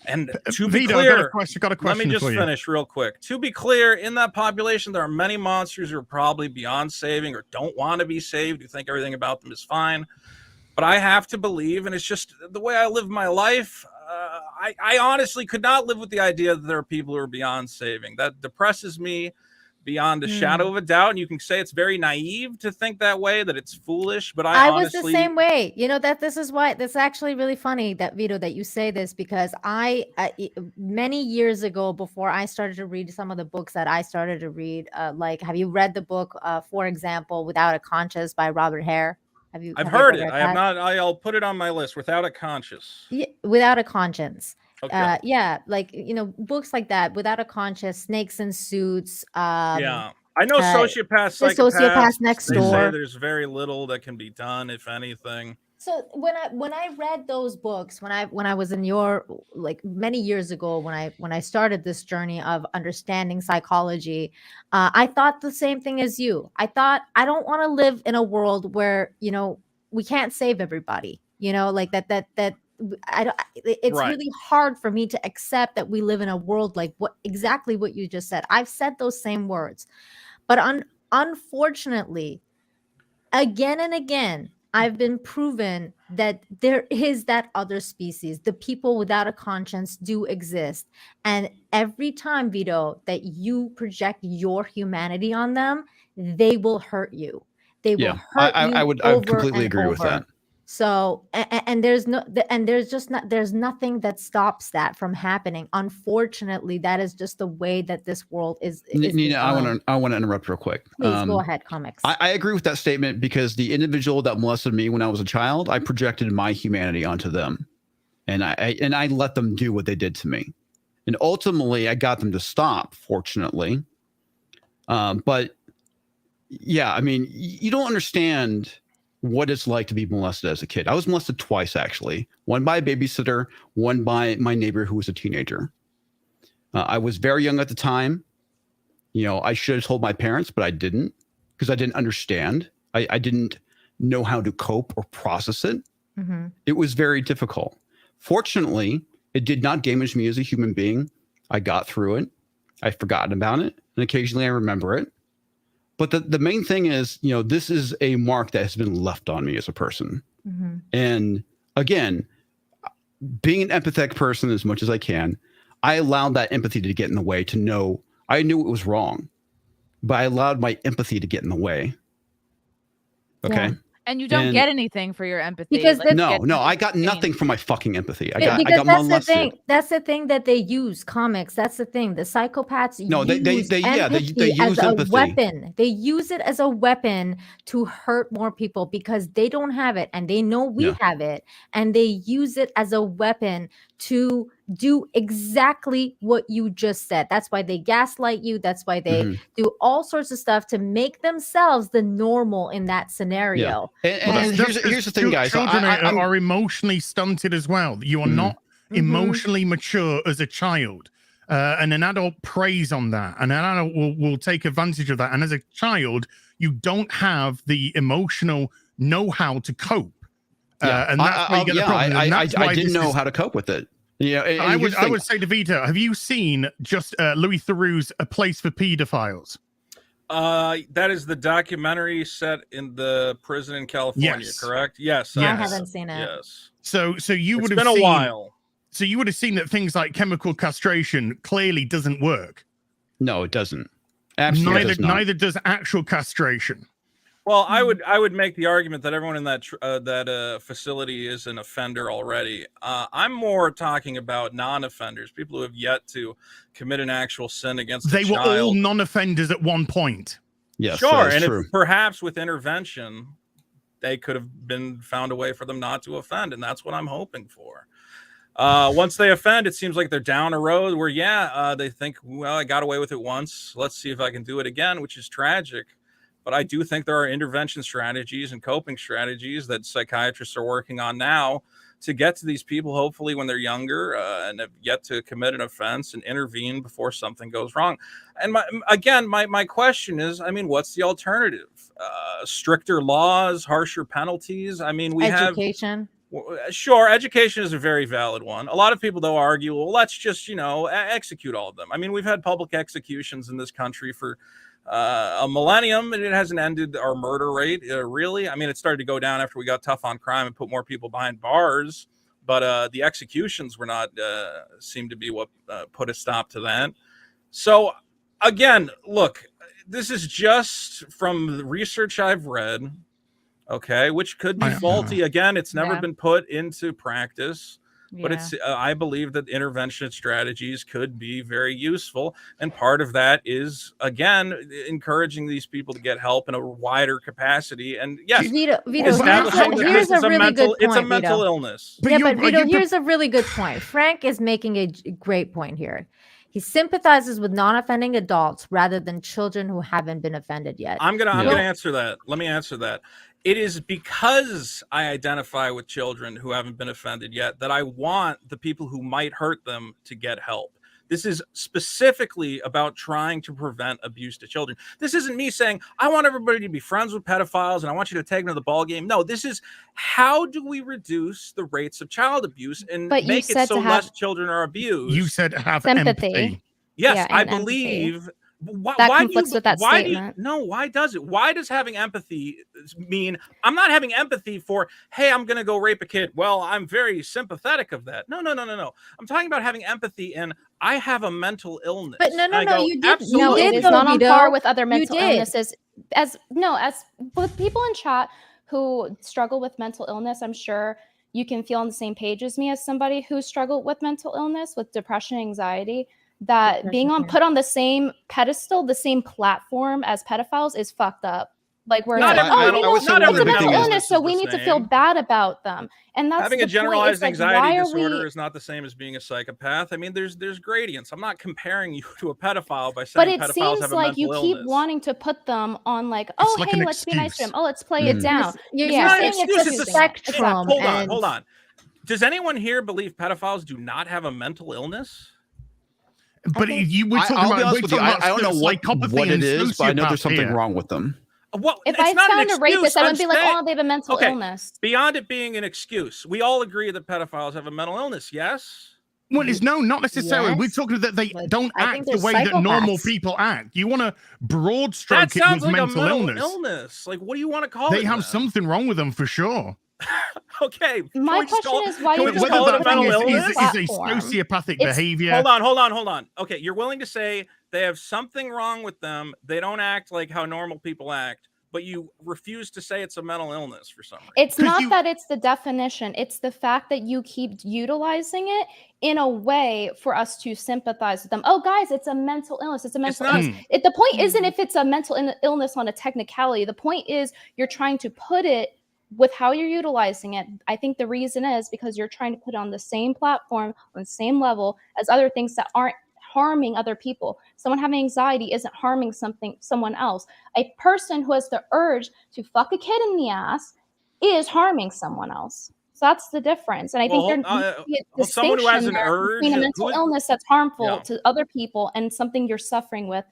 Speaker 5: And to be clear,
Speaker 6: got a question
Speaker 5: let me just finish real quick. To be clear, in that population, there are many monsters who are probably beyond saving or don't want to be saved, who think everything about them is fine. But I have to believe, and it's just the way I live my life, I honestly could not live with the idea that there are people who are beyond saving. That depresses me beyond a shadow of a doubt. And you can say it's very naive to think that way, that it's foolish, but I honestly
Speaker 1: was the same way. This is why this is actually really funny that, Vito, that you say this, because I many years ago, before I started to read some of the books that I started to read, like, have you read the book, for example, Without a Conscience by Robert Hare?
Speaker 5: I've heard it. I have not. I'll put it on my list. Without a Conscience.
Speaker 1: Yeah, Without a Conscience.
Speaker 5: Okay.
Speaker 1: Like, books like that, Without a Conscience, Snakes in Suits.
Speaker 5: Yeah, I know Sociopath,
Speaker 1: Psychopath Next Door.
Speaker 5: They say there's very little that can be done, if anything.
Speaker 1: So when I read those books, when I was in your, like, many years ago, when I started this journey of understanding psychology, I thought the same thing as you. I thought, I don't want to live in a world where we can't save everybody. Like that. It's really hard for me to accept that we live in a world like exactly what you just said. I've said those same words, but unfortunately, again and again, I've been proven that there is that other species. The people without a conscience do exist. And every time, Vito, that you project your humanity on them, they will hurt you. They will hurt you.
Speaker 3: I would completely agree with that.
Speaker 1: So, and there's nothing that stops that from happening. Unfortunately, that is just the way that this world is.
Speaker 3: Nina, I want to interrupt real quick.
Speaker 1: Please go ahead, Comics.
Speaker 3: I agree with that statement, because the individual that molested me when I was a child, I projected my humanity onto them, and I let them do what they did to me, and ultimately I got them to stop, fortunately. But yeah, I mean, you don't understand what it's like to be molested as a kid. I was molested twice, actually. One by a babysitter, one by my neighbor who was a teenager. I was very young at the time. You know, I should have told my parents, but I didn't because I didn't understand. I didn't know how to cope or process it. Mm-hmm. It was very difficult. Fortunately, it did not damage me as a human being. I got through it. I've forgotten about it. And occasionally I remember it. But the main thing is, you know, this is a mark that has been left on me as a person. Mm-hmm. And again, being an empathetic person as much as I can, I allowed that empathy to get in the way to know I knew it was wrong, but I allowed my empathy to get in the way. Okay.
Speaker 2: Yeah. And you don't get anything for your empathy.
Speaker 1: Because
Speaker 3: no, I got nothing from my fucking empathy. I got
Speaker 1: that's
Speaker 3: molested.
Speaker 1: The thing. That's the thing that they use comics. That's the thing. The psychopaths they use empathy. A weapon. They use it as a weapon to hurt more people because they don't have it and they know we have it, and they use it as a weapon to do exactly what you just said. That's why they gaslight you. That's why they do all sorts of stuff to make themselves the normal in that scenario.
Speaker 3: Yeah. And here's the thing, guys.
Speaker 6: Children are emotionally stunted as well. You are not emotionally mature as a child. And an adult preys on that. And an adult will take advantage of that. And as a child, you don't have the emotional know-how to cope. And that's where you get the problem.
Speaker 3: I didn't know how to cope with it. Yeah,
Speaker 6: I would say to Vito, have you seen just Louis Theroux's A Place for Pedophiles?
Speaker 5: That is the documentary set in the prison in California, correct? Yes.
Speaker 1: I haven't seen it.
Speaker 5: Yes.
Speaker 6: So you would have
Speaker 5: been a while.
Speaker 6: So you would have seen that things like chemical castration clearly doesn't work.
Speaker 3: No, it doesn't. Absolutely does not.
Speaker 6: Neither does actual castration.
Speaker 5: Well, I would make the argument that everyone in that facility is an offender already. I'm more talking about non-offenders, people who have yet to commit an actual sin against a child.
Speaker 6: They were all non-offenders at one point.
Speaker 3: Yes,
Speaker 5: sure, and if perhaps with intervention, they could have been found a way for them not to offend, and that's what I'm hoping for. Once they offend, it seems like they're down a road where they think, well, I got away with it once. Let's see if I can do it again, which is tragic. But I do think there are intervention strategies and coping strategies that psychiatrists are working on now to get to these people, hopefully when they're younger and have yet to commit an offense, and intervene before something goes wrong. And my question is, I mean, what's the alternative? Stricter laws, harsher penalties? I mean, we have education. Sure, education is a very valid one. A lot of people, though, argue, well, let's just, execute all of them. I mean, we've had public executions in this country for a millennium, and it hasn't ended our murder rate, really. I mean, it started to go down after we got tough on crime and put more people behind bars, but the executions were not seem to be what put a stop to that. So again, look, this is just from the research I've read, okay, which could be faulty. Again, it's never been put into practice. But it's I believe that intervention strategies could be very useful. And part of that is, again, encouraging these people to get help in a wider capacity. And yes,
Speaker 1: Vito, here's a really good point.
Speaker 5: It's a mental illness.
Speaker 1: But Vito, here's a really good point. Frank is making a great point here. He sympathizes with non-offending adults rather than children who haven't been offended yet.
Speaker 5: I'm gonna answer that. Let me answer that. It is because I identify with children who haven't been offended yet that I want the people who might hurt them to get help. This is specifically about trying to prevent abuse to children. This isn't me saying, I want everybody to be friends with pedophiles and I want you to take them to the ball game. No, this is how do we reduce the rates of child abuse and make it so less children are abused.
Speaker 6: You said have
Speaker 4: sympathy.
Speaker 6: Empathy.
Speaker 5: Yes, I believe.
Speaker 4: That conflicts with that statement.
Speaker 5: Why does it? Why does having empathy mean I'm not having empathy for, hey, I'm going to go rape a kid? Well, I'm very sympathetic of that. No. I'm talking about having empathy and I have a mental illness.
Speaker 1: But no, you did.
Speaker 4: No, it is not on par with other mental illnesses. As with people in chat who struggle with mental illness, I'm sure you can feel on the same page as me as somebody who struggled with mental illness, with depression, anxiety. That being put on the same pedestal, the same platform as pedophiles is fucked up. Like we're
Speaker 5: Not
Speaker 4: like,
Speaker 5: every mental-
Speaker 4: it's
Speaker 5: not
Speaker 4: a
Speaker 5: every
Speaker 4: mental
Speaker 5: mental
Speaker 4: illness, so
Speaker 5: illness
Speaker 4: we
Speaker 5: is the
Speaker 4: need to feel
Speaker 5: same.
Speaker 4: bad about them. And that's
Speaker 5: having
Speaker 4: the
Speaker 5: a generalized
Speaker 4: point. It's like, why
Speaker 5: anxiety
Speaker 4: are
Speaker 5: disorder
Speaker 4: we...
Speaker 5: is not the same as being a psychopath. I mean, there's gradients. I'm not comparing you to a pedophile by
Speaker 4: But
Speaker 5: saying
Speaker 4: it
Speaker 5: pedophiles
Speaker 4: seems
Speaker 5: have a
Speaker 4: like
Speaker 5: mental
Speaker 4: you keep
Speaker 5: illness.
Speaker 4: wanting to put them on like,
Speaker 6: It's
Speaker 4: oh,
Speaker 6: like
Speaker 4: hey,
Speaker 6: an
Speaker 4: let's be nice to
Speaker 6: excuse.
Speaker 4: them. Oh, let's play it down.
Speaker 1: You're
Speaker 4: Yeah.
Speaker 1: saying
Speaker 5: It's not an
Speaker 1: it's
Speaker 5: excuse,
Speaker 1: a
Speaker 5: it's a
Speaker 1: spectrum.
Speaker 5: Hold on. Does anyone here believe pedophiles do not have a mental illness?
Speaker 6: But you were talking
Speaker 3: I'll be
Speaker 6: about,
Speaker 3: honest with you, I don't know what
Speaker 6: psychopathy
Speaker 3: it
Speaker 6: and
Speaker 3: is, but I know there's
Speaker 6: sociopath
Speaker 3: something
Speaker 6: here.
Speaker 3: wrong with them.
Speaker 5: Well,
Speaker 4: If
Speaker 5: it's
Speaker 4: I
Speaker 5: not an
Speaker 4: found a rapist,
Speaker 5: excuse,
Speaker 4: I wouldn't be like,
Speaker 5: saying-
Speaker 4: oh, they have a mental illness.
Speaker 5: Beyond it being an excuse, we all agree that pedophiles have a mental illness, yes?
Speaker 6: Well, it's not necessarily.
Speaker 1: Yes,
Speaker 6: We're talking that they
Speaker 1: but
Speaker 6: don't
Speaker 1: I think
Speaker 6: act the
Speaker 1: they're
Speaker 6: way that normal
Speaker 1: psychopaths.
Speaker 6: people act. You want to broad
Speaker 5: That
Speaker 6: stroke it
Speaker 5: sounds
Speaker 6: with
Speaker 5: like a
Speaker 6: mental illness.
Speaker 5: Like, what do you want to call it?
Speaker 6: They have
Speaker 5: then?
Speaker 6: something wrong with them for sure.
Speaker 5: Okay.
Speaker 4: My question is, why
Speaker 5: can we
Speaker 4: you
Speaker 5: just
Speaker 6: Whether
Speaker 5: call it a
Speaker 6: that
Speaker 5: mental
Speaker 6: thing
Speaker 5: illness?
Speaker 6: is a
Speaker 4: Platform.
Speaker 6: sociopathic
Speaker 4: It's-
Speaker 6: behavior.
Speaker 5: Hold on. Okay, you're willing to say they have something wrong with them. They don't act like how normal people act, but you refuse to say it's a mental illness for some reason.
Speaker 4: It's not that it's the definition. It's the fact that you keep utilizing it in a way for us to sympathize with them. Oh, guys, it's a mental illness. It's a mental
Speaker 5: not-
Speaker 4: illness. The point isn't if it's a mental illness on a technicality. The point is you're trying to put it with how you're utilizing it. I think the reason is because you're trying to put it on the same platform, on the same level as other things that aren't harming other people. Someone having anxiety isn't harming someone else. A person who has the urge to fuck a kid in the ass is harming someone else. So that's the difference. And I think there needs to be a
Speaker 5: someone who has
Speaker 4: distinction
Speaker 5: an
Speaker 4: there
Speaker 5: urge,
Speaker 4: between a mental illness that's harmful to other people and something you're suffering with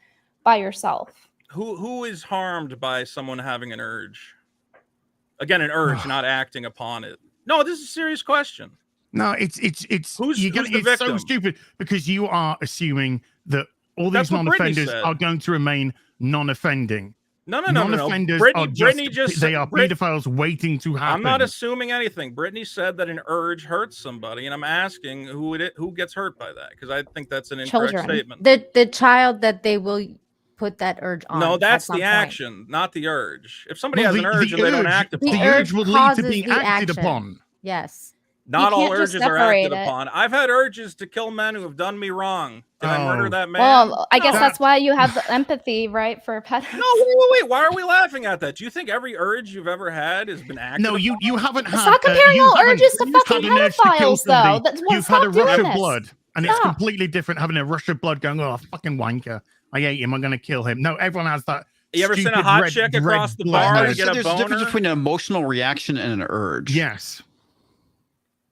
Speaker 4: by yourself.
Speaker 5: Who is harmed by someone having an urge? Again, an urge, not acting upon it. No, this is a serious question.
Speaker 6: No, it's
Speaker 5: Who's the
Speaker 6: it's so
Speaker 5: victim?
Speaker 6: stupid because you are assuming that all
Speaker 5: That's
Speaker 6: these
Speaker 5: what Brittany
Speaker 6: non-offenders
Speaker 5: said.
Speaker 6: are going to remain non-offending.
Speaker 5: No.
Speaker 6: Non-offenders are
Speaker 5: Brittany just
Speaker 6: they are pedophiles waiting to happen.
Speaker 5: I'm not assuming anything. Brittany said that an urge hurts somebody, and I'm asking who gets hurt by that, because I think that's an incorrect statement.
Speaker 1: The child that they will put that urge on.
Speaker 5: No, that's the
Speaker 1: point.
Speaker 5: action, not the urge. If somebody
Speaker 6: Well,
Speaker 5: has an urge and they don't act upon
Speaker 6: the
Speaker 5: it,
Speaker 6: urge will lead to
Speaker 1: causes
Speaker 6: being
Speaker 1: the
Speaker 6: acted
Speaker 1: action.
Speaker 6: upon.
Speaker 1: Yes.
Speaker 5: not all
Speaker 4: can't just
Speaker 5: urges are acted
Speaker 4: separate it.
Speaker 5: upon. I've had urges to kill men who have done me wrong. Did I murder that man?
Speaker 4: Well, I guess
Speaker 5: No.
Speaker 4: that's why you have the empathy, right, for pedos.
Speaker 5: No, wait. Why are we laughing at that? Do you think every urge you've ever had has been acted
Speaker 6: No, you haven't had.
Speaker 4: Stop comparing
Speaker 6: you
Speaker 4: all
Speaker 6: haven't-
Speaker 4: urges to
Speaker 6: you've
Speaker 4: fucking
Speaker 6: had an urge to kill
Speaker 4: pedophiles, though.
Speaker 6: somebody.
Speaker 4: That's what.
Speaker 6: You've had a
Speaker 4: Stop
Speaker 6: rush
Speaker 4: doing
Speaker 6: of
Speaker 4: this.
Speaker 6: blood, and it's
Speaker 4: Stop.
Speaker 6: completely different having a rush of blood going, oh, fucking wanker. I hate him. I'm going to kill him. No, everyone has that.
Speaker 5: You ever seen a
Speaker 6: stupid
Speaker 5: hot
Speaker 6: red-
Speaker 5: chick
Speaker 6: red
Speaker 5: across the
Speaker 6: blood
Speaker 5: bar
Speaker 6: urge.
Speaker 5: and get a
Speaker 3: There's a difference
Speaker 5: boner?
Speaker 3: between an emotional reaction and an urge.
Speaker 6: Yes.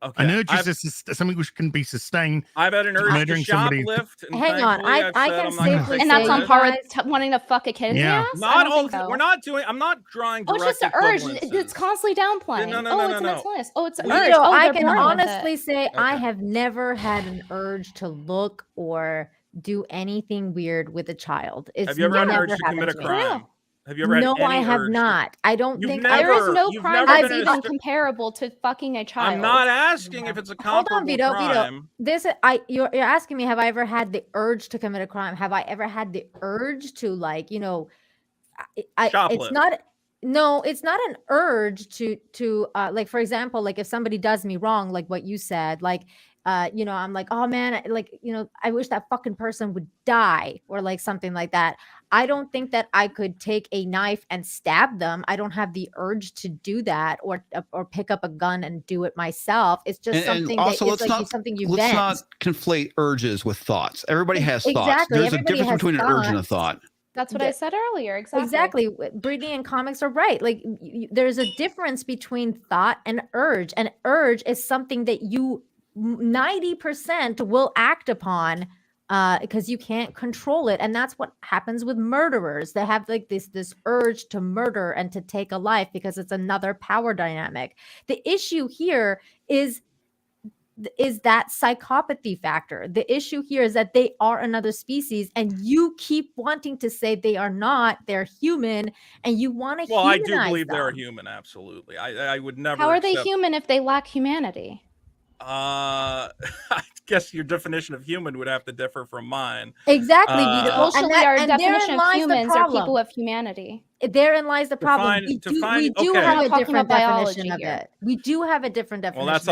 Speaker 5: Okay.
Speaker 6: An urge is something which can be sustained.
Speaker 5: I've had an urge to
Speaker 6: Murdering somebody.
Speaker 5: shoplift. And
Speaker 1: Hang on,
Speaker 5: thankfully I've
Speaker 1: I
Speaker 5: said
Speaker 1: can
Speaker 5: I'm not gonna
Speaker 1: safely
Speaker 5: take
Speaker 4: And that's
Speaker 5: that.
Speaker 4: on par with wanting to fuck a kid in the
Speaker 6: Yeah.
Speaker 4: ass? I
Speaker 5: Not
Speaker 4: don't
Speaker 5: all.
Speaker 4: think so.
Speaker 5: We're not doing. I'm not drawing.
Speaker 4: Oh, it's
Speaker 5: direct
Speaker 4: just an urge.
Speaker 5: equivalences.
Speaker 4: It's constantly downplaying.
Speaker 5: No,
Speaker 4: Oh,
Speaker 5: no,
Speaker 4: it's a
Speaker 5: no.
Speaker 4: mental illness. Oh, it's an
Speaker 5: We-
Speaker 4: urge.
Speaker 1: So
Speaker 4: Oh,
Speaker 1: I
Speaker 4: they're
Speaker 1: can
Speaker 4: born with it.
Speaker 1: honestly say I
Speaker 5: Okay.
Speaker 1: have never had an urge to look or do anything weird with a child. It's
Speaker 5: Have you ever had an
Speaker 1: never
Speaker 5: urge to
Speaker 1: happened
Speaker 5: commit a
Speaker 1: me.
Speaker 5: crime? Have you ever had
Speaker 1: No,
Speaker 5: any
Speaker 1: I have
Speaker 5: urge to-
Speaker 1: not. I don't
Speaker 5: You've
Speaker 1: think
Speaker 5: never-
Speaker 4: There is no
Speaker 5: you've
Speaker 4: crime
Speaker 5: never
Speaker 4: that's
Speaker 5: been
Speaker 4: even
Speaker 5: a-
Speaker 4: comparable to fucking a child.
Speaker 5: I'm not asking if it's a
Speaker 1: Hold
Speaker 5: comparable
Speaker 1: on, Vito.
Speaker 5: crime.
Speaker 1: This you're asking me, have I ever had the urge to commit a crime? Have I ever had the urge to, like, it's
Speaker 5: Shoplift.
Speaker 1: not. No, it's not an urge to like, for example, like if somebody does me wrong, like what you said, like I'm like, oh man, I wish that fucking person would die, or like something like that. I don't think that I could take a knife and stab them. I don't have the urge to do that, or pick up a gun and do it myself. It's just something
Speaker 3: and also,
Speaker 1: that
Speaker 3: let's
Speaker 1: it's like
Speaker 3: not
Speaker 1: something you
Speaker 3: let's
Speaker 1: vent.
Speaker 3: not conflate urges with thoughts. Everybody has thoughts.
Speaker 1: Exactly,
Speaker 3: There's a
Speaker 1: everybody
Speaker 3: difference
Speaker 1: has
Speaker 3: between an urge and a
Speaker 1: thoughts.
Speaker 3: thought.
Speaker 4: That's what I said earlier.
Speaker 1: Exactly. Brittany and comics are right. Like there's a difference between thought and urge. And urge is something that you 90% will act upon because you can't control it. And that's what happens with murderers. They have like this urge to murder and to take a life because it's another power dynamic. The issue here is that psychopathy factor. The issue here is that they are another species, and you keep wanting to say they are not. They're human, and you want to.
Speaker 5: Well, I do believe they're human. Absolutely, I would never.
Speaker 4: How are they
Speaker 5: accept-
Speaker 4: human if they lack humanity?
Speaker 5: I guess your definition of human would have to differ from mine.
Speaker 1: Exactly, Vito.
Speaker 4: Socially, our definition of humans are
Speaker 1: problem.
Speaker 4: people of humanity.
Speaker 1: Therein lies the problem. We do
Speaker 5: okay.
Speaker 1: have a
Speaker 4: Talking
Speaker 1: different
Speaker 4: about biology
Speaker 1: definition of
Speaker 4: here.
Speaker 1: it. We do have a different definition.
Speaker 5: Well, that's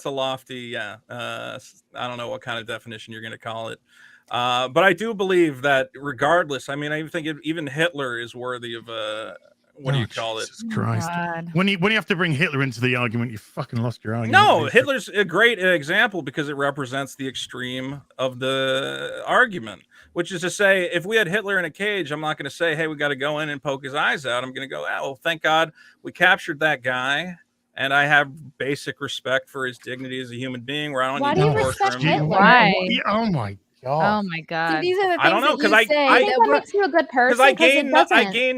Speaker 5: a
Speaker 1: of
Speaker 5: lofty. Yeah. I don't know what kind of definition you're going to call it. But I do believe that regardless, I mean, I think even Hitler is worthy of what do you call it?
Speaker 6: Jesus Christ. When you have to bring Hitler into the argument, you fucking lost your argument.
Speaker 5: No, Hitler's a great example because it represents the extreme of the argument, which is to say, if we had Hitler in a cage, I'm not going to say, hey, we got to go in and poke his eyes out. I'm going to go, oh, well, thank God we captured that guy. And I have basic respect for his dignity as a human being where I don't need to torture him.
Speaker 2: Why?
Speaker 6: Oh my God.
Speaker 2: Oh my God.
Speaker 1: See, these are the things
Speaker 5: I don't know, because
Speaker 4: I think that makes you a good person.
Speaker 5: I gain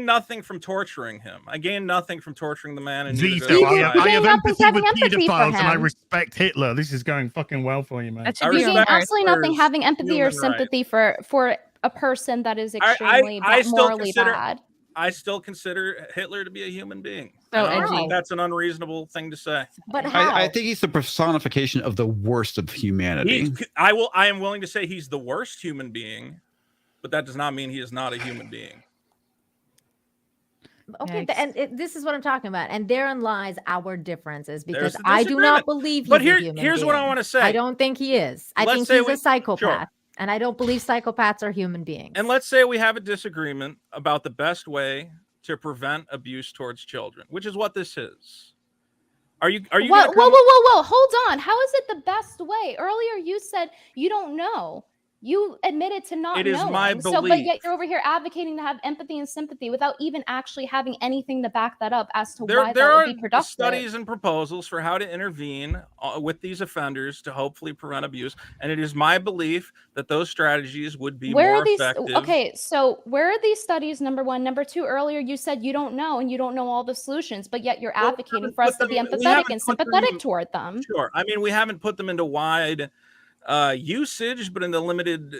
Speaker 5: nothing from torturing him. I gain nothing from torturing the man. And
Speaker 6: Vito, I have empathy with pedophiles and I respect Hitler. This is going fucking well for you, man.
Speaker 4: You gain absolutely nothing having empathy or sympathy for a person that is extremely morally bad.
Speaker 5: I still consider Hitler to be a human being.
Speaker 2: So
Speaker 5: I don't think that's an unreasonable thing to say.
Speaker 1: But how?
Speaker 3: I think he's the personification of the worst of humanity.
Speaker 5: I am willing to say he's the worst human being, but that does not mean he is not a human being.
Speaker 1: Okay, this is what I'm talking about, and therein lies our differences because I do not believe.
Speaker 5: But here's what I want to say.
Speaker 1: I don't think he is. I think he's a psychopath. Sure. And I don't believe psychopaths are human beings.
Speaker 5: And let's say we have a disagreement about the best way to prevent abuse towards children, which is what this is. Are you?
Speaker 4: Whoa! Hold on. How is it the best way? Earlier you said you don't know. You admitted to not knowing.
Speaker 5: It is my belief.
Speaker 4: So, but yet you're over here advocating to have empathy and sympathy without even actually having anything to back that up as to why that would be productive.
Speaker 5: There are studies and proposals for how to intervene with these offenders to hopefully prevent abuse, and it is my belief that those strategies would be more effective.
Speaker 4: Okay, so where are these studies? Number one. Number two, earlier you said you don't know and you don't know all the solutions, but yet you're advocating for us to be empathetic and sympathetic toward them.
Speaker 5: Sure. I mean, we haven't put them into wide usage, but in the limited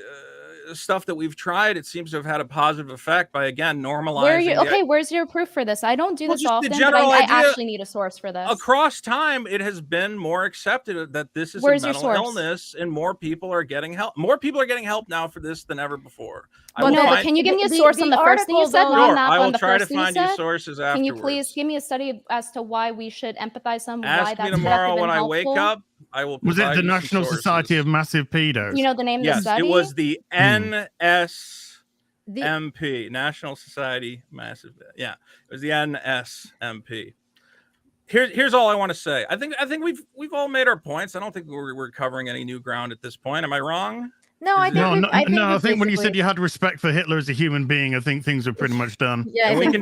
Speaker 5: stuff that we've tried, it seems to have had a positive effect by again normalizing.
Speaker 4: Where's your proof for this? I don't do this often, but I actually need a source for this.
Speaker 5: Across time, it has been more accepted that this is a mental illness, and more people are getting help. More people are getting help now for this than ever before.
Speaker 4: Well, no, but can you give me a source on the first thing you said?
Speaker 5: Sure, I will try to find you sources afterwards.
Speaker 4: Can you please give me a study as to why we should empathize them?
Speaker 5: Ask me tomorrow when I wake up. I will.
Speaker 6: Was it the National Society of Massive Pedos?
Speaker 4: You know the name of the study?
Speaker 5: It was the NSMP, National Society Massive. Yeah, it was the NSMP. Here's all I want to say. I think we've all made our points. I don't think we're covering any new ground at this point. Am I wrong?
Speaker 1: No, I think
Speaker 6: when you said you had respect for Hitler as a human being, I think things are pretty much done.
Speaker 1: Yeah,
Speaker 5: and we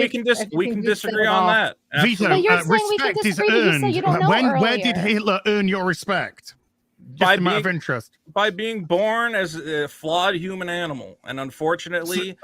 Speaker 5: can disagree on that.
Speaker 6: Vito, respect is earned. Where did Hitler earn your respect? Just a matter of interest.
Speaker 5: By being born as a flawed human animal, and unfortunately,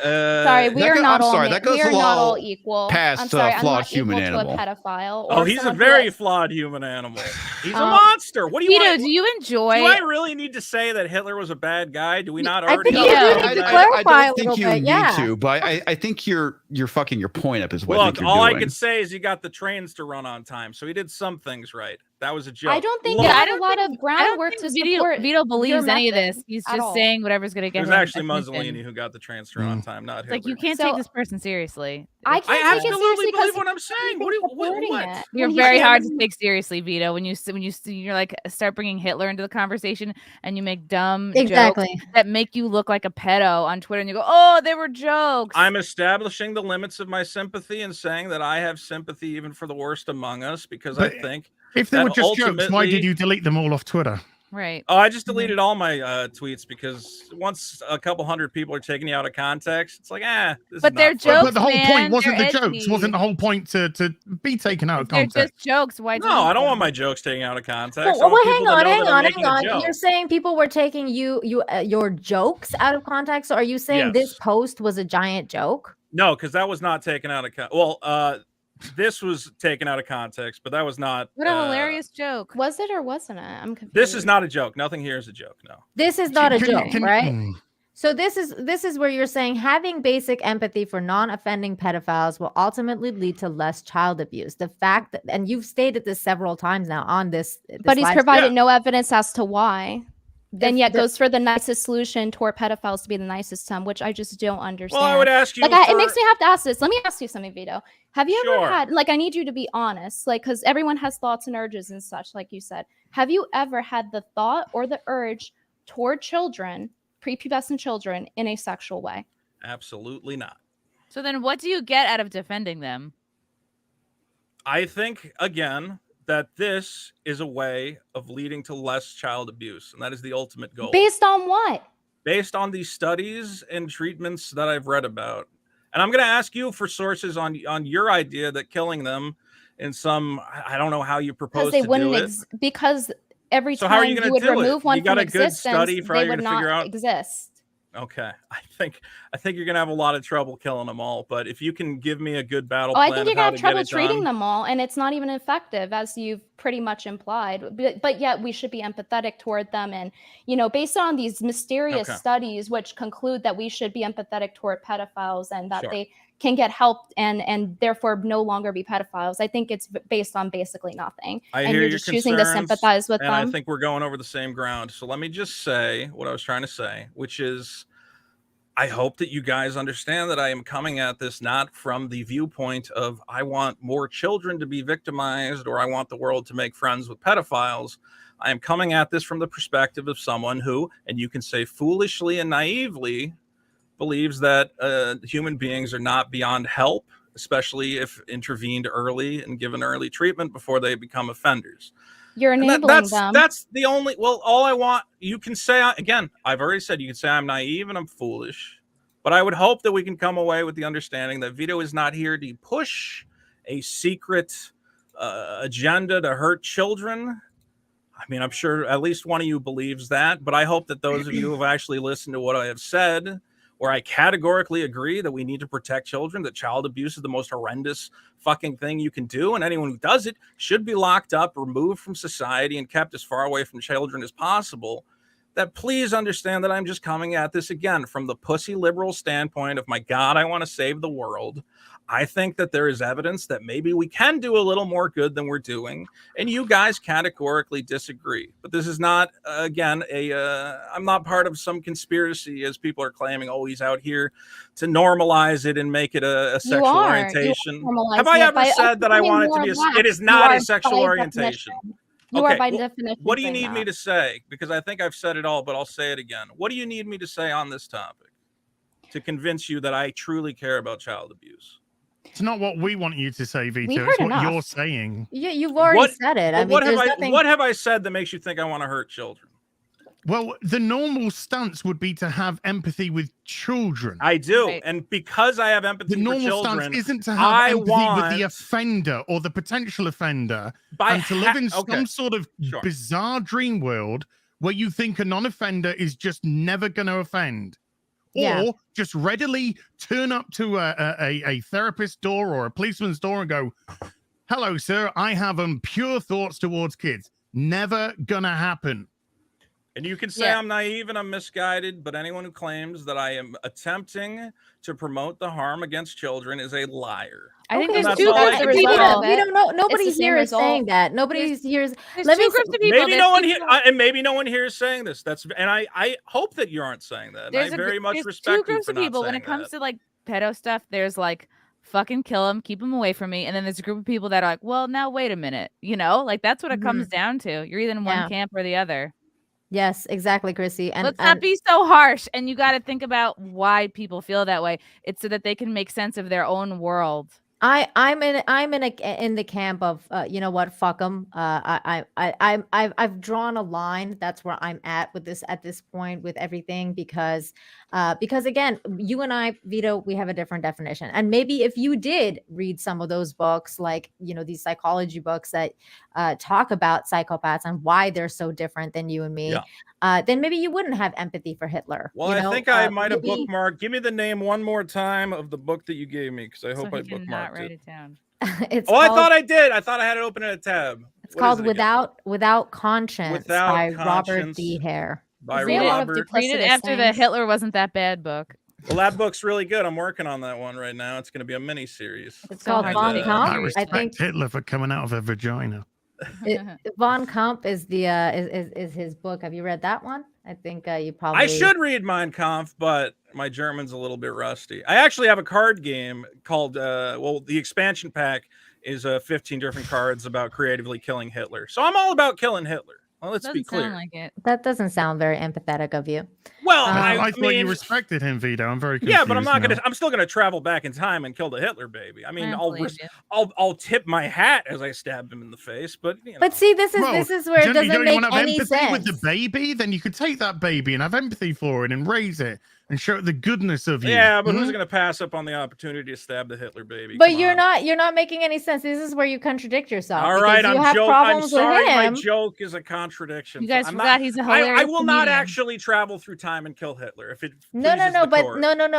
Speaker 4: sorry, we are not all equal.
Speaker 3: Past flawed human animal.
Speaker 4: To a pedophile.
Speaker 5: Oh, he's a very flawed human animal. He's a monster. What do you
Speaker 2: want? Do you enjoy?
Speaker 5: Do I really need to say that Hitler was a bad guy? Do we not already?
Speaker 3: I don't think you need to, but I think you're fucking your point up as well.
Speaker 5: Look, all I can say is he got the trains to run on time, so he did some things right. That was a joke.
Speaker 4: I don't think there's a lot of groundwork to support.
Speaker 2: Vito believes any of this. He's just saying whatever's going to get him.
Speaker 5: It was actually Mussolini who got the trains to run on time, not Hitler.
Speaker 2: Like, you can't take this person seriously.
Speaker 4: I
Speaker 5: absolutely believe what I'm saying. What?
Speaker 2: You're very hard to take seriously, Vito. When you're like start bringing Hitler into the conversation and you make dumb jokes that make you look like a pedo on Twitter, and you go, "Oh, they were jokes."
Speaker 5: I'm establishing the limits of my sympathy and saying that I have sympathy even for the worst among us because I think
Speaker 6: if they were just jokes, why did you delete them all off Twitter?
Speaker 2: Right.
Speaker 5: Oh, I just deleted all my tweets because once a couple hundred people are taking you out of context, it's like,
Speaker 2: But they're jokes.
Speaker 6: But the whole point wasn't the jokes. Wasn't the whole point to be taken out of context?
Speaker 2: They're just jokes. Why?
Speaker 5: No, I don't want my jokes taken out of context.
Speaker 1: Well, hang on. You're saying people were taking your jokes out of context. So are you saying this post was a giant joke?
Speaker 5: No, because that was not taken out of context. Well, this was taken out of context, but that was not.
Speaker 2: What a hilarious joke.
Speaker 4: Was it or wasn't it? I'm confused.
Speaker 5: This is not a joke. Nothing here is a joke. No.
Speaker 1: This is not a joke, right? So this is where you're saying having basic empathy for non-offending pedophiles will ultimately lead to less child abuse. The fact that, and you've stated this several times now on this
Speaker 4: but he's provided no evidence as to why. Then yet goes for the nicest solution toward pedophiles to be the nicest to them, which I just don't understand.
Speaker 5: Well, I would ask you.
Speaker 4: It makes me have to ask this. Let me ask you something, Vito. Have you ever had, I need you to be honest, because everyone has thoughts and urges and such, like you said. Have you ever had the thought or the urge toward children, prepubescent children, in a sexual way?
Speaker 5: Absolutely not.
Speaker 2: So then what do you get out of defending them?
Speaker 5: I think, again, that this is a way of leading to less child abuse. And that is the ultimate goal.
Speaker 4: Based on what?
Speaker 5: Based on these studies and treatments that I've read about. And I'm going to ask you for sources on your idea that killing them in some, I don't know how you propose to do it.
Speaker 4: Because every
Speaker 5: so how are
Speaker 4: time
Speaker 5: you
Speaker 4: you would remove one
Speaker 5: you got
Speaker 4: from
Speaker 5: a good
Speaker 4: existence,
Speaker 5: study for how
Speaker 4: they
Speaker 5: you're
Speaker 4: would
Speaker 5: gonna figure
Speaker 4: not
Speaker 5: out?
Speaker 4: exist.
Speaker 5: Okay, I think you're gonna have a lot of trouble killing them all. But if you can give me a good battle plan,
Speaker 4: I think you're gonna have trouble treating
Speaker 5: done,
Speaker 4: them all, and it's not even effective, as you've pretty much implied. But yet we should be empathetic toward them, and based on these mysterious studies, which conclude that we should be empathetic toward pedophiles and that they can get help and therefore no longer be pedophiles. I think it's based on basically nothing.
Speaker 5: And
Speaker 4: you're just choosing to sympathize with them.
Speaker 5: I think we're going over the same ground. So let me just say what I was trying to say, which is I hope that you guys understand that I am coming at this not from the viewpoint of I want more children to be victimized or I want the world to make friends with pedophiles. I am coming at this from the perspective of someone who, and you can say foolishly and naively, believes that human beings are not beyond help, especially if intervened early and given early treatment before they become offenders.
Speaker 4: You're enabling them.
Speaker 5: That's the only, all I want, you can say, again, I've already said, you can say I'm naive and I'm foolish, but I would hope that we can come away with the understanding that Vito is not here to push a secret agenda to hurt children. I mean, I'm sure at least one of you believes that, but I hope that those of you who have actually listened to what I have said, where I categorically agree that we need to protect children, that child abuse is the most horrendous fucking thing you can do, and anyone who does it should be locked up, removed from society, and kept as far away from children as possible, that please understand that I'm just coming at this again from the pussy liberal standpoint of, my God, I want to save the world. I think that there is evidence that maybe we can do a little more good than we're doing, and you guys categorically disagree. But this is not, again, I'm not part of some conspiracy, as people are claiming, oh, he's out here to normalize it and make it a sexual orientation. Have I ever said that I want it to be it is not a sexual orientation.
Speaker 4: You are by definition.
Speaker 5: What do you need me to say? Because I think I've said it all, but I'll say it again. What do you need me to say on this topic to convince you that I truly care about child abuse?
Speaker 6: It's not what we want you to say, Vito. It's what you're saying.
Speaker 1: Yeah, you've already said it. I mean,
Speaker 5: what have I said that makes you think I want to hurt children?
Speaker 6: Well, the normal stance would be to have empathy with children.
Speaker 5: I do. Right. And because I have empathy for children,
Speaker 6: the normal stance isn't to have empathy with the offender or the potential offender and to live in some sort of bizarre dream world where you think a non-offender is just never going to offend. Or just readily turn up to a therapist's door or a policeman's door and go, hello, sir, I have pure thoughts towards kids. Never gonna happen.
Speaker 5: And you can say I'm naive and I'm misguided, but anyone who claims that I am attempting to promote the harm against children is a liar.
Speaker 2: I think there's two groups of people.
Speaker 1: We don't know. Nobody here is saying that. Nobody here is.
Speaker 2: There's two groups of people.
Speaker 5: Maybe no one here, and maybe no one here is saying this. And I hope that you aren't saying that. And I very much respect
Speaker 2: two groups of people when it comes to like pedo stuff. There's like fucking kill them, keep them away from me, and then there's a group of people that are like, well, now wait a minute, like that's what it comes down to. You're either in one camp or the other.
Speaker 1: Yes, exactly, Chrissy. And
Speaker 2: let's not be so harsh. And you got to think about why people feel that way. It's so that they can make sense of their own world.
Speaker 1: I'm in the camp of you know what, fuck them. I've drawn a line. That's where I'm at this point with everything, because again, you and I, Vito, we have a different definition. And maybe if you did read some of those books, like these psychology books that talk about psychopaths and why they're so different than you and me, then maybe you wouldn't have empathy for Hitler.
Speaker 5: Well, I think I might have bookmarked. Give me the name one more time of the book that you gave me, because I hope I bookmarked it.
Speaker 2: Write it down.
Speaker 1: I
Speaker 5: thought I did. I thought I had it open in a tab.
Speaker 1: It's called Without Conscience by Robert D. Hare.
Speaker 5: By Robert.
Speaker 2: Read it after the Hitler wasn't that bad book.
Speaker 5: Well, that book's really good. I'm working on that one right now. It's going to be a mini series.
Speaker 1: It's called Von Kamp.
Speaker 6: I respect Hitler for coming out of her vagina.
Speaker 1: Von Kamp is is his book. Have you read that one? I think you probably.
Speaker 5: I should read Mein Kampf, but my German's a little bit rusty. I actually have a card game called the expansion pack is 15 different cards about creatively killing Hitler. So I'm all about killing Hitler. Well, let's be clear.
Speaker 2: Like it.
Speaker 1: That doesn't sound very empathetic of you.
Speaker 5: Well, Well,
Speaker 6: I thought you respected him, Vito. I'm very confused.
Speaker 5: Yeah, but I'm not gonna. I'm still gonna travel back in time and kill the Hitler baby. I mean, I'll tip my hat as I stab him in the face. But
Speaker 1: but see, this is where it doesn't make any sense.
Speaker 6: With the baby, then you could take that baby and have empathy for it and raise it and show it the goodness of you.
Speaker 5: Yeah, but who's gonna pass up on the opportunity to stab the Hitler baby?
Speaker 1: But you're not making any sense. This is where you contradict yourself.
Speaker 5: All right,
Speaker 1: I'm sorry.
Speaker 5: My joke is a contradiction.
Speaker 2: You guys forgot he's a hilarious
Speaker 5: I will not actually travel through time and kill Hitler if it.
Speaker 1: No.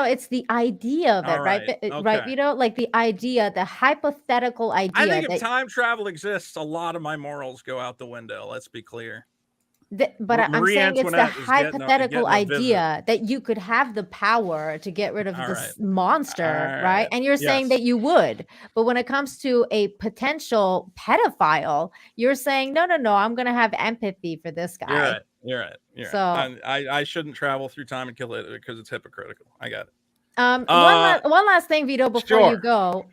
Speaker 1: It's the idea of it, right, Vito? Like the idea, the hypothetical idea.
Speaker 5: I think if time travel exists, a lot of my morals go out the window. Let's be clear.
Speaker 1: But I'm saying it's the hypothetical idea that you could have the power to get rid of this monster, right? And you're saying that you would. But when it comes to a potential pedophile, you're saying, no, I'm going to have empathy for this guy.
Speaker 5: You're right. So I shouldn't travel through time and kill it because it's hypocritical. I got it.
Speaker 1: One last thing, Vito, before you go.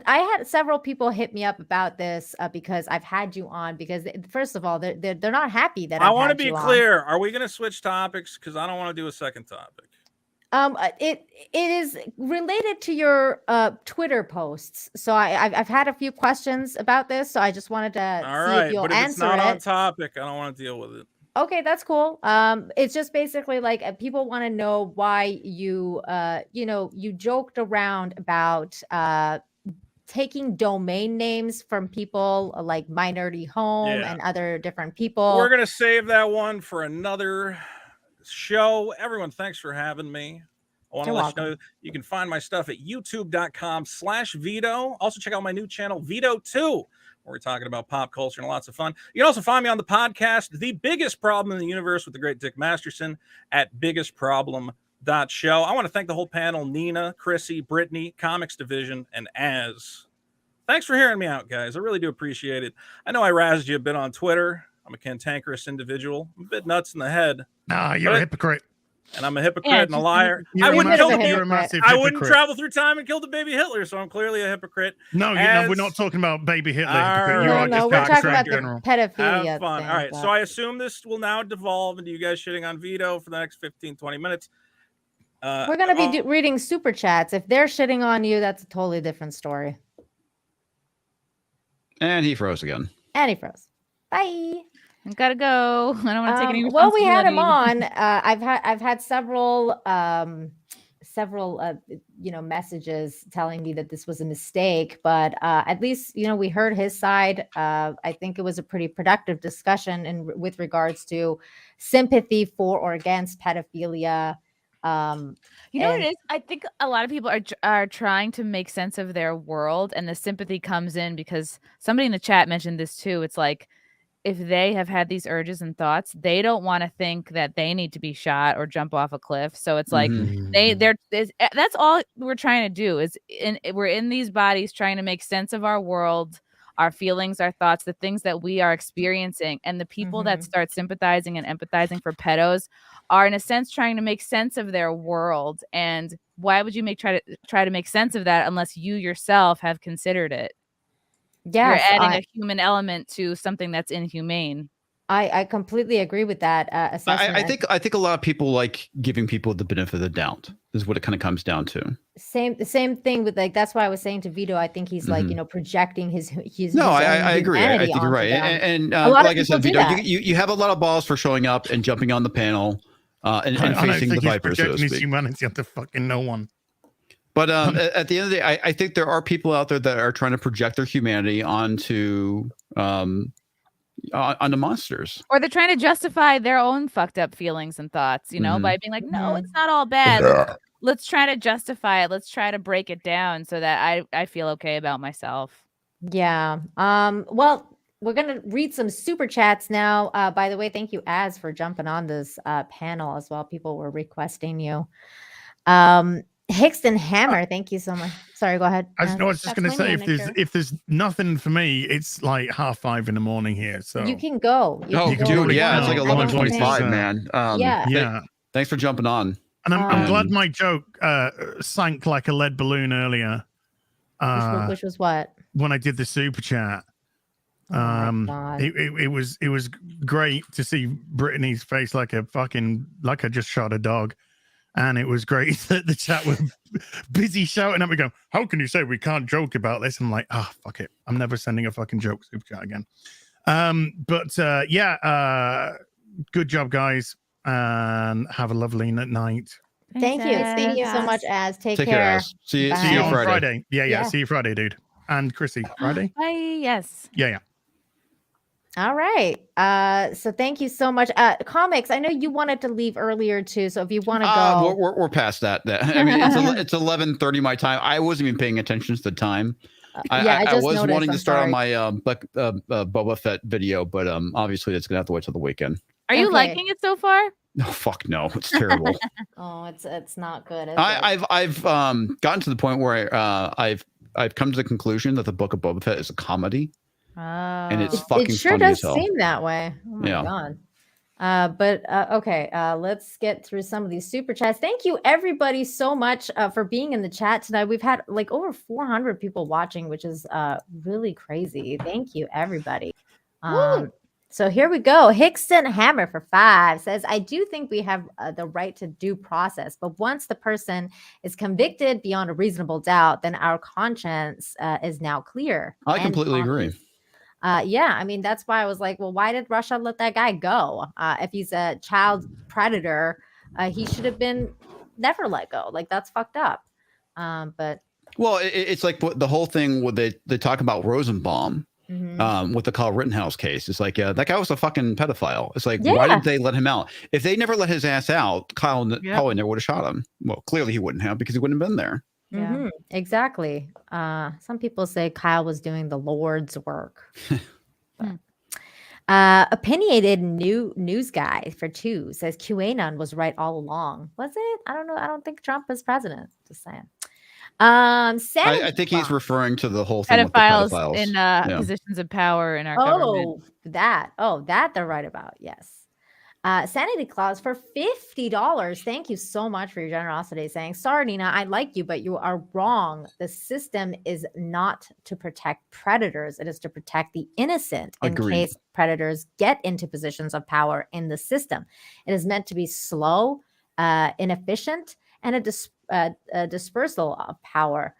Speaker 1: I had several people hit me up about this because I've had you on. Because first of all, they're not happy that I want to be
Speaker 5: clear. Are we going to switch topics? Because I don't want to do a second topic.
Speaker 1: It is related to your Twitter posts. So I've had a few questions about this. So I just wanted to see if you'll answer it.
Speaker 5: It's not on topic, I don't want to deal with it.
Speaker 1: Okay, that's cool. It's just basically like people want to know why you you joked around about taking domain names from people like Minority Home and other different people.
Speaker 5: We're going to save that one for another show. Everyone, thanks for having me. I want to let you know you can find my stuff at youtube.com/Vito. Also check out my new channel, Vito 2, where we're talking about pop culture and lots of fun. You can also find me on the podcast, The Biggest Problem in the Universe with the great Dick Masterson at biggestproblem.show. I want to thank the whole panel, Nina, Chrissy, Brittany, Comics Division, and Az. Thanks for hearing me out, guys. I really do appreciate it. I know I razzed you a bit on Twitter. I'm a cantankerous individual. I'm a bit nuts in the head.
Speaker 6: Nah, you're a hypocrite.
Speaker 5: And I'm a hypocrite and a liar. I wouldn't travel through time and kill the baby Hitler, so I'm clearly a hypocrite.
Speaker 6: No, we're not talking about baby Hitler.
Speaker 1: We're talking about the pedophilia.
Speaker 5: Have fun. All right, so I assume this will now devolve into you guys shitting on Vito for the next 15-20 minutes.
Speaker 1: We're going to be reading super chats. If they're shitting on you, that's a totally different story.
Speaker 3: And he froze again.
Speaker 1: And he froze. Bye.
Speaker 2: I gotta go. I don't want to take any responsibility.
Speaker 1: Well, we had him on. I've had several messages telling me that this was a mistake, but at least we heard his side. I think it was a pretty productive discussion with regards to sympathy for or against pedophilia.
Speaker 2: What it is? I think a lot of people are trying to make sense of their world, and the sympathy comes in because somebody in the chat mentioned this too. It's like, if they have had these urges and thoughts, they don't want to think that they need to be shot or jump off a cliff. So it's like that's all we're trying to do we're in these bodies trying to make sense of our world, our feelings, our thoughts, the things that we are experiencing. And the people that start sympathizing and empathizing for pedos are in a sense trying to make sense of their world. And why would you try to make sense of that unless you yourself have considered it? You're adding a human element to something that's inhumane.
Speaker 1: I completely agree with that assessment.
Speaker 3: I think a lot of people like giving people the benefit of the doubt is what it kind of comes down to.
Speaker 1: The same thing with that's why I was saying to Vito, I think he's like projecting his
Speaker 3: I agree. I think you're right. And like I said, Vito, you have a lot of balls for showing up and jumping on the panel and facing the viper, so to speak.
Speaker 6: His humanity onto fucking no one.
Speaker 3: But at the end of the day, I think there are people out there that are trying to project their humanity onto monsters,
Speaker 2: or they're trying to justify their own fucked up feelings and thoughts, by being like, no, it's not all bad. Let's try to justify it. Let's try to break it down so that I feel okay about myself.
Speaker 1: Yeah. Well, we're gonna read some super chats now. By the way, thank you, Az, for jumping on this panel as well. People were requesting you. Hickston Hammer, thank you so much. Sorry, go ahead.
Speaker 6: I was just going to say, if there's nothing for me, it's like 5:30 in the morning here. So
Speaker 1: you can go.
Speaker 3: It's like 11:25, man.
Speaker 1: Yeah.
Speaker 3: Thanks for jumping on.
Speaker 6: And I'm glad my joke sank like a lead balloon earlier.
Speaker 1: Which was what?
Speaker 6: When I did the super chat. It was great to see Brittany's face like I just shot a dog. And it was great that the chat were busy shouting at me going, how can you say we can't joke about this? And I'm like, fuck it. I'm never sending a fucking joke super chat again. Good job, guys. And have a lovely night.
Speaker 1: Thank you. Thank you so much, Az. Take care.
Speaker 3: Az. See you
Speaker 6: on
Speaker 3: Friday.
Speaker 6: Friday. Yeah. See you Friday, dude. And Chrissy, Friday?
Speaker 2: Bye. Yes.
Speaker 6: Yeah.
Speaker 1: All right. So thank you so much. Comics, I know you wanted to leave earlier too. So if you want to go,
Speaker 3: we're past that. I mean, it's 11:30 my time. I wasn't even paying attention to the time. I was wanting to start on my Boba Fett video, but obviously it's gonna have to wait till the weekend.
Speaker 2: Are you liking it so far?
Speaker 3: No, fuck no. It's terrible.
Speaker 1: It's not good.
Speaker 3: I've gotten to the point where I've come to the conclusion that the Book of Boba Fett is a comedy. And it's fucking
Speaker 1: it sure
Speaker 3: funny
Speaker 1: does
Speaker 3: as hell.
Speaker 1: seem that way. Oh my god. Okay, let's get through some of these super chats. Thank you everybody so much for being in the chat tonight. We've had like over 400 people watching, which is really crazy. Thank you everybody. So here we go. Hickston Hammer for 5 says, I do think we have the right to due process, but once the person is convicted beyond a reasonable doubt, then our conscience is now clear.
Speaker 3: I completely agree.
Speaker 1: Yeah, I mean, that's why I was like, well, why did Russia let that guy go? If he's a child predator, he should have been never let go. Like, that's fucked up. But
Speaker 3: it's like the whole thing where they talk about Rosenbaum. With the Kyle Rittenhouse case. It's like, that guy was a fucking pedophile. It's like, why did they let him out? If they never let his ass out, Kyle probably never would have shot him. Well, clearly he wouldn't have, because he wouldn't have been there.
Speaker 1: Exactly. Some people say Kyle was doing the Lord's work. Opinionated news guy for 2 says QAnon was right all along. Was it? I don't know. I don't think Trump was president. Just saying.
Speaker 3: I think he's referring to the whole thing
Speaker 2: pedophiles in positions of power in our government.
Speaker 1: That they're right about. Yes. Sanity Clause for $50. Thank you so much for your generosity. Saying, sorry, Nina, I like you, but you are wrong. The system is not to protect predators. It is to protect the innocent in case predators get into positions of power in the system. It is meant to be slow, inefficient, and a dispersal of power.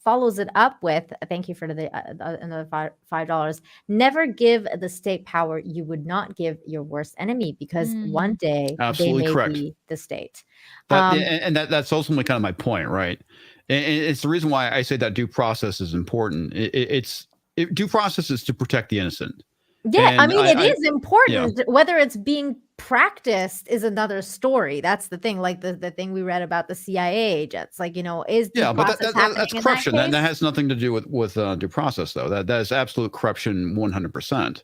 Speaker 1: Follows it up with, thank you for another $5. Never give the state power you would not give your worst enemy, because one day they may be the state.
Speaker 3: That's ultimately kind of my point, right? And it's the reason why I say that due process is important. Due process is to protect the innocent.
Speaker 1: Yeah, and I mean, it is important. Whether it's being practiced is another story. That's the thing. Like the thing we read about the CIA agents. Like, is due process
Speaker 3: that's corruption. That has nothing to do with due process, though. That is absolute corruption, 100%.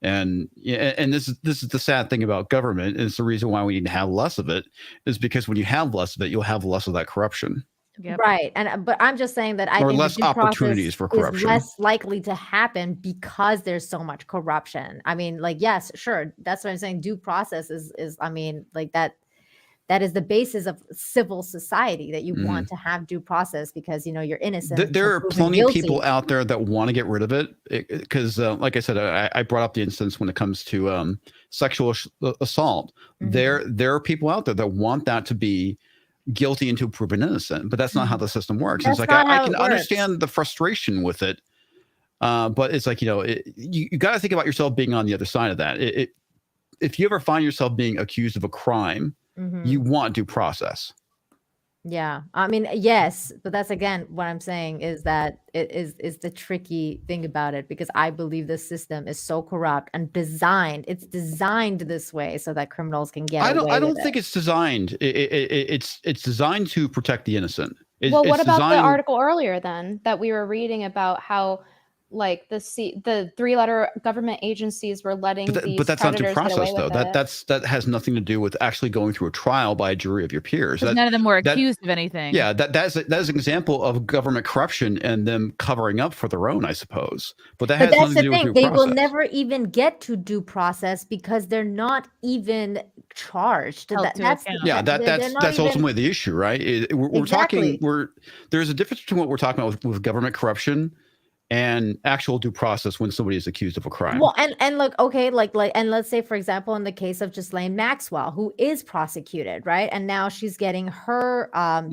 Speaker 3: And this is the sad thing about government. It's the reason why we need to have less of it. Is because when you have less of it, you'll have less of that corruption.
Speaker 1: Yep. Right. But I'm just saying that I think
Speaker 3: less opportunities for corruption
Speaker 1: is less likely to happen because there's so much corruption. I mean, like, yes, sure. That's what I'm saying. Due process is I mean, like that is the basis of civil society, that you want to have due process because, you're innocent.
Speaker 3: There are plenty of people out there that want to get rid of it because, like I said, I brought up the instance when it comes to sexual assault. There are people out there that want that to be guilty until proven innocent, but that's not how the system works. It's like I can understand the frustration with it, but it's like, you got to think about yourself being on the other side of that. If you ever find yourself being accused of a crime, you want due process.
Speaker 1: Yeah, I mean, yes, but that's again what I'm saying is that it is the tricky thing about it, because I believe the system is so corrupt and it's designed this way so that criminals can get away with it.
Speaker 3: I don't think it's designed. It's designed to protect the innocent.
Speaker 4: What about the article earlier then that we were reading about how like the 3-letter government agencies were letting these
Speaker 3: but that's not due process, though.
Speaker 4: That
Speaker 3: has nothing to do with actually going through a trial by a jury of your peers.
Speaker 2: None of them were accused of anything.
Speaker 3: Yeah, that is an example of government corruption and them covering up for their own, I suppose. But has nothing to do with due process.
Speaker 1: They will never even get to due process because they're not even charged.
Speaker 3: That's ultimately the issue, right? We're talking. There's a difference between what we're talking about with government corruption and actual due process when somebody is accused of a crime.
Speaker 1: Well, and look, okay, and let's say, for example, in the case of Ghislaine Maxwell, who is prosecuted, right? And now she's getting her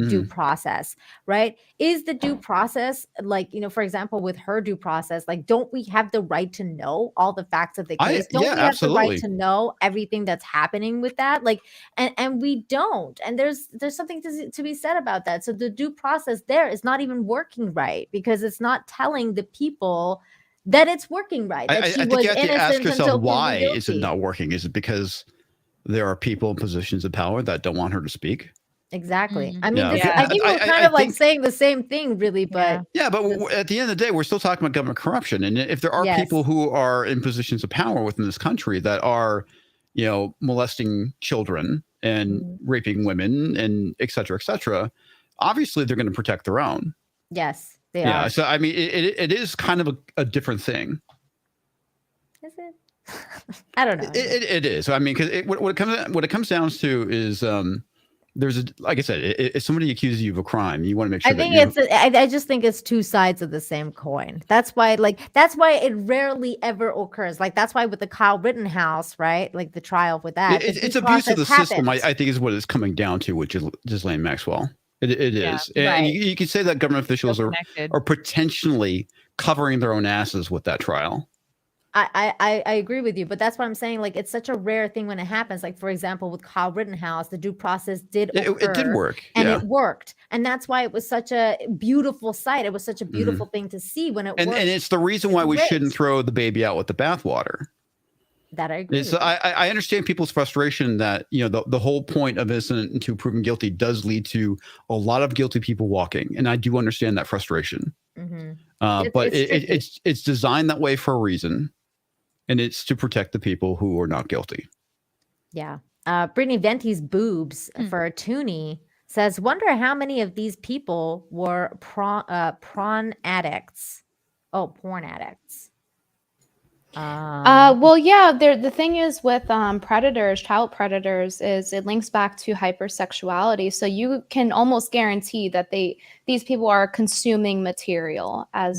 Speaker 1: due process, right? Is the due process, like, you know, for example, with her due process, like, don't we have the right to know all the facts of the case? Don't we have
Speaker 3: absolutely.
Speaker 1: the right to know everything that's happening with that? Like, and we don't. And there's something to be said about that. So the due process there is not even working right, because it's not telling the people that it's working right. That
Speaker 3: I think you have to ask yourself, why is it not working? Is it because there are people in positions of power that don't want her to speak?
Speaker 1: Exactly. I mean, I think we're kind of like saying the same thing, really, but
Speaker 3: but at the end of the day, we're still talking about government corruption. And if there are people who are in positions of power within this country that are, you know, molesting children and raping women and et cetera, obviously they're going to protect their own.
Speaker 1: Yes. Yeah.
Speaker 3: So I mean, it is kind of a different thing.
Speaker 1: Is it? I don't know.
Speaker 3: It is. I mean, because what it comes down to is there's like I said, if somebody accuses you of a crime, you want to make sure.
Speaker 1: I just think it's two sides of the same coin. That's why it rarely ever occurs. Like, that's why with the Kyle Rittenhouse, right? Like the trial with that,
Speaker 3: it's abuse of the system. I think is what it's coming down to, which is Ghislaine Maxwell. It is. And you can say that government officials are potentially covering their own asses with that trial.
Speaker 1: I agree with you, but that's what I'm saying. Like, it's such a rare thing when it happens. Like, for example, with Kyle Rittenhouse, the due process did occur,
Speaker 3: it did work,
Speaker 1: and it worked, and that's why it was such a beautiful sight. It was such a beautiful thing to see when it worked.
Speaker 3: And it's the reason why we shouldn't throw the baby out with the bathwater.
Speaker 1: That I agree.
Speaker 3: I understand people's frustration that, you know, the whole point of innocent until proven guilty does lead to a lot of guilty people walking, and I do understand that frustration. But it's designed that way for a reason, and it's to protect the people who are not guilty.
Speaker 1: Yeah. Brittany Venti's boobs for a toonie says, "Wonder how many of these people were porn addicts." Oh, porn addicts.
Speaker 4: Well, yeah, the thing is with predators, child predators, is it links back to hypersexuality. So you can almost guarantee that these people are consuming material, as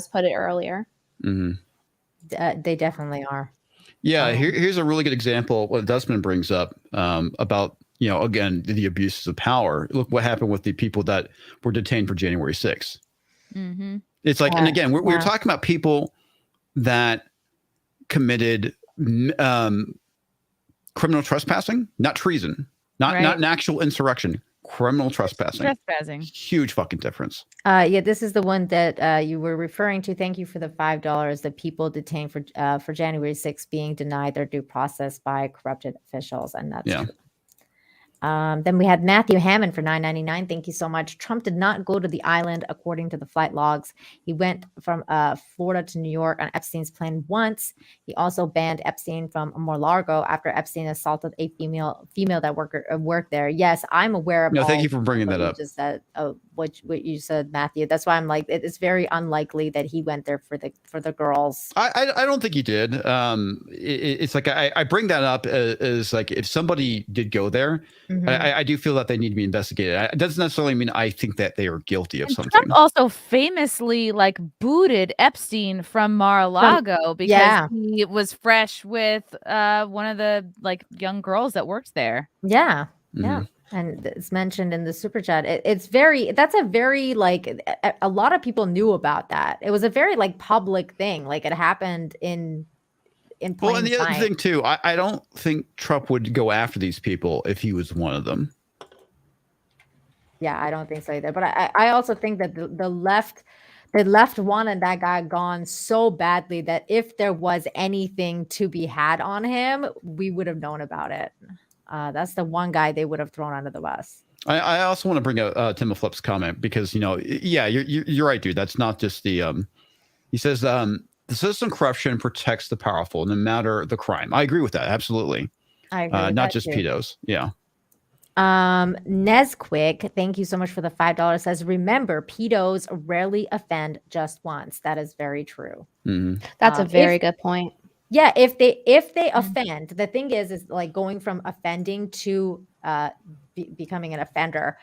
Speaker 4: put it earlier.
Speaker 1: They definitely are.
Speaker 3: Yeah, here's a really good example. What Dustman brings up about, you know, again, the abuses of power. Look what happened with the people that were detained for January 6th. It's like, and again, we're talking about people that committed criminal trespassing, not treason, not an actual insurrection, criminal trespassing. Huge fucking difference.
Speaker 1: This is the one that you were referring to. Thank you for the $5. The people detained for January 6th being denied their due process by corrupted officials, and that's true. Then we had Matthew Hammond for $9.99. Thank you so much. Trump did not go to the island according to the flight logs. He went from Florida to New York on Epstein's plane once. He also banned Epstein from Mar-a-Lago after Epstein assaulted a female that worked there. Yes, I'm aware of.
Speaker 3: No, thank you for bringing that up.
Speaker 1: Just said, what you said, Matthew. That's why I'm like, it's very unlikely that he went there for the girls.
Speaker 3: I don't think he did. It's like I bring that up as like, if somebody did go there, I do feel that they need to be investigated. It doesn't necessarily mean I think that they are guilty of something.
Speaker 2: Trump also famously like booted Epstein from Mar-a-Lago because he was fresh with one of the like young girls that worked there.
Speaker 1: Yeah. And it's mentioned in the super chat. That's a very like, a lot of people knew about that. It was a very like public thing. Like, it happened in plain sight.
Speaker 3: Well, and the other thing too, I don't think Trump would go after these people if he was one of them.
Speaker 1: Yeah, I don't think so either. But I also think that the left wanted that guy gone so badly that if there was anything to be had on him, we would have known about it. That's the one guy they would have thrown under the bus.
Speaker 3: I also want to bring up Tim Flip's comment because, you know, you're right, dude. That's not just the he says the system corruption protects the powerful no matter the crime. I agree with that. Absolutely.
Speaker 1: I agree with
Speaker 3: not
Speaker 1: that
Speaker 3: just
Speaker 1: too.
Speaker 3: pedos. Yeah.
Speaker 1: Nesquick, thank you so much for the $5. Says, remember, pedos rarely offend just once. That is very true.
Speaker 4: That's a very good point.
Speaker 1: Yeah, if they offend, the thing is like going from offending to becoming an offender,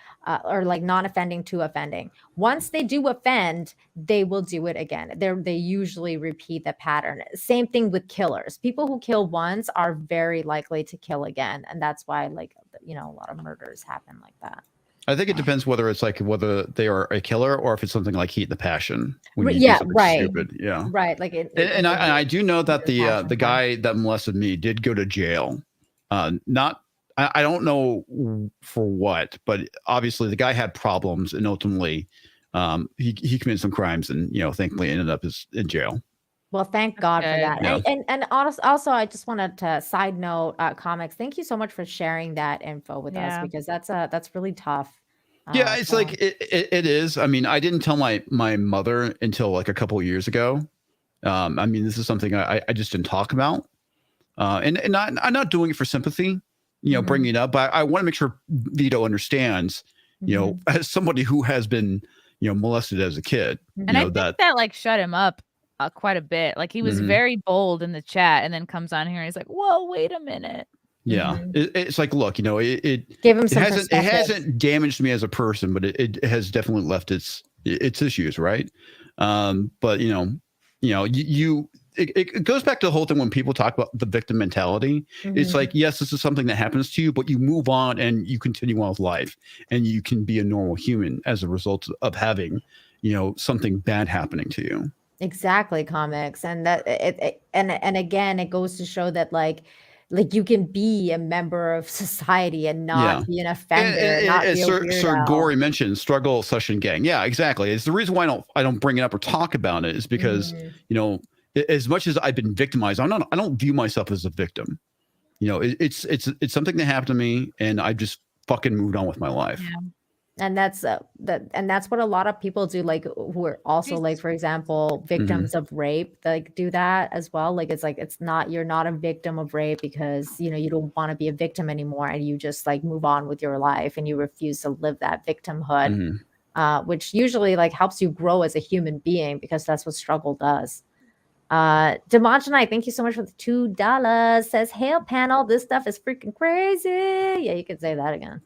Speaker 1: or like non-offending to offending. Once they do offend, they will do it again. They usually repeat the pattern. Same thing with killers. People who kill once are very likely to kill again, and that's why, like, a lot of murders happen like that.
Speaker 3: I think it depends whether they are a killer or if it's something like heat the passion. When you
Speaker 1: Yeah,
Speaker 3: do something
Speaker 1: right.
Speaker 3: Stupid. Yeah.
Speaker 1: Right. Like
Speaker 3: I do know that the
Speaker 1: passion.
Speaker 3: guy that molested me did go to jail. I don't know for what, but obviously the guy had problems, and ultimately he committed some crimes, and thankfully ended up in jail.
Speaker 1: Well, thank God for that.
Speaker 3: Yeah.
Speaker 1: And also, I just wanted to side note, comics. Thank you so much for sharing that info with us, because that's really tough.
Speaker 3: Yeah, it's like it is. I mean, I didn't tell my mother until like a couple of years ago. I mean, this is something I just didn't talk about, and I'm not doing it for sympathy, bringing it up. But I want to make sure Vito understands, as somebody who has been, molested as a kid,
Speaker 2: and I think that like shut him up quite a bit. Like he was very bold in the chat, and then comes on here and he's like, "Whoa, wait a minute."
Speaker 3: Yeah, it's like, look, it
Speaker 1: give him
Speaker 3: it hasn't damaged me as a person, but it has definitely left its issues, right? But it goes back to the whole thing when people talk about the victim mentality. It's like, yes, this is something that happens to you, but you move on and you continue on with life, and you can be a normal human as a result of having, something bad happening to you.
Speaker 1: Exactly, comics, and that and again, it goes to show that like you can be a member of society and not be an offender, not be a weirdo.
Speaker 3: Sir Gory mentioned struggle session gang. Yeah, exactly. It's the reason why I don't bring it up or talk about it is because as much as I've been victimized, I don't view myself as a victim. It's something that happened to me, and I just fucking moved on with my life.
Speaker 1: Yeah. And that's what a lot of people do, like who are also like, for example, victims of rape, like do that as well. Like you're not a victim of rape because you don't want to be a victim anymore, and you just like move on with your life and you refuse to live that victimhood, which usually like helps you grow as a human being, because that's what struggle does. Demonjanite, thank you so much for the $2. Says, "Hail panel, this stuff is freaking crazy." Yeah, you could say that again.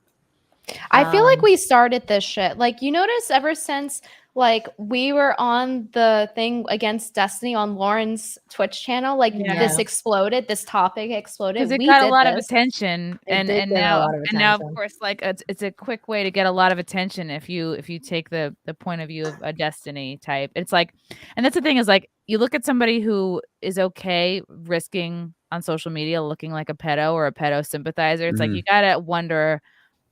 Speaker 4: I feel like we started this shit. Like, you notice ever since like we were on the thing against Destiny on Lauren's Twitch channel, like this exploded, this topic exploded.
Speaker 2: Because it got a lot of attention, and now of course, like it's a quick way to get a lot of attention if you take the point of view of a Destiny type. It's like, and that's the thing is like you look at somebody who is okay risking on social media looking like a pedo or a pedo sympathizer. It's like you gotta wonder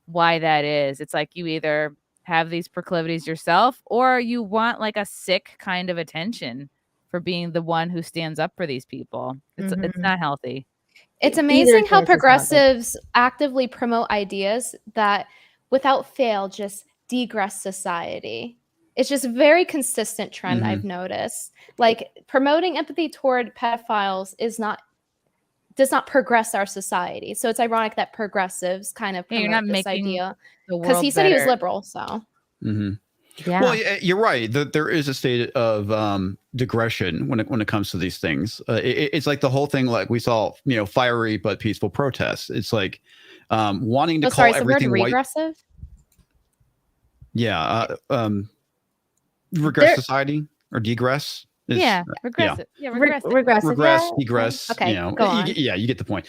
Speaker 2: why that is. It's like you either have these proclivities yourself, or you want like a sick kind of attention for being the one who stands up for these people. It's not healthy.
Speaker 4: It's amazing how progressives actively promote ideas that without fail just degress society. It's just a very consistent trend I've noticed. Like promoting empathy toward pedophiles does not progress our society. So it's ironic that progressives kind of promote this idea, because he said he was liberal. So
Speaker 1: yeah.
Speaker 3: Well, you're right. There is a state of digression when it comes to these things. It's like the whole thing, like we saw, fiery but peaceful protests. It's like wanting to call everything white.
Speaker 4: Regressive?
Speaker 3: Yeah, regress society or degress.
Speaker 2: Regressive.
Speaker 1: Regressive.
Speaker 3: Degress.
Speaker 4: Okay, go on.
Speaker 3: You get the point.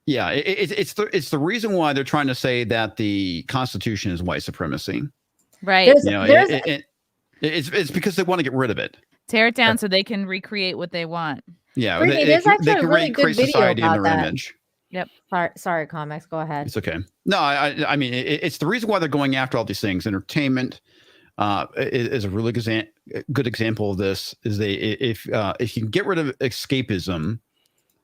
Speaker 3: Yeah, it's the reason why they're trying to say that the Constitution is white supremacy.
Speaker 2: Right.
Speaker 3: It's because they want to get rid of it.
Speaker 2: Tear it down so they can recreate what they want.
Speaker 3: Yeah,
Speaker 1: Brittany, there's actually a really good video
Speaker 3: society
Speaker 1: about
Speaker 3: in their
Speaker 1: that.
Speaker 3: image.
Speaker 2: Yep.
Speaker 1: Sorry, comics. Go ahead.
Speaker 3: It's okay. No, I mean, it's the reason why they're going after all these things. Entertainment is a really good example of this. Is if you can get rid of escapism,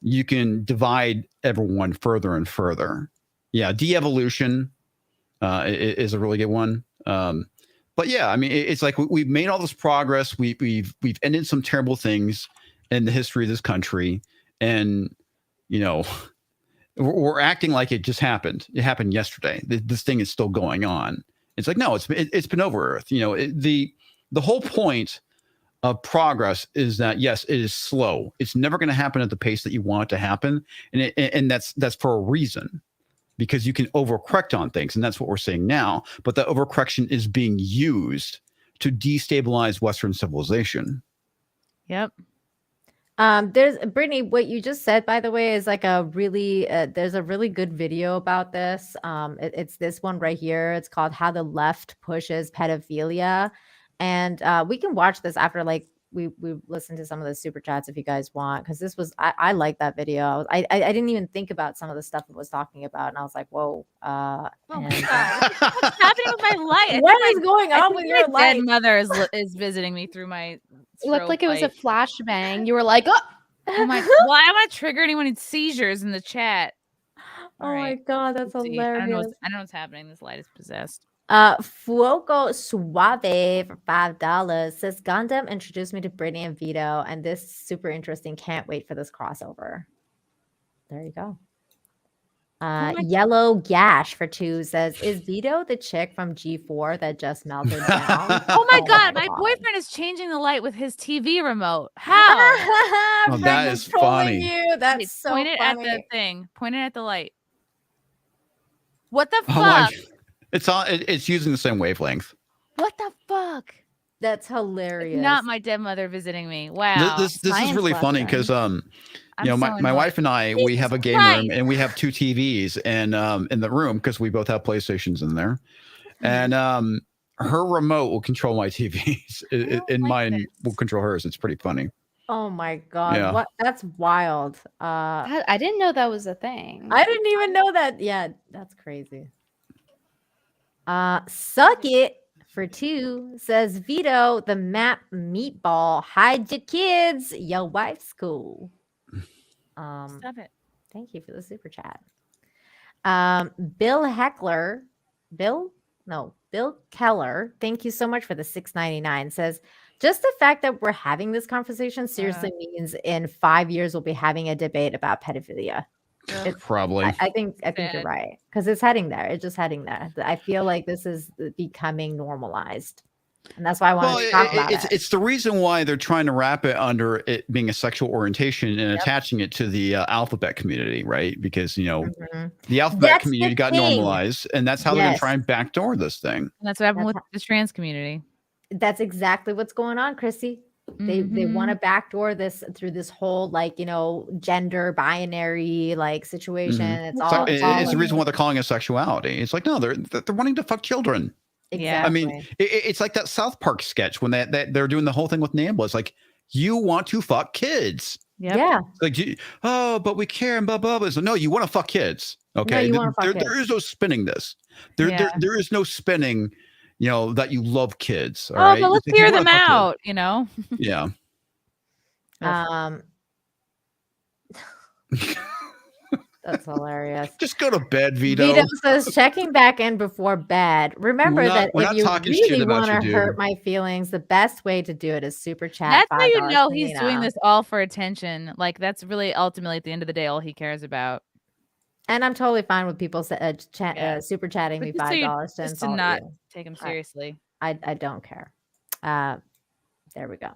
Speaker 3: you can divide everyone further and further. Yeah, de-evolution is a really good one. But yeah, I mean, it's like we've made all this progress. We've ended some terrible things in the history of this country, and we're acting like it just happened. It happened yesterday. This thing is still going on. It's like, no, it's been over Earth. The whole point of progress is that, yes, it is slow. It's never going to happen at the pace that you want it to happen. And that's for a reason, because you can overcorrect on things. And that's what we're seeing now. But the overcorrection is being used to destabilize Western civilization.
Speaker 2: Yep.
Speaker 1: There's Brittany, what you just said, by the way, is like a really there's a really good video about this. It's this one right here. It's called How the Left Pushes Pedophilia. And we can watch this after like we listened to some of the super chats if you guys want, because this was I like that video. I didn't even think about some of the stuff it was talking about, and I was like, whoa.
Speaker 2: Oh my God. What's happening with my light?
Speaker 1: What is going on with your light?
Speaker 2: Dead mother is visiting me through my.
Speaker 4: It looked like it was a flashbang. You were like, oh.
Speaker 2: Oh my! Well, I don't want to trigger anyone in seizures in the chat.
Speaker 1: All right. My God, that's hilarious.
Speaker 2: I don't know what's happening. This light is possessed.
Speaker 1: Fuoco Suave for $5 says Gundam introduced me to Brittany and Vito, and this is super interesting. Can't wait for this crossover. There you go. Yellow Gash for $2 says, is Vito the chick from G4 that just melted down?
Speaker 2: Oh my God, my boyfriend is changing the light with his TV remote. How?
Speaker 3: Oh, that is funny.
Speaker 1: You. That's so
Speaker 2: point it
Speaker 1: funny.
Speaker 2: at the thing. Point it at the light. What the fuck?
Speaker 3: Oh, it's using the same wavelength.
Speaker 2: What the fuck?
Speaker 1: That's hilarious.
Speaker 2: Not my dead mother visiting me. Wow.
Speaker 3: This is really funny because my wife and I, we have a game room and we have 2 TVs and in the room because we both have PlayStations in there. And her remote will control my TVs and mine will control hers. It's pretty funny.
Speaker 1: Oh my God.
Speaker 3: Yeah.
Speaker 1: What? That's wild.
Speaker 4: I didn't know that was a thing.
Speaker 1: I didn't even know that. Yeah, that's crazy. Suck it for $2 says Vito, the map meatball. Hide your kids. Your wife's cool.
Speaker 2: Stop it.
Speaker 1: Thank you for the super chat. Bill Keller, thank you so much for the $6.99. Says, just the fact that we're having this conversation seriously means in 5 years we'll be having a debate about pedophilia.
Speaker 3: Probably.
Speaker 1: I think you're right, because it's heading there. It's just heading there. I feel like this is becoming normalized, and that's why I want to talk about it.
Speaker 3: It's the reason why they're trying to wrap it under it being a sexual orientation and attaching it to the alphabet community, right? Because the alphabet community got normalized, and that's how they're going to try and backdoor this thing.
Speaker 2: And that's what happened with the trans community.
Speaker 1: That's exactly what's going on, Chrissy. They want to backdoor this through this whole gender binary situation. It's
Speaker 3: the reason why they're calling it sexuality. It's like, no, they're wanting to fuck children.
Speaker 1: Exactly.
Speaker 3: I mean, it's like that South Park sketch when they're doing the whole thing with Nambla. It's like, you want to fuck kids.
Speaker 2: Yep.
Speaker 1: Yeah.
Speaker 3: Like, but we care and blah blah blah. So no, you want to fuck kids. Okay.
Speaker 1: No,
Speaker 3: there is no spinning this. There is no spinning. That you love kids. All right?
Speaker 2: But let's hear them out,
Speaker 3: Yeah.
Speaker 1: That's hilarious.
Speaker 3: Just go to bed, Vito.
Speaker 1: Vito says, checking back in before bed. Remember that if you really want to hurt my feelings, the best way to do it is super chat.
Speaker 2: That's how you know he's doing this all for attention. Like, that's really ultimately at the end of the day all he cares about.
Speaker 1: And I'm totally fine with people super chatting me $5
Speaker 2: just to not take him seriously.
Speaker 1: I don't care. There we go.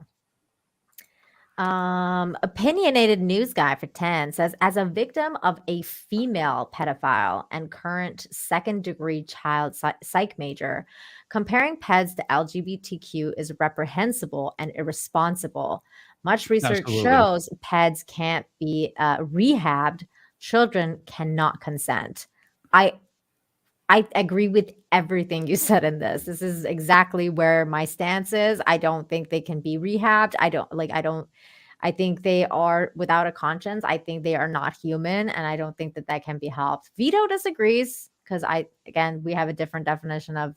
Speaker 1: Opinionated news guy for 10 says, as a victim of a female pedophile and current 2nd-degree child psych major, comparing peds to LGBTQ is reprehensible and irresponsible. Much research shows peds can't be rehabbed. Children cannot consent. I agree with everything you said in this. This is exactly where my stance is. I don't think they can be rehabbed. I think they are without a conscience. I think they are not human, and I don't think that can be helped. Vito disagrees because we have a different definition of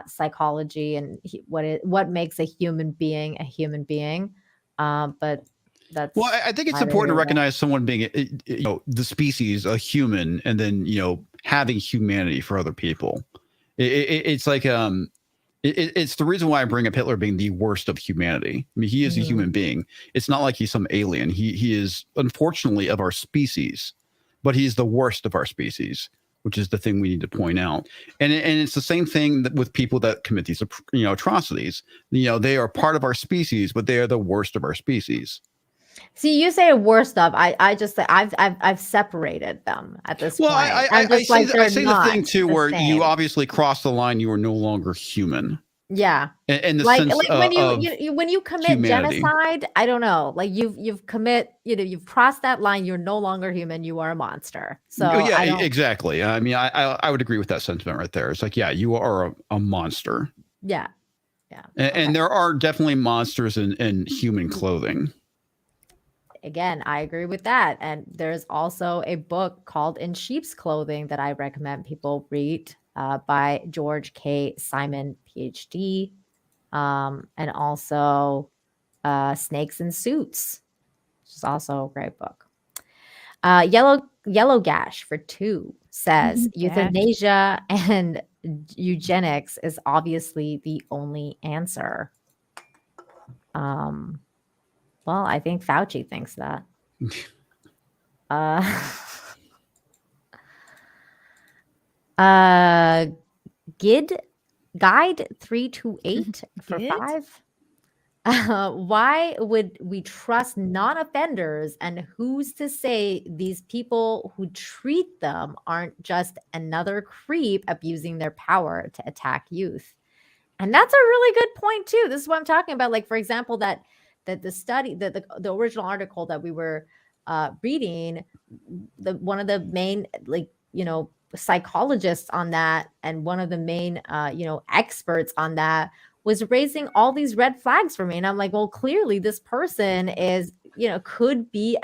Speaker 1: psychology and what makes a human being a human being. But that's
Speaker 3: I think it's important to recognize someone being the species, a human, and then having humanity for other people. It's like it's the reason why I bring up Hitler being the worst of humanity. I mean, he is a human being. It's not like he's some alien. He is unfortunately of our species, but he's the worst of our species. which is the thing we need to point out. And it's the same thing with people that commit these, atrocities. They are part of our species, but they are the worst of our species.
Speaker 1: See, you say worst of. I just say I've separated them at this point.
Speaker 3: I say the thing too, where you obviously cross the line. You are no longer human.
Speaker 1: Yeah,
Speaker 3: in the sense
Speaker 1: when you commit
Speaker 3: humanity.
Speaker 1: Genocide, I don't know, like you've crossed that line. You're no longer human. You are a monster. So
Speaker 3: yeah, exactly. I mean, I would agree with that sentiment right there. It's like, yeah, you are a monster.
Speaker 1: Yeah,
Speaker 3: and there are definitely monsters in human clothing.
Speaker 1: Again, I agree with that. And there's also a book called In Sheep's Clothing that I recommend people read. By George K. Simon, PhD, and also Snakes in Suits, which is also a great book. Yellow Gash for 2 says euthanasia and eugenics is obviously the only answer. Well, I think Fauci thinks that. Guide 328 for 5. Why would we trust non-offenders, and who's to say these people who treat them aren't just another creep abusing their power to attack youth? And that's a really good point too. This is what I'm talking about. Like, for example, that the study, the original article that we were reading, one of the main psychologists on that, and one of the main experts on that, was raising all these red flags for me. And I'm like, well, clearly this person is could be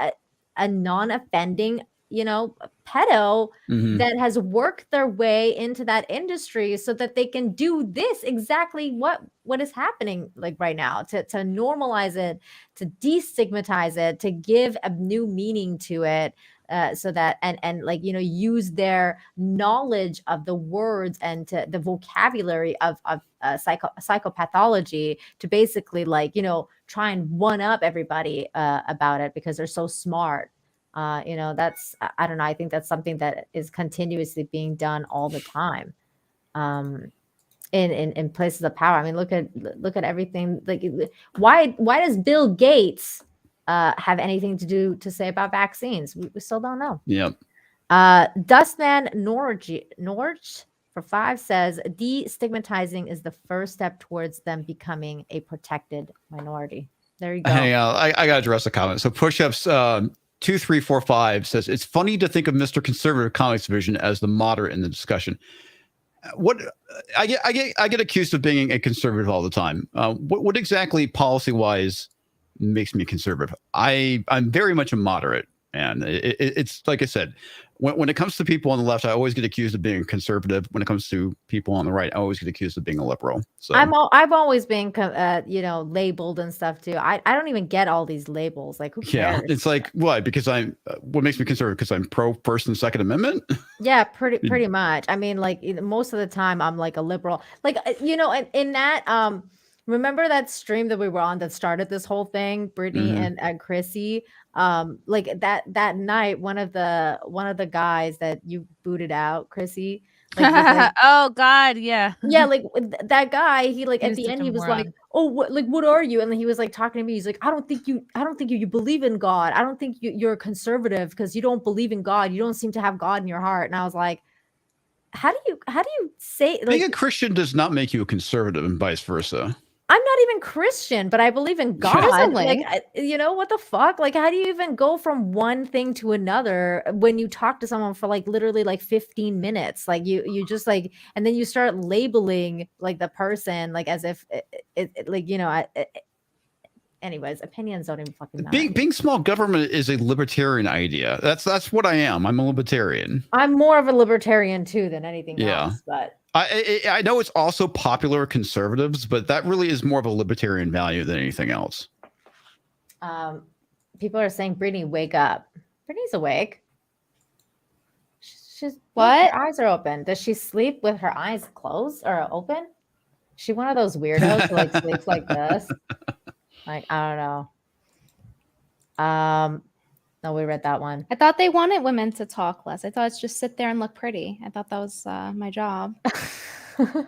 Speaker 1: a non-offending pedo that has worked their way into that industry so that they can do this exactly what is happening like right now, to normalize it, to destigmatize it, to give a new meaning to it. So that and use their knowledge of the words and to the vocabulary of psychopathology to basically try and one up everybody about it because they're so smart. That's, I don't know. I think that's something that is continuously being done all the time in places of power. I mean, look at everything. Like, why does Bill Gates have anything to say about vaccines? We still don't know.
Speaker 3: Yeah.
Speaker 1: Dustman Norge for 5 says destigmatizing is the first step towards them becoming a protected minority. There you go.
Speaker 3: Hey, I gotta address the comment. So push-ups 2345 says it's funny to think of Mr. Conservative Comics Division as the moderate in the discussion. What I get accused of being a conservative all the time. What exactly policy-wise makes me conservative? I'm very much a moderate, and it's like I said, when it comes to people on the left, I always get accused of being conservative. When it comes to people on the right, I always get accused of being a liberal. So
Speaker 1: I've always been labeled and stuff too. I don't even get all these labels. Like, who cares?
Speaker 3: Yeah, it's like, what? Because what makes me conservative? Because I'm pro First and Second Amendment.
Speaker 1: Yeah, pretty much. I mean, like, most of the time I'm like a liberal. Like, in that remember that stream that we were on that started this whole thing, Brittany and Chrissy? Like that night, one of the guys that you booted out, Chrissy. Like,
Speaker 2: oh God, yeah.
Speaker 1: Yeah, like that guy, he at the end he was like, "Oh, what are you?" And then he was like talking to me. He's like, "I don't think you believe in God. I don't think you're a conservative because you don't believe in God. You don't seem to have God in your heart." And I was like, how do you say,
Speaker 3: being a Christian does not make you a conservative, and vice versa?
Speaker 1: I'm not even Christian, but I believe in God. Like, what the fuck? Like, how do you even go from one thing to another when you talk to someone for literally 15 minutes? Like, you just and then you start labeling the person as if anyways, opinions don't even fucking matter.
Speaker 3: Being small government is a libertarian idea. That's what I am. I'm a libertarian.
Speaker 1: I'm more of a libertarian too than anything else, but
Speaker 3: I know it's also popular conservatives, but that really is more of a libertarian value than anything else.
Speaker 1: People are saying, Brittany, wake up. Brittany's awake. She's
Speaker 4: what?
Speaker 1: Her eyes are open. Does she sleep with her eyes closed or open? Is she one of those weirdos who sleeps like this? I don't know. No, we read that one.
Speaker 4: I thought they wanted women to talk less. I thought it's just sit there and look pretty. I thought that was my job.
Speaker 1: Oh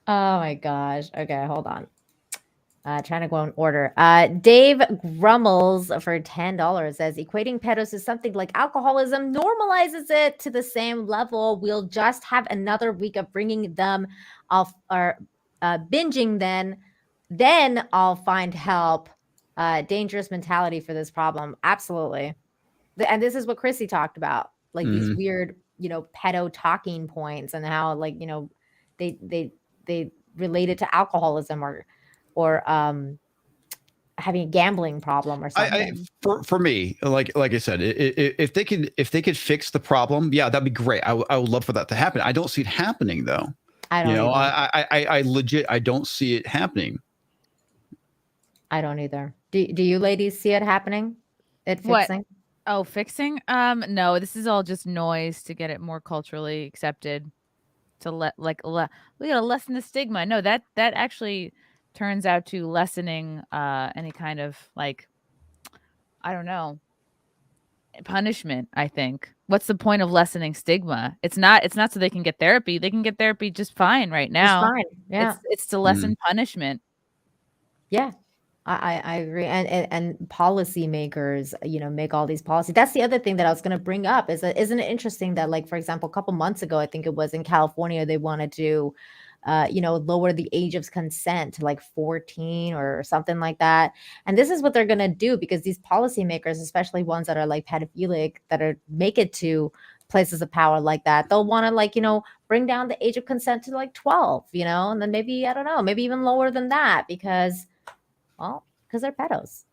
Speaker 1: my gosh. Okay, hold on. Trying to go in order. Dave Grummels for $10 says equating pedos to something like alcoholism normalizes it to the same level. We'll just have another week of bringing them off or binging. Then I'll find help. Dangerous mentality for this problem. Absolutely. And this is what Chrissy talked about, like these weird, pedo talking points and how they relate it to alcoholism or having a gambling problem or something.
Speaker 3: For me, like I said, if they could fix the problem, yeah, that'd be great. I would love for that to happen. I don't see it happening though.
Speaker 1: I don't.
Speaker 3: I legit I don't see it happening.
Speaker 1: I don't either. Do you ladies see it happening? It fixing?
Speaker 2: What? Oh, fixing? No, this is all just noise to get it more culturally accepted. To we gotta lessen the stigma. No, that actually turns out to lessening any kind of I don't know, punishment. I think. What's the point of lessening stigma? It's not so they can get therapy. They can get therapy just fine right now.
Speaker 1: Just fine. Yeah.
Speaker 2: It's to lessen punishment.
Speaker 1: Yeah. I agree. And policymakers, make all these policies. That's the other thing that I was going to bring up is that isn't it interesting that, like, for example, a couple months ago, I think it was in California, they wanted to, lower the age of consent to like 14 or something like that. And this is what they're going to do because these policymakers, especially ones that are like pedophilic, that make it to places of power like that, they'll want to bring down the age of consent to like 12, and then maybe, I don't know, maybe even lower than that because they're pedos.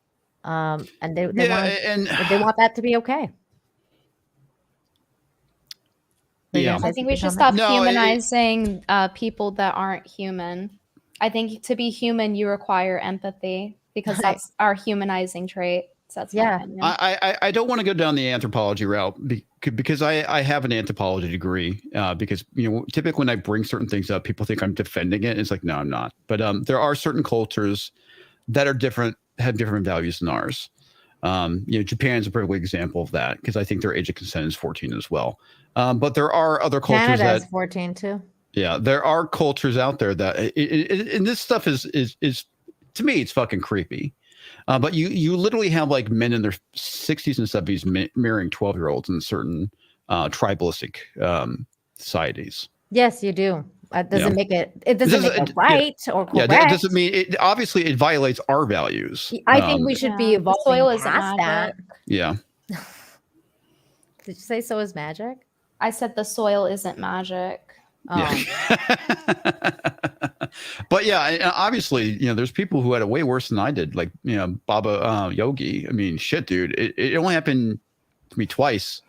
Speaker 1: And they want that to be okay.
Speaker 3: Yeah.
Speaker 4: I think we should stop humanizing people that aren't human. I think to be human, you require empathy because that's our humanizing trait. So that's my opinion.
Speaker 3: I don't want to go down the anthropology route because I have an anthropology degree because, typically when I bring certain things up, people think I'm defending it. It's like, no, I'm not. But there are certain cultures that are different, have different values than ours. Japan's a perfect example of that because I think their age of consent is 14 as well. But there are other cultures
Speaker 1: Canada's 14 too.
Speaker 3: Yeah, there are cultures out there that and this stuff is to me it's fucking creepy. But you literally have like men in their 60s and 70s marrying 12-year-olds in certain tribalistic societies.
Speaker 1: Yes, you do. It doesn't make it right or correct.
Speaker 3: Yeah, that doesn't mean it. Obviously, it violates our values.
Speaker 1: I think we should be evolving
Speaker 4: soil isn't
Speaker 1: past that.
Speaker 3: Yeah.
Speaker 1: Did you say so is magic?
Speaker 4: I said the soil isn't magic.
Speaker 1: Oh.
Speaker 3: Yeah. But yeah, obviously, there's people who had it way worse than I did. Like, Baba Yogi. I mean, shit, dude. It only happened to me twice.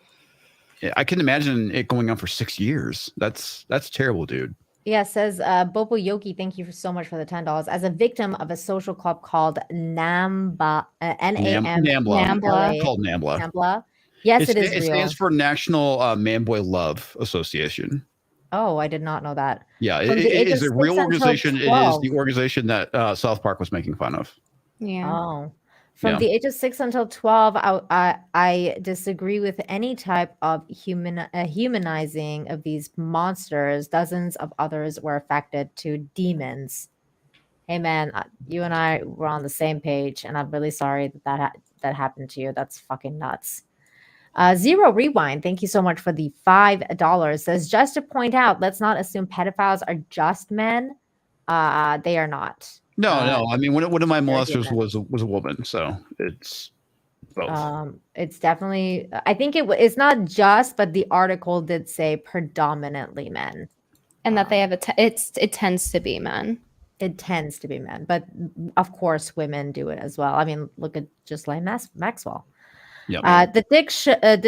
Speaker 3: I can imagine it going on for 6 years. That's terrible, dude.
Speaker 1: Yeah, says Bobo Yogi, thank you so much for the $10. As a victim of a social club called NAMBLA.
Speaker 3: NAMBLA. Called NAMBLA.
Speaker 1: NAMBLA. Yes, it is real.
Speaker 3: It stands for National Man-Boy Love Association.
Speaker 1: Oh, I did not know that.
Speaker 3: Yeah, it is a real organization. It is the organization that South Park was making fun of.
Speaker 4: Yeah.
Speaker 1: Oh. From the age of 6 until 12, I disagree with any type of humanizing of these monsters. Dozens of others were affected to demons. Hey, man, you and I were on the same page, and I'm really sorry that happened to you. That's fucking nuts. Zero Rewind, thank you so much for the $5. Says, just to point out, let's not assume pedophiles are just men. They are not.
Speaker 3: No. I mean, one of my molesters was a woman, so it's both.
Speaker 1: It's definitely. I think it's not just, but the article did say predominantly men,
Speaker 4: and that they have it tends to be men.
Speaker 1: It tends to be men, but of course, women do it as well. I mean, look at just like Maxwell.
Speaker 3: Yep.
Speaker 1: The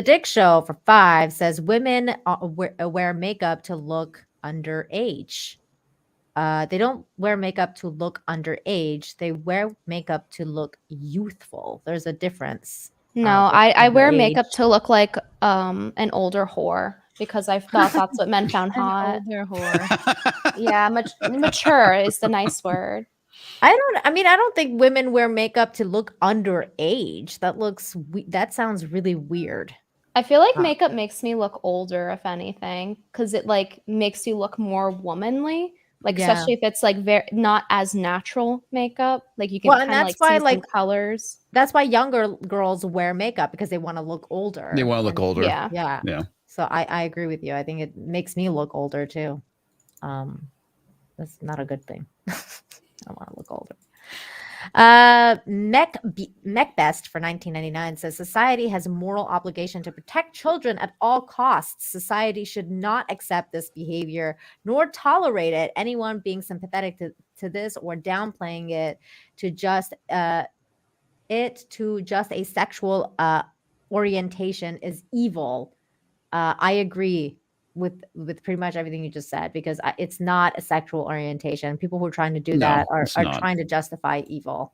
Speaker 1: Dick Show for $5 says women wear makeup to look underage. They don't wear makeup to look underage. They wear makeup to look youthful. There's a difference.
Speaker 4: No, I wear makeup to look like an older whore because I thought that's what men found hot.
Speaker 2: Older whore.
Speaker 4: Yeah, mature is the nice word.
Speaker 1: I don't think women wear makeup to look underage. That sounds really weird.
Speaker 4: I feel like makeup makes me look older, if anything, because it like makes you look more womanly. Like especially if it's like very not as natural makeup, like you can kind of see some colors.
Speaker 1: That's why younger girls wear makeup because they want to look older.
Speaker 3: They want to look older.
Speaker 1: Yeah. So I agree with you. I think it makes me look older too. That's not a good thing. I want to look older. Neckbest for 1999 says society has a moral obligation to protect children at all costs. Society should not accept this behavior nor tolerate it. Anyone being sympathetic to this or downplaying it to just a sexual orientation is evil. I agree with pretty much everything you just said, because it's not a sexual orientation. People who are trying to do that are trying to justify evil.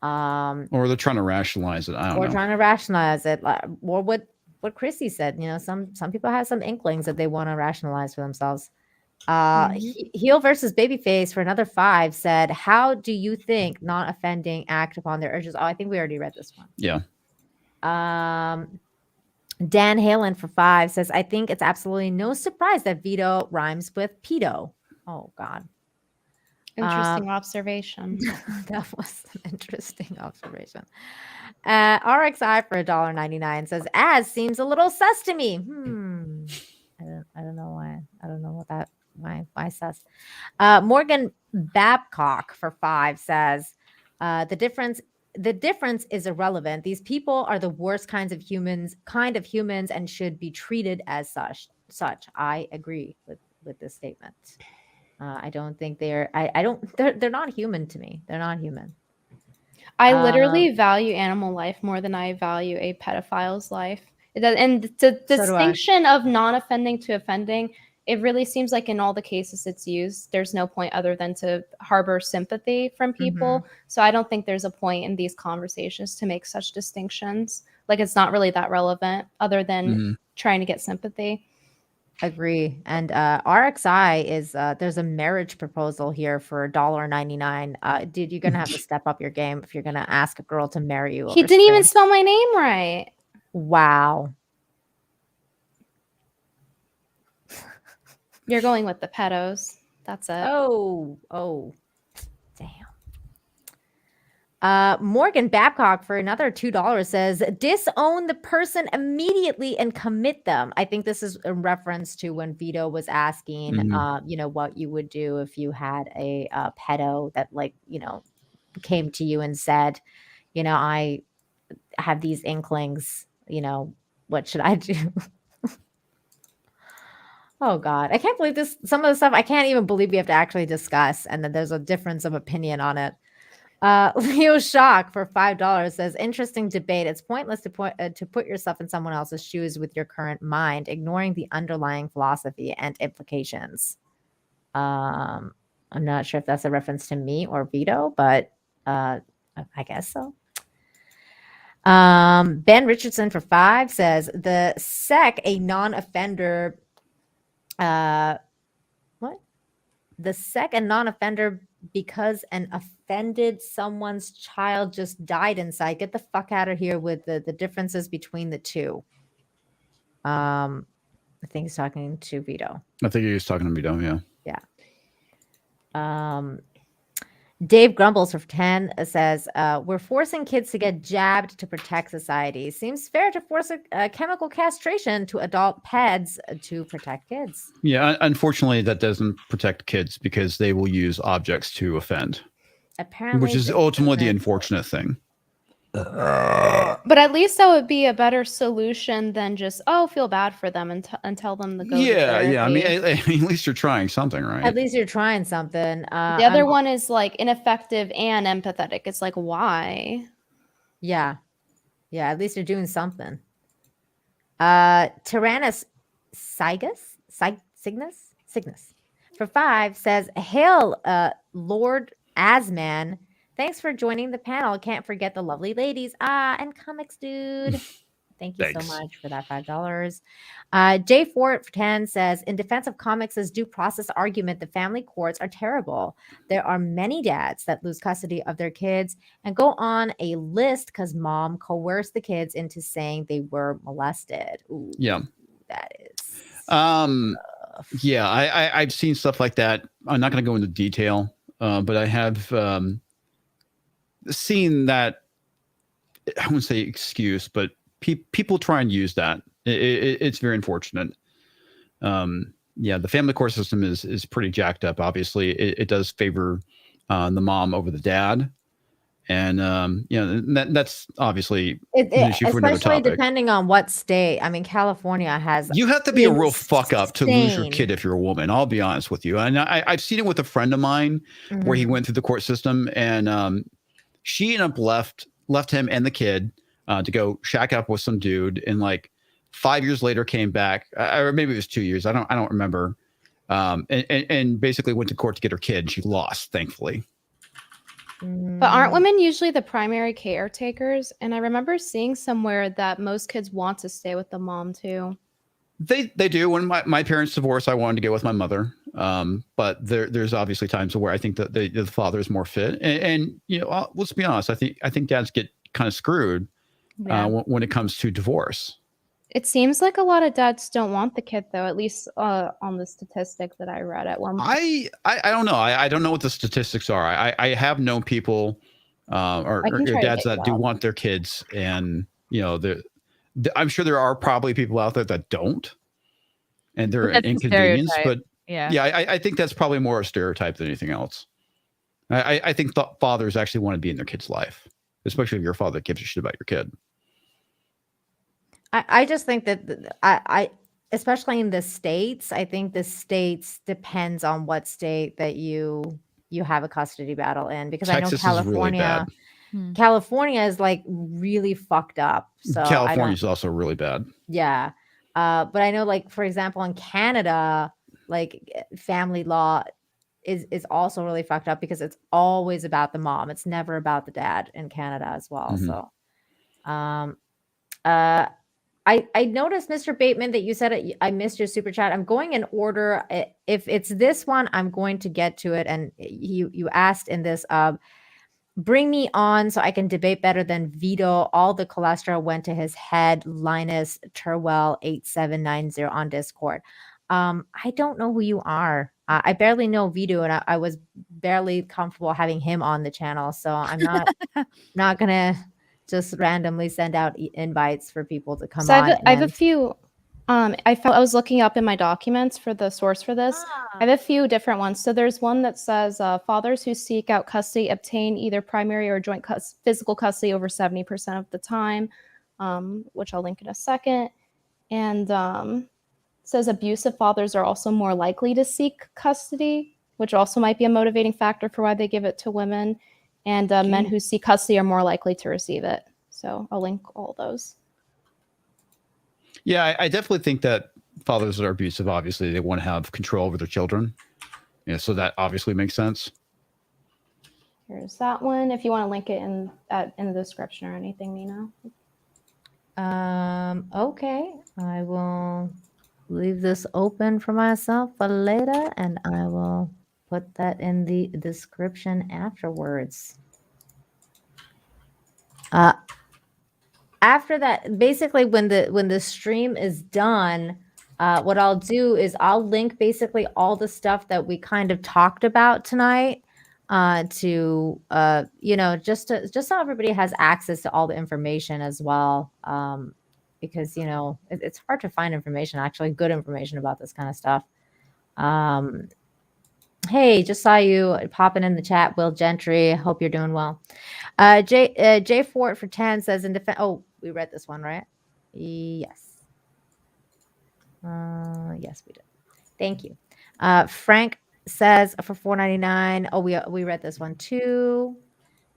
Speaker 3: Or they're trying to rationalize it. I don't know.
Speaker 1: Or trying to rationalize it. Or what Chrissy said, some people have some inklings that they want to rationalize for themselves. Heel versus Babyface for another 5 said, how do you think non-offending act upon their urges? Oh, I think we already read this one.
Speaker 3: Yeah.
Speaker 1: Dan Halen for 5 says, I think it's absolutely no surprise that Vito rhymes with pedo. Oh, God.
Speaker 4: Interesting observation.
Speaker 1: That was an interesting observation. RXI for $1.99 says, as seems a little sus to me. I don't know why. I don't know what that, why sus. Morgan Babcock for 5 says, the difference is irrelevant. These people are the worst kind of humans and should be treated as such. I agree with this statement. I don't think they're not human to me. They're not human.
Speaker 4: I literally value animal life more than I value a pedophile's life. And the distinction of non-offending to offending, it really seems like in all the cases it's used, there's no point other than to harbor sympathy from people. So I don't think there's a point in these conversations to make such distinctions. Like it's not really that relevant other than trying to get sympathy.
Speaker 1: Agree. And RXI is there's a marriage proposal here for $1.99. Dude, you're gonna have to step up your game if you're gonna ask a girl to marry you.
Speaker 4: He didn't even spell my name right.
Speaker 1: Wow.
Speaker 4: You're going with the pedos. That's it.
Speaker 1: Oh, damn. Morgan Babcock for another $2 says, disown the person immediately and commit them. I think this is in reference to when Vito was asking, what you would do if you had a pedo that came to you and said, I have these inklings, what should I do? Oh God, I can't believe this. Some of the stuff I can't even believe we have to actually discuss, and then there's a difference of opinion on it. Leo Shock for $5 says, interesting debate. It's pointless to put yourself in someone else's shoes with your current mind, ignoring the underlying philosophy and implications. I'm not sure if that's a reference to me or Vito, but I guess so. Ben Richardson for 5 says, the SEC, a non-offender. The second non-offender because an offended someone's child just died inside. Get the fuck out of here with the differences between the two. I think he's talking to Vito.
Speaker 3: I think he was talking to Vito,
Speaker 1: yeah. Dave Grumbles for 10 says, we're forcing kids to get jabbed to protect society. Seems fair to force a chemical castration to adult peds to protect kids.
Speaker 3: Yeah, unfortunately, that doesn't protect kids because they will use objects to offend.
Speaker 1: Apparently,
Speaker 3: which is ultimately the unfortunate thing.
Speaker 4: But at least that would be a better solution than just feel bad for them and tell them to go.
Speaker 3: Yeah. I mean, at least you're trying something, right?
Speaker 1: At least you're trying something.
Speaker 4: The other one is like ineffective and empathetic. It's like, why?
Speaker 1: Yeah. At least you're doing something. Tyrannus Cygnus for 5 says, hail, Lord Asman. Thanks for joining the panel. Can't forget the lovely ladies. And comics, dude. Thank you so much for that $5. J Fort for 10 says, in defense of comics' due process argument, the family courts are terrible. There are many dads that lose custody of their kids and go on a list because mom coerced the kids into saying they were molested. Ooh,
Speaker 3: yeah,
Speaker 1: that is.
Speaker 3: Yeah, I've seen stuff like that. I'm not going to go into detail, but I have seen that. I wouldn't say excuse, but people try and use that. It's very unfortunate. Yeah, the family court system is pretty jacked up. Obviously, it does favor the mom over the dad, and that's obviously an issue for another topic.
Speaker 1: Especially depending on what state. I mean, California has.
Speaker 3: You have to be a real fuck up to lose your kid if you're a woman. I'll be honest with you, and I've seen it with a friend of mine where he went through the court system, and she ended up left him and the kid to go shack up with some dude, and like 5 years later came back, or maybe it was 2 years. I don't remember. And basically went to court to get her kid. And she lost, thankfully.
Speaker 4: But aren't women usually the primary caretakers? And I remember seeing somewhere that most kids want to stay with the mom too.
Speaker 3: They do. When my parents divorced, I wanted to go with my mother. But there's obviously times where I think that the father is more fit. And let's be honest. I think dads get kind of screwed when it comes to divorce.
Speaker 4: It seems like a lot of dads don't want the kid, though, at least on the statistic that I read at one point.
Speaker 3: I don't know. I don't know what the statistics are. I have known people or dads that do want their kids. And, I'm sure there are probably people out there that don't. And they're an inconvenience. But I think that's probably more a stereotype than anything else. I think fathers actually want to be in their kid's life, especially if you're a father that gives a shit about your kid.
Speaker 1: I just think that I especially in the States, I think the States depends on what state that you have a custody battle in, because
Speaker 3: Texas
Speaker 1: I know California is like really fucked up. So
Speaker 3: California is also really bad.
Speaker 1: Yeah. But I know, like, for example, in Canada, like family law is also really fucked up because it's always about the mom. It's never about the dad in Canada as well. So I noticed, Mr. Bateman, that you said I missed your super chat. I'm going in order. If it's this one, I'm going to get to it. And you asked in this, bring me on so I can debate better than Vito. All the cholesterol went to his head. Linus Turwell 8790 on Discord. I don't know who you are. I barely know Vito, and I was barely comfortable having him on the channel. So I'm not gonna just randomly send out invites for people to come on.
Speaker 4: I have a few. I was looking up in my documents for the source for this. I have a few different ones. So there's one that says fathers who seek out custody obtain either primary or joint physical custody over 70% of the time, which I'll link in a second. And says abusive fathers are also more likely to seek custody, which also might be a motivating factor for why they give it to women. And men who seek custody are more likely to receive it. So I'll link all those.
Speaker 3: Yeah, I definitely think that fathers that are abusive, obviously, they want to have control over their children. Yeah, so that obviously makes sense.
Speaker 4: Here's that one. If you want to link it in the description or anything, Nina.
Speaker 1: Okay, I will leave this open for myself for later, and I will put that in the description afterwards. After that, basically when the stream is done, what I'll do is I'll link basically all the stuff that we kind of talked about tonight to just so everybody has access to all the information as well, because it's hard to find information, actually good information about this kind of stuff. Hey, just saw you popping in the chat, Will Gentry. Hope you're doing well. J Fort for 10 says in defense. Oh, we read this one, right? Yes. Yes, we did. Thank you. Frank says for $4.99. Oh, we read this one too.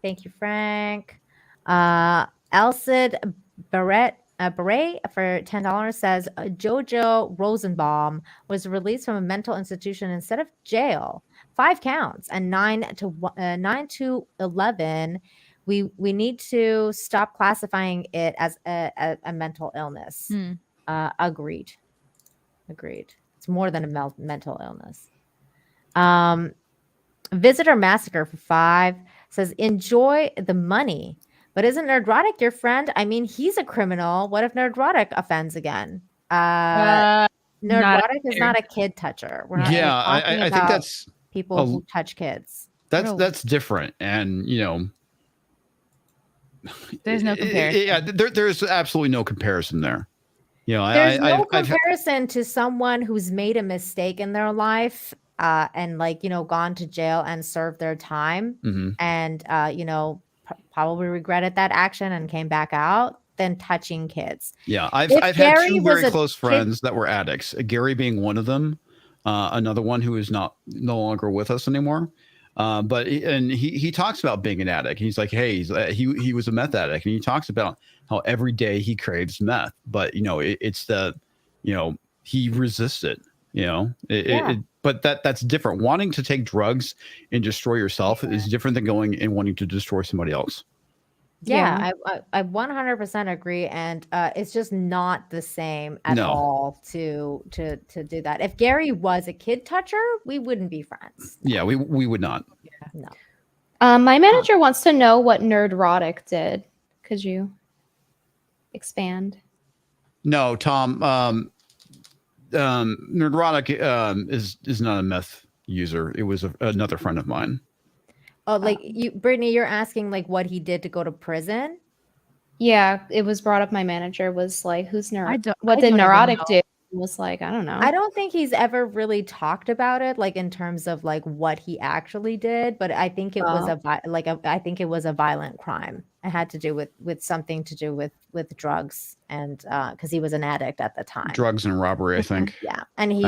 Speaker 1: Thank you, Frank. Elsid Barrett for $10 says Jojo Rosenbaum was released from a mental institution instead of jail. 5 counts and 9 to 11 we need to stop classifying it as a mental illness. Agreed. It's more than a mental illness. Visitor Massacre for 5 says, enjoy the money. But isn't Nerdrotic your friend? I mean, he's a criminal. What if Nerdrotic offends again? Nerdrotic is not a kid toucher. We're not
Speaker 3: I think that's
Speaker 1: people who touch kids.
Speaker 3: That's different. And, you know,
Speaker 2: there's no comparison.
Speaker 3: There's absolutely no comparison there. You know,
Speaker 1: there's no comparison to someone who's made a mistake in their life and, like, you know, gone to jail and served their time and, you know, probably regretted that action and came back out than touching kids.
Speaker 3: Yeah, I've had two very close friends that were addicts. Gary being one of them, another one who is no longer with us anymore. But he talks about being an addict. He's like, hey, he was a meth addict, and he talks about how every day he craves meth. But, you know, it's the, you know, he resists it. You know, but that's different. Wanting to take drugs and destroy yourself is different than going and wanting to destroy somebody else.
Speaker 1: Yeah, I 100% agree, and it's just not the same at all to do that. If Gary was a kid toucher, we wouldn't be friends.
Speaker 3: Yeah, we would not.
Speaker 1: No.
Speaker 4: My manager wants to know what Nerdrotic did. Could you expand?
Speaker 3: No, Tom. Nerdrotic is not a meth user. It was another friend of mine.
Speaker 1: Oh, like Brittany, you're asking like what he did to go to prison?
Speaker 4: Yeah, it was brought up. My manager was like, "Who's what did Neurotic do?" Was like, I don't know.
Speaker 1: I don't think he's ever really talked about it, like in terms of like what he actually did. But I think it was I think it was a violent crime. It had to do with something to do with drugs, and because he was an addict at the time.
Speaker 3: Drugs and robbery, I think.
Speaker 1: Yeah, and he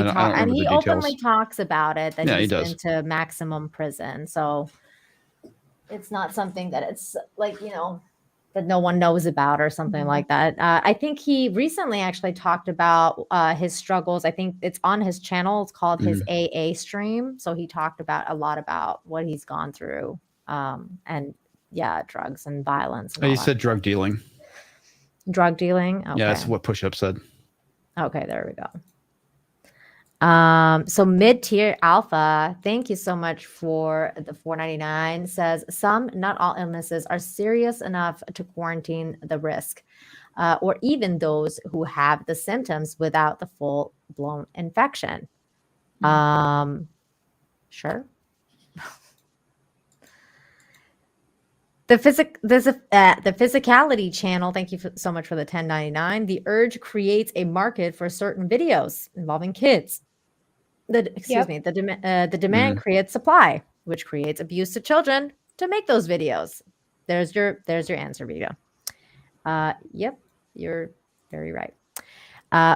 Speaker 1: openly talks about it that he's been to maximum prison. So it's not something that it's like, you know, that no one knows about or something like that. I think he recently actually talked about his struggles. I think it's on his channel. It's called his AA stream. So he talked about a lot about what he's gone through, and drugs and violence. And
Speaker 3: he said drug dealing.
Speaker 1: Drug dealing? Okay.
Speaker 3: Yeah, that's what Push Up said.
Speaker 1: Okay, there we go. So mid-tier alpha, thank you so much for the $4.99, says some, not all illnesses are serious enough to quarantine the risk, or even those who have the symptoms without the full-blown infection. Sure. The physicality channel, thank you so much for the $10.99. The urge creates a market for certain videos involving kids. The demand creates supply, which creates abuse to children to make those videos. There's your answer, Vito. Yep, you're very right.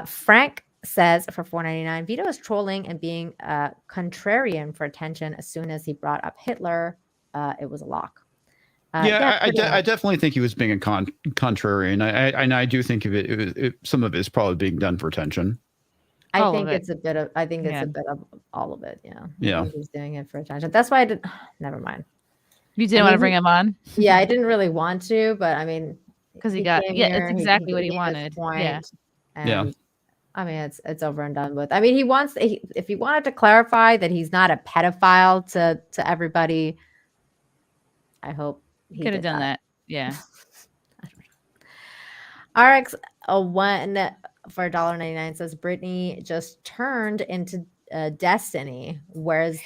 Speaker 1: Frank says for $4.99, Vito is trolling and being contrarian for attention. As soon as he brought up Hitler, it was a lock.
Speaker 3: I definitely think he was being a contrarian. I do think of it some of it is probably being done for attention.
Speaker 1: I think it's a bit of all of it. Yeah. He's doing it for attention. That's why I did. Never mind.
Speaker 2: You didn't want to bring him on?
Speaker 1: Yeah, I didn't really want to, but I mean,
Speaker 2: because he got it's exactly what he wanted.
Speaker 1: Yeah. I mean, it's over and done with. I mean, if he wanted to clarify that he's not a pedophile to everybody, I hope he
Speaker 2: could have done that. Yeah.
Speaker 1: RX1 for $1.99 says Brittany just turned into Destiny. Where's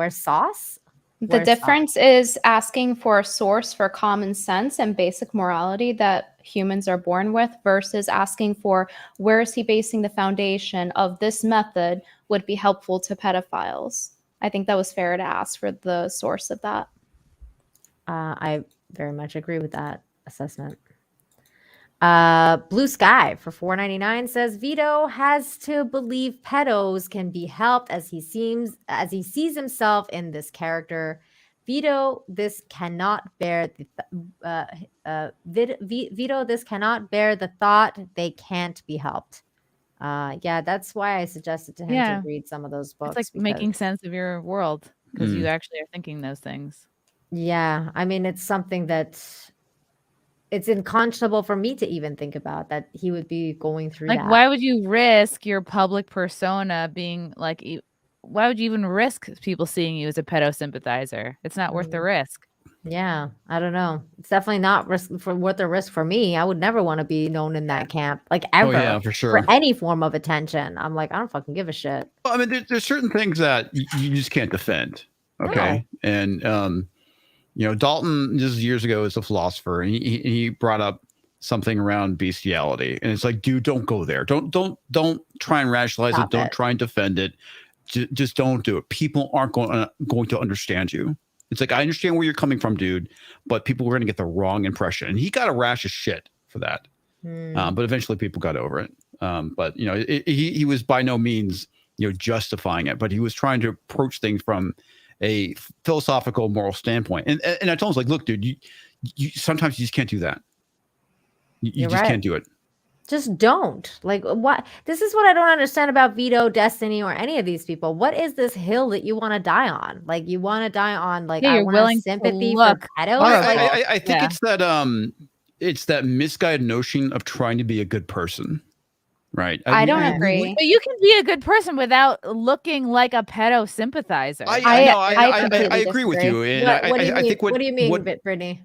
Speaker 1: Sauce?
Speaker 4: The difference is asking for a source for common sense and basic morality that humans are born with versus asking for where is he basing the foundation of this method would be helpful to pedophiles. I think that was fair to ask for the source of that.
Speaker 1: I very much agree with that assessment. Blue Sky for $4.99 says Vito has to believe pedos can be helped as he sees himself in this character. Vito, this cannot bear Vito, this cannot bear the thought they can't be helped. That's why I suggested to him to read some of those books.
Speaker 2: It's like making sense of your world because you actually are thinking those things.
Speaker 1: Yeah, I mean, it's something that it's unconscionable for me to even think about that he would be going through
Speaker 2: Like,
Speaker 1: that.
Speaker 2: why would you risk your public persona being like, why would you even risk people seeing you as a pedo sympathizer? It's not worth the risk.
Speaker 1: Yeah, I don't know. It's definitely not worth the risk for me. I would never want to be known in that camp, like ever.
Speaker 3: Oh yeah, for sure.
Speaker 1: For any form of attention, I'm like, I don't fucking give a shit.
Speaker 3: Well, I mean, there's certain things that you just can't defend. Okay,
Speaker 1: No.
Speaker 3: and you know, Dalton, this is years ago, is a philosopher, and he brought up something around bestiality, and it's like, dude, don't go there. Don't try and rationalize it. Don't try and defend it. Just don't do it. People aren't going to understand you. It's like, I understand where you're coming from, dude, but people were going to get the wrong impression. And he got a rash of shit for that. But eventually people got over it. But, you know, he was by no means, you know, justifying it, but he was trying to approach things from a philosophical, moral standpoint. And I told him, like, look, dude, you sometimes you just can't do that. You just can't do it.
Speaker 1: Just don't. Like, what? This is what I don't understand about Vito, Destiny, or any of these people. What is this hill that you want to die on? Like, you want to die on, like, I want sympathy for pedos?
Speaker 3: I think it's that misguided notion of trying to be a good person. Right.
Speaker 4: I don't agree.
Speaker 2: But you can be a good person without looking like a pedo sympathizer.
Speaker 3: I agree with you. And
Speaker 1: what do you mean, Brittany?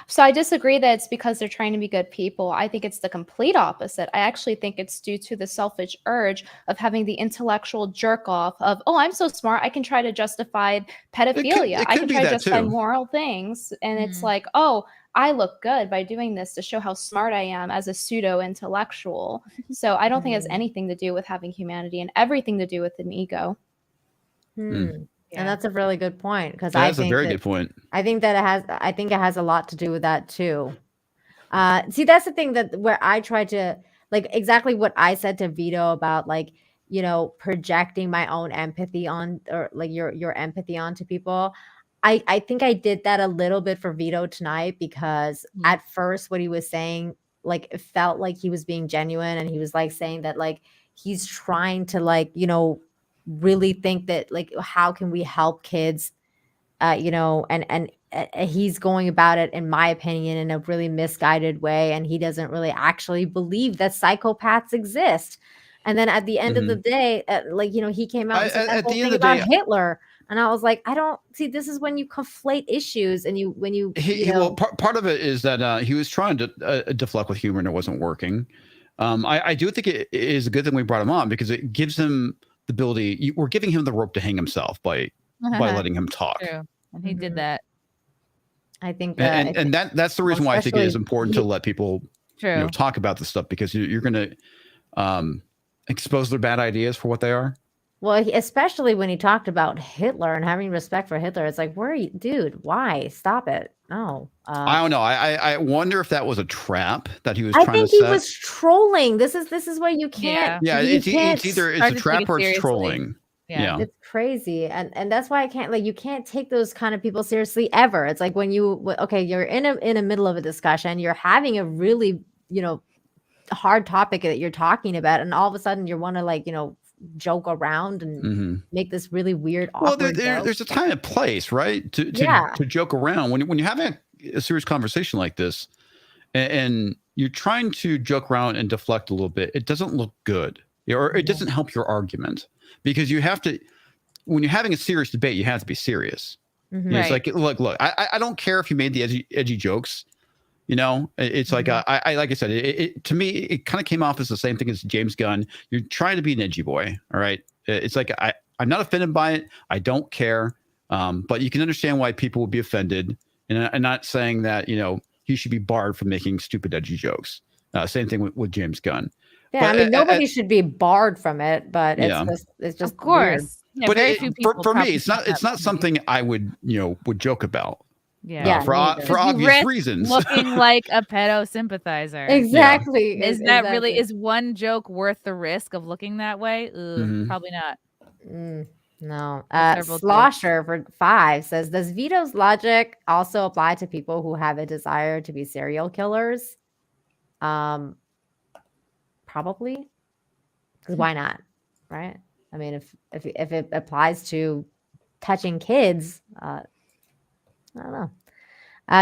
Speaker 4: So I disagree that it's because they're trying to be good people. I think it's the complete opposite. I actually think it's due to the selfish urge of having the intellectual jerk off of, oh, I'm so smart, I can try to justify pedophilia. I can try to justify moral things. And it's like, oh, I look good by doing this to show how smart I am as a pseudo intellectual. So I don't think it has anything to do with having humanity and everything to do with an ego.
Speaker 1: Yeah. And that's a really good point, because
Speaker 3: that's a very good point.
Speaker 1: I think that it has a lot to do with that too. See, that's the thing that where I try to, like, exactly what I said to Vito about, like, you know, projecting my own empathy on, or like your empathy onto people. I think I did that a little bit for Vito tonight, because at first what he was saying, like, it felt like he was being genuine, and he was like saying that, like, he's trying to, like, you know, really think that, like, how can we help kids, you know, and he's going about it, in my opinion, in a really misguided way, and he doesn't really actually believe that psychopaths exist. And then at the end of the day, like, you know, he came out and said that whole thing about Hitler, and I was like, I don't see, this is when you conflate issues, and
Speaker 3: well, part of it is that he was trying to deflect with humor, and it wasn't working. I do think it is a good thing we brought him on, because it gives him the ability, we're giving him the rope to hang himself by letting him talk.
Speaker 2: True. And he did that.
Speaker 1: I think
Speaker 3: that's the reason why I think it is important to let people talk about this stuff, because you're going to expose their bad ideas for what they are.
Speaker 1: Well, especially when he talked about Hitler and having respect for Hitler, it's like, where are you, dude? Why? Stop it! No,
Speaker 3: I don't know. I wonder if that was a trap that he was.
Speaker 1: I think he was trolling. This is where you can't.
Speaker 3: Yeah, it's either it's a trap or it's trolling. Yeah,
Speaker 1: it's crazy, and that's why I can't, like, you can't take those kind of people seriously ever. It's like when you're in a middle of a discussion, you're having a really, you know, hard topic that you're talking about, and all of a sudden you want to, like, you know, joke around and make this really weird, awkward
Speaker 3: there's a time and place, right, to joke around when you're having a serious conversation like this, and you're trying to joke around and deflect a little bit. It doesn't look good, or it doesn't help your argument, because you have to, when you're having a serious debate, you have to be serious. It's like, look, I don't care if you made the edgy jokes. You know, it's like, I like I said, it to me, it kind of came off as the same thing as James Gunn. You're trying to be an edgy boy. All right. It's like, I'm not offended by it. I don't care. But you can understand why people would be offended. And I'm not saying that, you know, he should be barred from making stupid, edgy jokes. Same thing with James Gunn.
Speaker 1: Yeah. But, I mean, nobody should be barred from it, but it's just,
Speaker 2: of course. Yeah,
Speaker 3: but for me, it's not something I would joke about.
Speaker 2: Yeah,
Speaker 3: for obvious reasons.
Speaker 2: Looking like a pedo sympathizer.
Speaker 1: Exactly.
Speaker 2: Is that really, is one joke worth the risk of looking that way? Probably not.
Speaker 1: No. Slosher for 5 says, does Vito's logic also apply to people who have a desire to be serial killers? Probably. Because why not? Right? I mean, if it applies to touching kids, I don't know.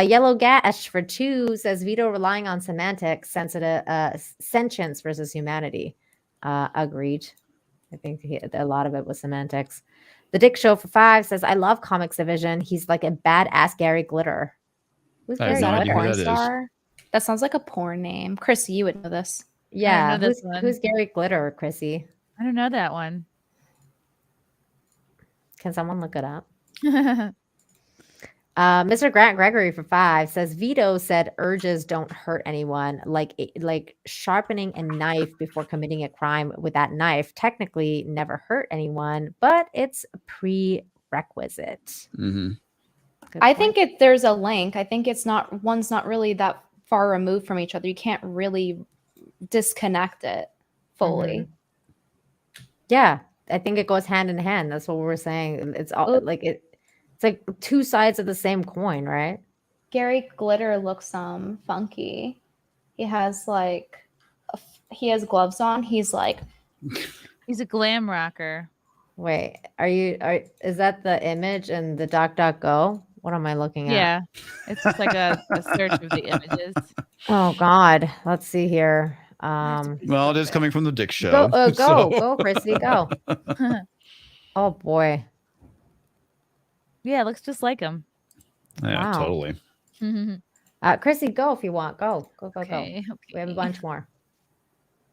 Speaker 1: Yellow Gash for 2 says Vito relying on semantics, sentience versus humanity. Agreed. I think a lot of it was semantics. The Dick Show for 5 says I love Comics Division. He's like a badass Gary Glitter.
Speaker 3: Who's Gary Glitter?
Speaker 4: Porn star? That sounds like a porn name. Chrissy, you would know this.
Speaker 1: Yeah, who's Gary Glitter, Chrissy?
Speaker 2: I don't know that one.
Speaker 1: Can someone look it up? Mr. Grant Gregory for 5 says Vito said urges don't hurt anyone, like sharpening a knife before committing a crime with that knife technically never hurt anyone, but it's a prerequisite.
Speaker 3: Mm-hmm.
Speaker 4: I think there's a link. I think one's not really that far removed from each other. You can't really disconnect it fully.
Speaker 1: Mm-hmm. Yeah, I think it goes hand in hand. That's what we're saying. It's all like it. It's like 2 sides of the same coin, right?
Speaker 4: Gary Glitter looks funky. He has gloves on. He's
Speaker 2: a glam rocker.
Speaker 1: Wait, is that the image in the DuckDuckGo? What am I looking at?
Speaker 2: Yeah, it's just like a search of the images.
Speaker 1: Oh God, let's see here.
Speaker 3: Well, it is coming from the Dick Show.
Speaker 1: Go, Chrissy, go. Oh boy.
Speaker 2: Yeah, it looks just like him.
Speaker 3: Yeah, wow. Totally.
Speaker 1: Chrissy, go if you want. Go.
Speaker 2: Okay.
Speaker 1: We have a bunch more.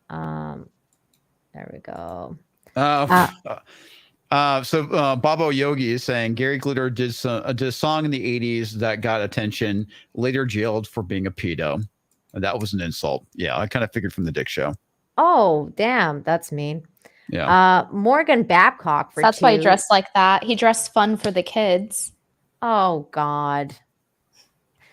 Speaker 1: There we go.
Speaker 3: So Bobo Yogi is saying Gary Glitter did a song in the 80s that got attention, later jailed for being a pedo. That was an insult. Yeah, I kind of figured from the Dick Show.
Speaker 1: Oh, damn. That's mean.
Speaker 3: Yeah.
Speaker 1: Morgan Babcock for
Speaker 4: That's
Speaker 1: 2.
Speaker 4: why he dressed like that. He dressed fun for the kids.
Speaker 1: Oh God.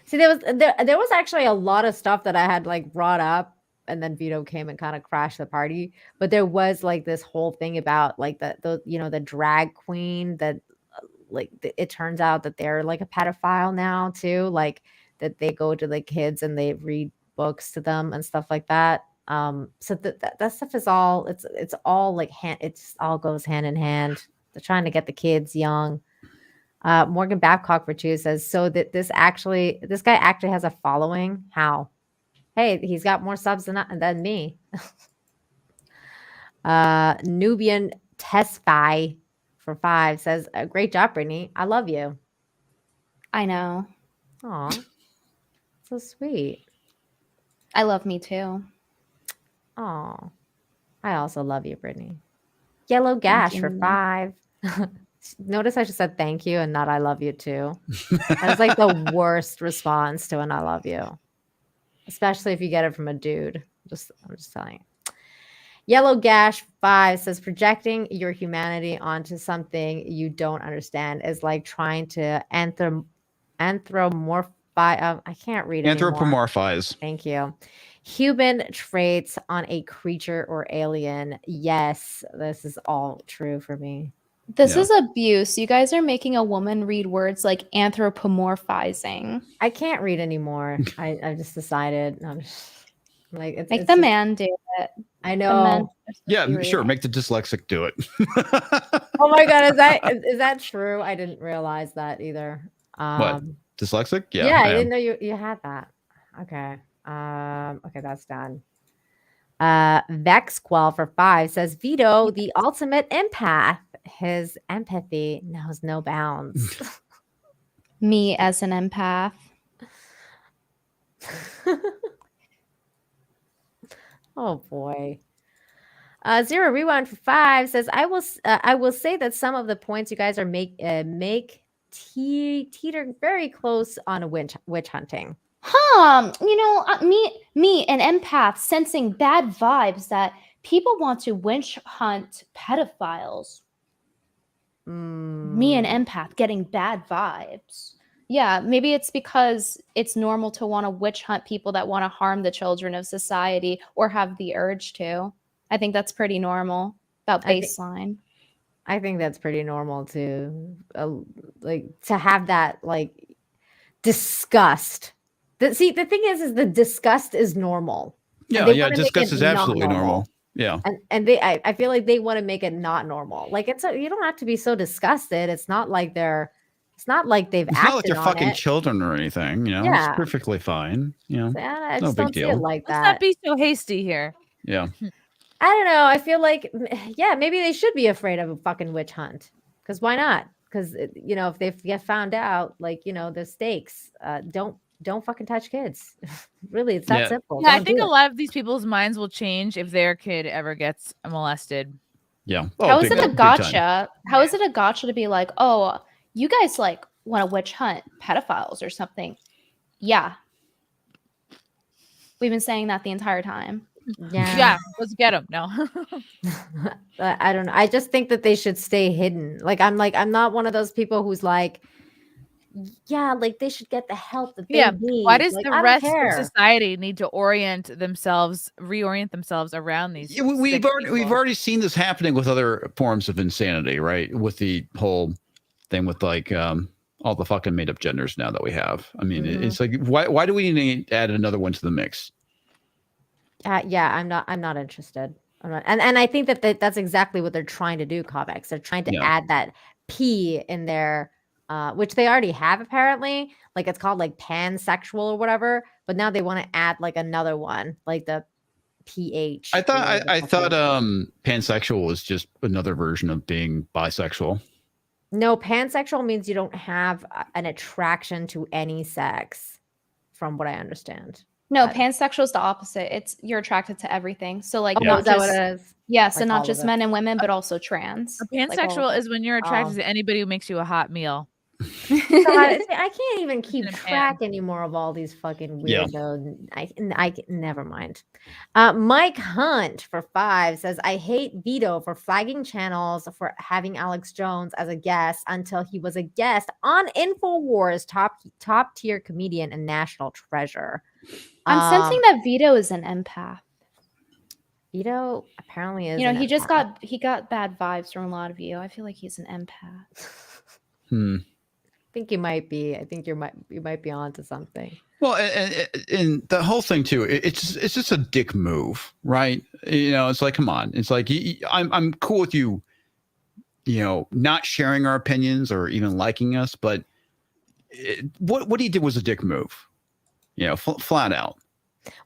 Speaker 1: See, there was actually a lot of stuff that I had like brought up, and then Vito came and kind of crashed the party. But there was like this whole thing about like the drag queen that it turns out that they're like a pedophile now too, like that they go to the kids and they read books to them and stuff like that. So that stuff is all it's all like it all goes hand in hand. They're trying to get the kids young. Morgan Babcock for 2 says so that this guy actually has a following. How? Hey, he's got more subs than me. Nubian Tesfai for 5 says great job, Brittany. I love you.
Speaker 4: I know.
Speaker 1: Aw, so sweet.
Speaker 4: I love me too.
Speaker 1: Oh, I also love you, Brittany. Yellow Gash for 5. Notice I just said thank you and not I love you too. That was like the worst response to an I love you, especially if you get it from a dude. I'm just telling you. Yellow Gash 5 says projecting your humanity onto something you don't understand is like trying to anthropomorphize. I can't read it.
Speaker 3: Anthropomorphize.
Speaker 1: Thank you. Human traits on a creature or alien. Yes, this is all true for me.
Speaker 4: This is abuse. You guys are making a woman read words like anthropomorphizing.
Speaker 1: I can't read anymore. I just decided. I'm just, like
Speaker 4: make the man do it.
Speaker 1: I know.
Speaker 3: Yeah, sure. Make the dyslexic do it.
Speaker 1: Oh my God, is that true? I didn't realize that either.
Speaker 3: What? Dyslexic? Yeah.
Speaker 1: Yeah, I didn't know you had that. Okay. Okay, that's done. Vexquell for 5 says Vito, the ultimate empath. His empathy knows no bounds.
Speaker 4: Me as an empath.
Speaker 1: Oh boy. Zero Rewind for 5 says I will say that some of the points you guys are teeter very close on a witch hunting.
Speaker 4: Me, an empath, sensing bad vibes that people want to witch hunt pedophiles. Me, an empath, getting bad vibes. Yeah, maybe it's because it's normal to want to witch hunt people that want to harm the children of society or have the urge to. I think that's pretty normal. About baseline.
Speaker 1: I think that's pretty normal to to have that like disgust. The thing is the disgust is normal.
Speaker 3: Yeah, disgust is absolutely normal. Yeah.
Speaker 1: And I feel like they want to make it not normal. Like you don't have to be so disgusted. It's not like they're It's not like they've
Speaker 3: It's
Speaker 1: acted
Speaker 3: not like they're
Speaker 1: on
Speaker 3: fucking
Speaker 1: it.
Speaker 3: children or anything. You know,
Speaker 1: Yeah.
Speaker 3: it's perfectly fine. You know,
Speaker 1: So, I
Speaker 3: no
Speaker 1: just
Speaker 3: big
Speaker 1: don't see
Speaker 3: deal.
Speaker 1: it like
Speaker 2: Let's
Speaker 1: that.
Speaker 2: not be so hasty here.
Speaker 3: Yeah.
Speaker 1: I don't know. I feel like, yeah, maybe they should be afraid of a fucking witch hunt. Because why not? Because, you know, if they get found out, like, you know, the stakes, don't fucking touch kids. Really, it's that simple.
Speaker 2: Yeah, I
Speaker 1: Don't
Speaker 2: think
Speaker 1: do
Speaker 2: a
Speaker 1: it.
Speaker 2: lot of these people's minds will change if their kid ever gets molested.
Speaker 3: Yeah.
Speaker 4: How is it a gotcha? How is it a gotcha to be like, oh, you guys like want to witch hunt pedophiles or something? Yeah. We've been saying that the entire time.
Speaker 2: Yeah, let's get them. No.
Speaker 1: I don't know. I just think that they should stay hidden. I'm not one of those people who's like, yeah, like they should get the help that they need.
Speaker 2: Why does
Speaker 1: like,
Speaker 2: the
Speaker 1: I
Speaker 2: rest
Speaker 1: don't care.
Speaker 2: of society need to reorient themselves around these?
Speaker 3: Yeah, we've already seen this happening with other forms of insanity, right? With the whole thing with like all the fucking made up genders now that we have. I mean, it's like why do we need to add another one to the mix?
Speaker 1: Yeah, I'm not interested. I'm not, and I think that that's exactly what they're trying to do, comics. They're trying to add that P in there, which they already have apparently. Like it's called like pansexual or whatever, but now they want to add like another one, like the PH.
Speaker 3: I thought pansexual was just another version of being bisexual.
Speaker 1: No, pansexual means you don't have an attraction to any sex, from what I understand.
Speaker 4: No, pansexual is the opposite. It's you're attracted to everything. So like
Speaker 1: not just, what it is?
Speaker 4: Yes, and not just men and women, but also trans.
Speaker 2: A pansexual is when you're attracted to anybody who makes you a hot meal.
Speaker 1: God, I can't even keep track anymore of all these fucking weirdos. I never mind. Mike Hunt for 5 says, I hate Vito for flagging channels for having Alex Jones as a guest until he was a guest on InfoWars, top tier comedian and national treasure.
Speaker 4: I'm sensing that Vito is an empath.
Speaker 1: Vito apparently is.
Speaker 4: You know, he got bad vibes from a lot of you. I feel like he's an empath.
Speaker 1: I think you might be. I think you might be onto something.
Speaker 3: Well, and the whole thing too, it's just a dick move, right? You know, it's like, come on, it's like I'm cool with you, you know, not sharing our opinions or even liking us, but what he did was a dick move, you know, flat out.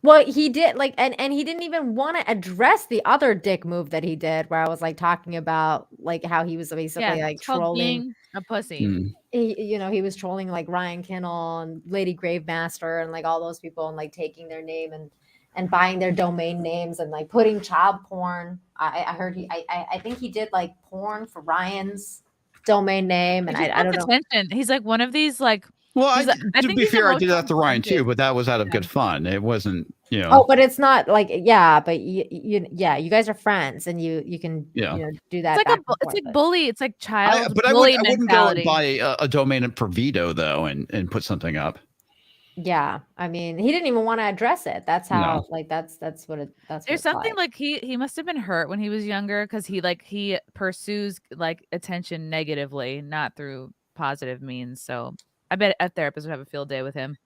Speaker 1: Well, he did and he didn't even want to address the other dick move that he did, where I was like talking about like how he was basically like trolling
Speaker 2: being a pussy.
Speaker 1: He was trolling like Ryan Kinnell and Lady Gravemaster and like all those people and like taking their name and buying their domain names and like putting child porn. I heard I think he did like porn for Ryan's domain name, and I don't know.
Speaker 2: He's like one of these like.
Speaker 3: Well, to be fair, I did that to Ryan too, but that was out of good fun. It wasn't, you know.
Speaker 1: Oh, but it's not like but you guys are friends, and you can do that.
Speaker 2: It's like bully. It's like child.
Speaker 3: But
Speaker 2: bully
Speaker 3: I wouldn't go and buy a domain for Vito though, and put something up.
Speaker 1: Yeah, I mean, he didn't even want to address it. That's how that's what it. That's
Speaker 2: there's something like he must have been hurt when he was younger because he pursues like attention negatively, not through positive means. So. I bet a therapist would have a field day with him.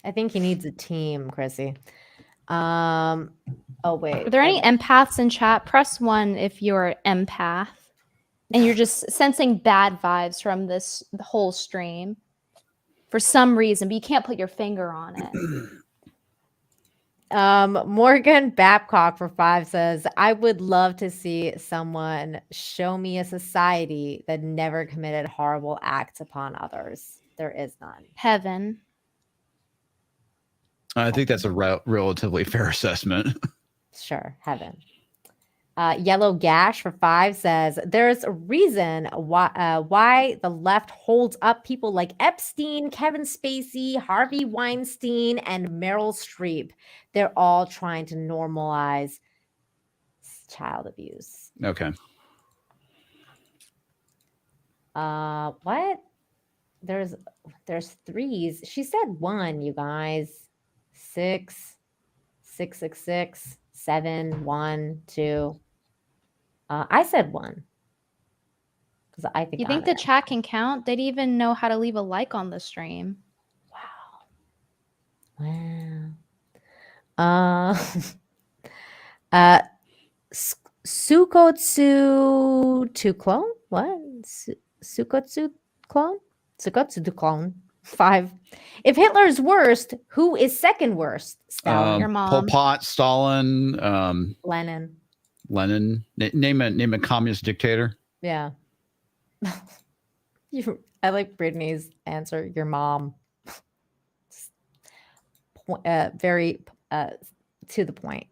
Speaker 1: I think he needs a team, Chrissy. Oh, wait.
Speaker 4: Are there any empaths in chat? Press 1 if you're an empath and you're just sensing bad vibes from the whole stream for some reason, but you can't put your finger on it.
Speaker 1: Morgan Babcock for 5 says, I would love to see someone show me a society that never committed horrible acts upon others. There is none.
Speaker 4: Heaven.
Speaker 3: I think that's a relatively fair assessment.
Speaker 1: Sure, heaven. Yellow Gash for 5 says, there's a reason why the left holds up people like Epstein, Kevin Spacey, Harvey Weinstein, and Meryl Streep. They're all trying to normalize child abuse.
Speaker 3: Okay.
Speaker 1: What? There's 3s. She said 1, you guys. 6, 666, 7, 1, 2. I said 1. Because I think
Speaker 4: you think the chat can count? They'd even know how to leave a like on the stream.
Speaker 1: Wow. Sukotsu to clone? What? Sukotsu clone? Clone. 5. If Hitler's worst, who is second worst? Stalin.
Speaker 4: Your mom.
Speaker 3: Pol Pot, Stalin,
Speaker 1: Lenin.
Speaker 3: Name a communist dictator.
Speaker 1: Yeah. I like Brittany's answer. Your mom. Very to the point.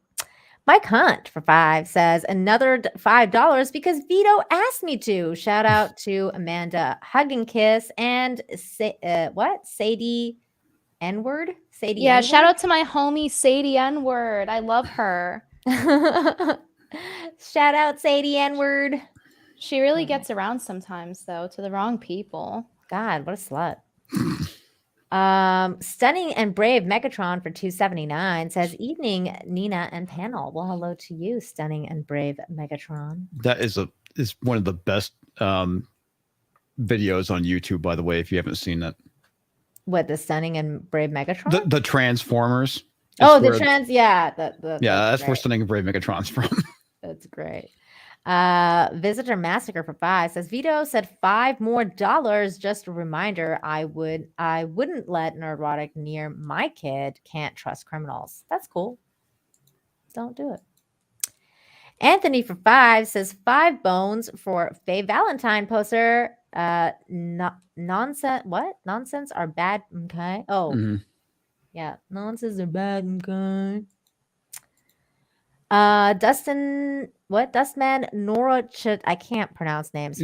Speaker 1: Mike Hunt for 5 says another $5 because Vito asked me to. Shout out to Amanda Hug and Kiss and Sadie N-word. Sadie.
Speaker 4: Yeah,
Speaker 1: N-word?
Speaker 4: shout out to my homie Sadie N-word. I love her.
Speaker 1: Shout out Sadie N-word.
Speaker 4: She really gets around sometimes though to the wrong people.
Speaker 1: God, what a slut. Stunning and brave Megatron for 279 says evening Nina and panel. Well, hello to you, stunning and brave Megatron.
Speaker 3: That is one of the best videos on YouTube, by the way, if you haven't seen it.
Speaker 1: What, the stunning and brave Megatron?
Speaker 3: The Transformers.
Speaker 1: Oh, the trans, yeah.
Speaker 3: That's where Stunning and Brave Megatron's from.
Speaker 1: That's great. Visitor Massacre for 5 says Vito said $5 more. Just a reminder, I wouldn't let neurotic near my kid. Can't trust criminals. That's cool. Don't do it. Anthony for 5 says 5 bones for Faye Valentine poster. Nonsense. What? Nonsense are bad. Okay. Oh, yeah. Nonsense are bad. Okay. Dustin, what? Dustman Nora I can't pronounce names.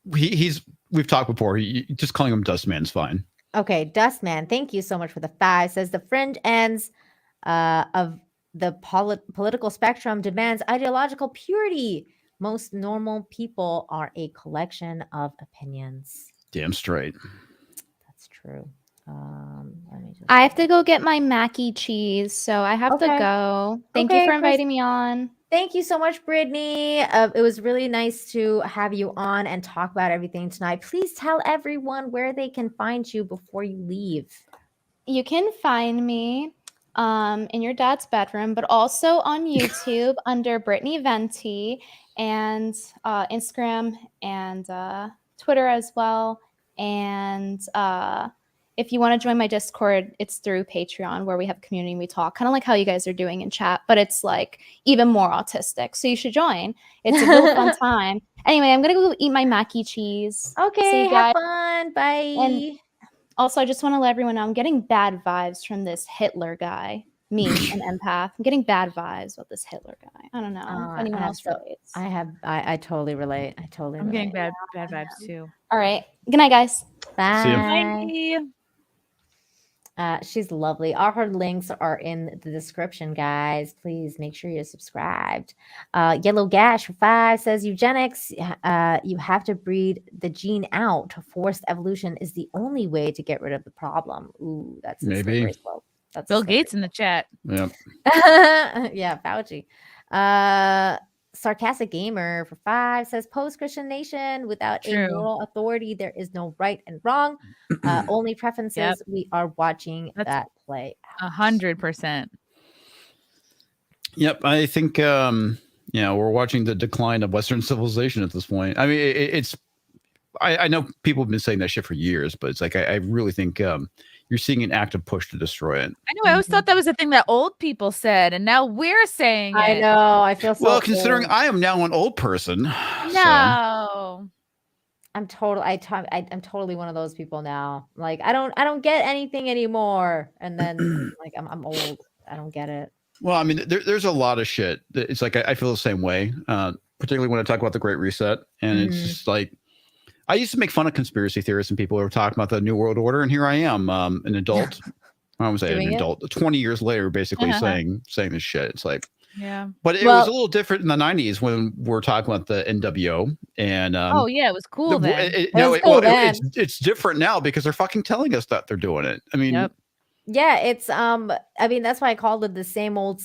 Speaker 3: We've talked before. Just calling him Dustman's fine.
Speaker 1: Okay, Dustman, thank you so much for the 5. Says the fringe ends of the political spectrum demands ideological purity. Most normal people are a collection of opinions.
Speaker 3: Damn straight.
Speaker 1: That's true.
Speaker 4: I have to go get my Mackie cheese, so I have to go. Thank you for inviting me on.
Speaker 1: Thank you so much, Brittany. It was really nice to have you on and talk about everything tonight. Please tell everyone where they can find you before you leave.
Speaker 4: You can find me in your dad's bedroom, but also on YouTube under Brittany Venti and Instagram and Twitter as well. And if you want to join my Discord, it's through Patreon where we have community and we talk, kind of like how you guys are doing in chat, but it's like even more autistic. So you should join. It's a real fun time. Anyway, I'm going to go eat my Mackie cheese.
Speaker 1: Okay, have fun. Bye.
Speaker 4: And also, I just want to let everyone know I'm getting bad vibes from this Hitler guy. Me, an empath. I'm getting bad vibes about this Hitler guy. I don't know if anyone else relates.
Speaker 1: I totally relate.
Speaker 2: I'm getting bad vibes too.
Speaker 4: All right. Good night, guys.
Speaker 1: Bye. She's lovely. All her links are in the description, guys. Please make sure you're subscribed. Yellow Gash for 5 says eugenics. You have to breed the gene out. Forced evolution is the only way to get rid of the problem. Ooh, that's
Speaker 3: maybe.
Speaker 1: That's
Speaker 2: Bill Gates in the chat.
Speaker 3: Yeah.
Speaker 1: Yeah, Fauci. Sarcastic Gamer for 5 says post-Christian nation without a moral authority, there is no right and wrong. Only preferences.
Speaker 2: Yep.
Speaker 1: We are watching that play out.
Speaker 2: 100%.
Speaker 3: Yep. I think we're watching the decline of Western civilization at this point. I mean, I know people have been saying that shit for years, but it's like I really think you're seeing an active push to destroy it.
Speaker 2: I know. I always thought that was a thing that old people said, and now we're saying it.
Speaker 1: I know. I feel so.
Speaker 3: Well, considering I am now an old person.
Speaker 2: No.
Speaker 3: So.
Speaker 1: I'm totally one of those people now. Like I don't get anything anymore, and then like I'm old. I don't get it.
Speaker 3: Well, I mean, there's a lot of shit. It's like I feel the same way, particularly when I talk about the Great Reset, and it's just like. I used to make fun of conspiracy theorists and people who were talking about the New World Order, and here I am, an adult. I would say an adult. 20 years later, basically saying this shit. It's like, But it was a little different in the 90s when we're talking about the NWO and.
Speaker 2: It was cool then.
Speaker 3: It's different now because they're fucking telling us that they're doing it. I mean,
Speaker 1: yeah, it's I mean that's why I called it the same old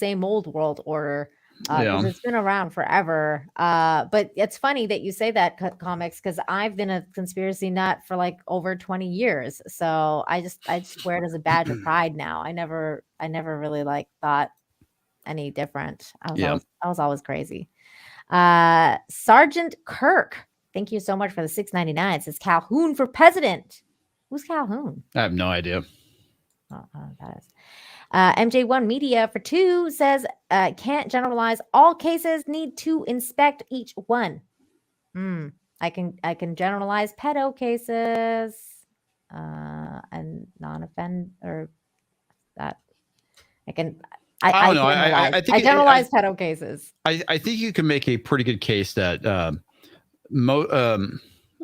Speaker 1: world order. It's been around forever. But it's funny that you say that, comics, because I've been a conspiracy nut for like over 20 years. So I just wear it as a badge of pride now. I never really like thought any different. I was always crazy. Sergeant Kirk, Thank you so much for the $6.99. It says Calhoun for president. Who's Calhoun?
Speaker 3: I have no idea.
Speaker 1: That is. MJ1 Media for 2 says, can't generalize. All cases need to inspect each one. I can generalize pedo cases and non-offend or that. I don't know. I think I generalize pedo cases.
Speaker 3: I think you can make a pretty good case that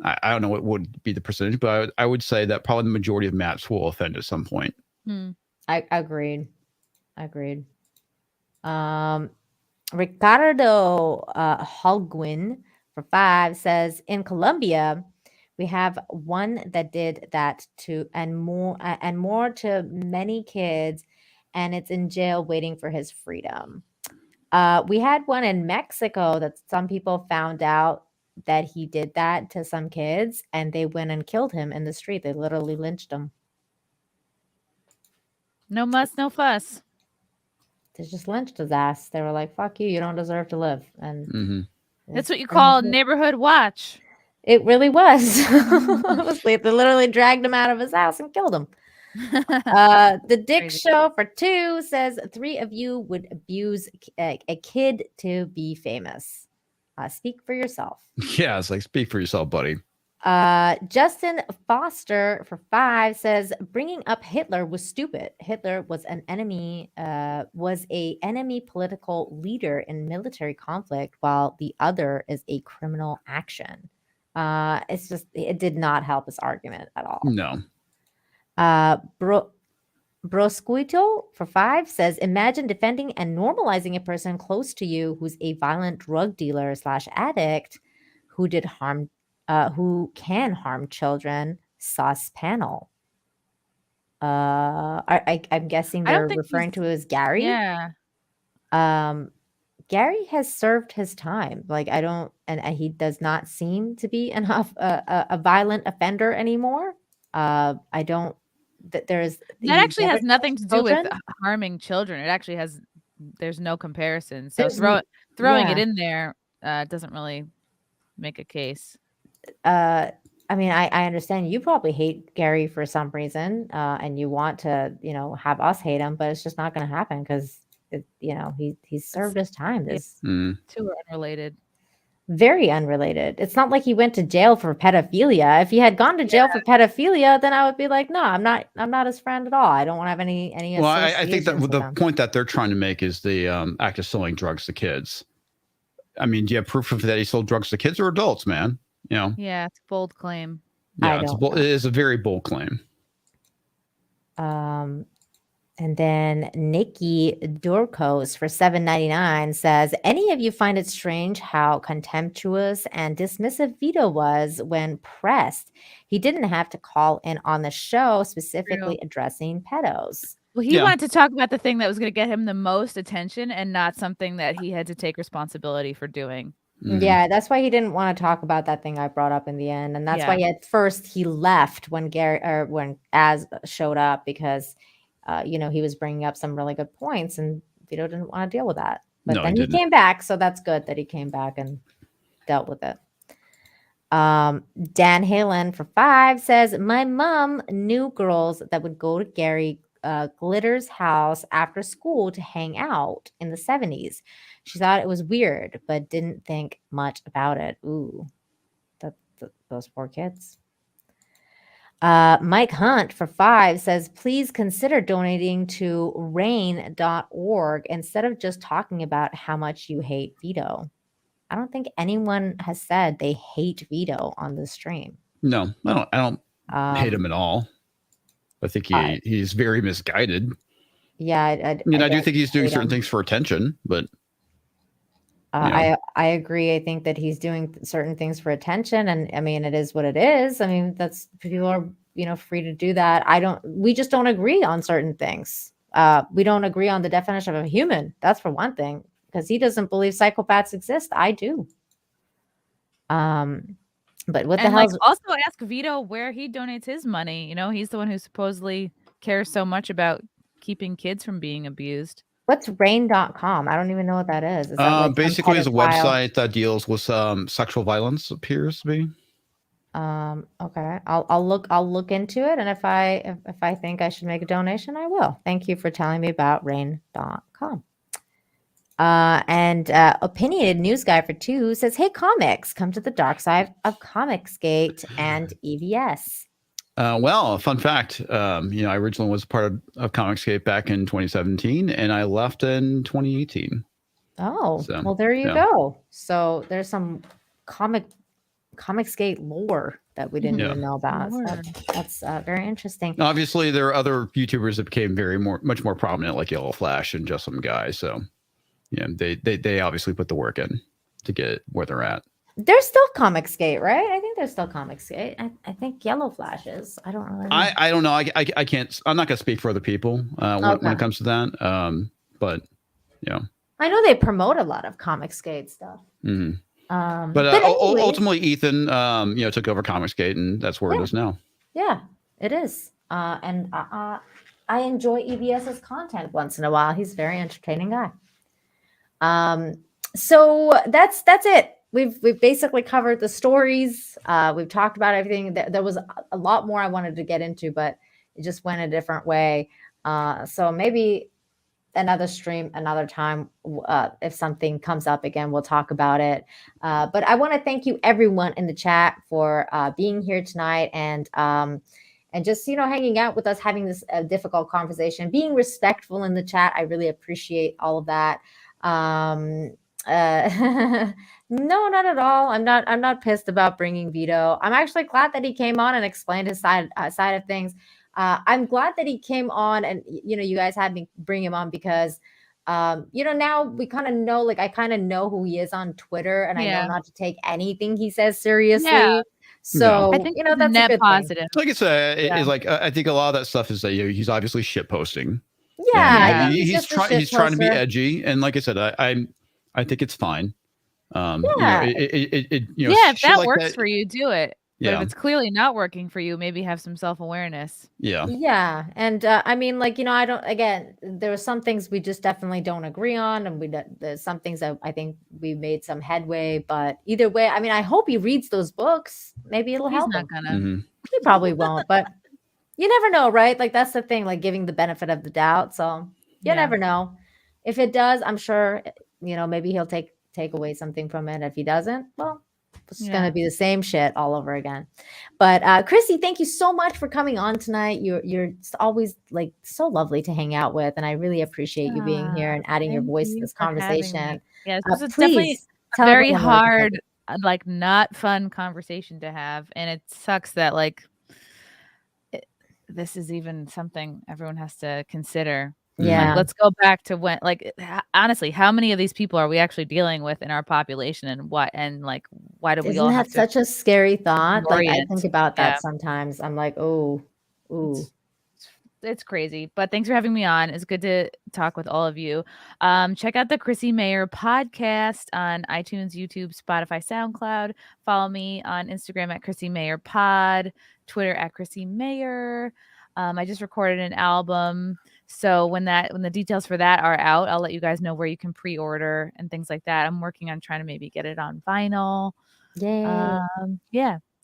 Speaker 3: I don't know what would be the percentage, but I would say that probably the majority of MAPs will offend at some point.
Speaker 1: I agreed. Ricardo Holguin for 5 says, in Colombia, we have one that did that to and more to many kids, and it's in jail waiting for his freedom. We had one in Mexico that some people found out that he did that to some kids, and they went and killed him in the street. They literally lynched him.
Speaker 2: No muss, no fuss.
Speaker 1: They just lynched his ass. They were like, fuck you, you don't deserve to live. And
Speaker 2: that's what you call neighborhood watch.
Speaker 1: It really was. They literally dragged him out of his house and killed him. The Dick Show for 2 says 3 of you would abuse a kid to be famous. Speak for yourself.
Speaker 3: Yeah, it's like, speak for yourself, buddy.
Speaker 1: Justin Foster for 5 says bringing up Hitler was stupid. Hitler was an enemy, enemy political leader in military conflict, while the other is a criminal action. It's just, it did not help his argument at all.
Speaker 3: No.
Speaker 1: Brosquito for 5 says, imagine defending and normalizing a person close to you who's a violent drug dealer / addict who can harm children. Sus panel. I'm guessing they're referring to as Gary.
Speaker 2: Yeah.
Speaker 1: Gary has served his time. Like, and he does not seem to be a violent offender anymore. That
Speaker 2: actually has nothing to do with harming children. It actually has. There's no comparison. So throwing it in there doesn't really make a case.
Speaker 1: I mean, I understand you probably hate Gary for some reason, and you want to, have us hate him, but it's just not going to happen because, he's served his time.
Speaker 2: Two are unrelated.
Speaker 1: Very unrelated. It's not like he went to jail for pedophilia. If he had gone to jail for pedophilia, then I would be like, no, I'm not his friend at all. I don't want to have any.
Speaker 3: Well, I think that the point that they're trying to make is the act of selling drugs to kids. I mean, do you have proof of that he sold drugs to kids or adults, man?
Speaker 2: Yeah, it's a bold claim.
Speaker 3: Yeah, it is a very bold claim.
Speaker 1: And then Nikki Dorkos for $7.99 says, any of you find it strange how contemptuous and dismissive Vito was when pressed? He didn't have to call in on the show specifically addressing pedos.
Speaker 2: Well, he wanted to talk about the thing that was going to get him the most attention and not something that he had to take responsibility for doing.
Speaker 1: Yeah, that's why he didn't want to talk about that thing I brought up in the end. And that's why at first he left when Az showed up because he was bringing up some really good points and Vito didn't want to deal with that. But then he came back. So that's good that he came back and dealt with it. Dan Halen for 5 says, my mom knew girls that would go to Gary Glitter's house after school to hang out in the 70s. She thought it was weird, but didn't think much about it. Ooh, those poor kids. Mike Hunt for 5 says, please consider donating to rain.org instead of just talking about how much you hate Vito. I don't think anyone has said they hate Vito on the stream.
Speaker 3: No, I don't hate him at all. I think he's very misguided.
Speaker 1: Yeah.
Speaker 3: I do think he's doing certain things for attention, but
Speaker 1: I agree. I think that he's doing certain things for attention, and I mean, it is what it is. I mean, that's, people are, free to do that. We just don't agree on certain things. We don't agree on the definition of a human. That's for one thing, because he doesn't believe psychopaths exist. I do. But what the hell?
Speaker 2: Also ask Vito where he donates his money. He's the one who supposedly cares so much about keeping kids from being abused.
Speaker 1: What's rain.com? I don't even know what that is. Is that like
Speaker 3: basically is a website that deals with sexual violence, appears to be.
Speaker 1: Okay. I'll look into it, and if I think I should make a donation, I will. Thank you for telling me about rain.com. And opinionated news guy for 2 says, "Hey, comics, come to the dark side of Comicsgate and EVS."
Speaker 3: Well, fun fact, I originally was part of Comicsgate back in 2017, and I left in 2018.
Speaker 1: Oh, so, well, there you go. So there's some Comicsgate lore that we didn't even know about. So that's very interesting.
Speaker 3: Obviously, there are other YouTubers that became much more prominent, like Yellow Flash and Just Some Guy. So, they obviously put the work in to get where they're at.
Speaker 1: There's still Comicsgate, right? I think there's still Comicsgate. I think Yellow Flash is. I don't really know.
Speaker 3: I don't know. I can't. I'm not going to speak for other people when it comes to that. But
Speaker 1: I know they promote a lot of Comicsgate stuff.
Speaker 3: Mm-hmm. But ultimately, Ethan, took over Comicsgate, and that's where it is now.
Speaker 1: Yeah, it is. And I enjoy EVS's content once in a while. He's a very entertaining guy. So that's it. We've basically covered the stories. We've talked about everything. There was a lot more I wanted to get into, but it just went a different way. So maybe another stream, another time, if something comes up again, we'll talk about it. But I want to thank you, everyone in the chat, for being here tonight and just hanging out with us, having this difficult conversation, being respectful in the chat. I really appreciate all of that. No, not at all. I'm not pissed about bringing Vito. I'm actually glad that he came on and explained his side of things. I'm glad that he came on, and you guys had me bring him on because now we kind of know, like, I kind of know who he is on Twitter, and I know not to take anything he says seriously. Yeah. So
Speaker 2: I think
Speaker 1: that's
Speaker 2: net
Speaker 1: a good
Speaker 2: positive.
Speaker 1: thing.
Speaker 3: Like I said, it's like I think a lot of that stuff is that he's obviously shit posting.
Speaker 1: Yeah,
Speaker 3: he's trying to be edgy, and like I said, I think it's fine.
Speaker 2: If that
Speaker 3: like
Speaker 2: works for you, do it. But
Speaker 3: Yeah.
Speaker 2: if it's clearly not working for you, maybe have some self-awareness.
Speaker 3: Yeah.
Speaker 1: And I mean, like, I don't, again, there are some things we just definitely don't agree on, and there's some things that I think we made some headway, but either way, I mean, I hope he reads those books. Maybe it'll help him.
Speaker 3: Mm-hmm.
Speaker 1: He probably won't, but you never know, right? Like, that's the thing, like giving the benefit of the doubt. So you never know. If it does, I'm sure, maybe he'll take away something from it. If he doesn't, well, it's going to be the same shit all over again. But Chrissy, thank you so much for coming on tonight. You're always like so lovely to hang out with, and I really appreciate you being here and adding your voice to this conversation.
Speaker 2: Yes, it's definitely a very hard, like, not fun conversation to have, and it sucks that this is even something everyone has to consider.
Speaker 1: Yeah.
Speaker 2: Like, let's go back to when, honestly, how many of these people are we actually dealing with in our population, and why do we all have
Speaker 1: Isn't that such a scary thought? Like, I think about that
Speaker 2: Yeah.
Speaker 1: sometimes. I'm like, ooh.
Speaker 2: It's crazy. But thanks for having me on. It's good to talk with all of you. Check out the Chrissy Mayer podcast on iTunes, YouTube, Spotify, SoundCloud. Follow me on Instagram at Chrissy Mayer Pod, Twitter at Chrissy Mayer. I just recorded an album. So when the details for that are out, I'll let you guys know where you can pre-order and things like that. I'm working on trying to maybe get it on vinyl.
Speaker 1: Yay.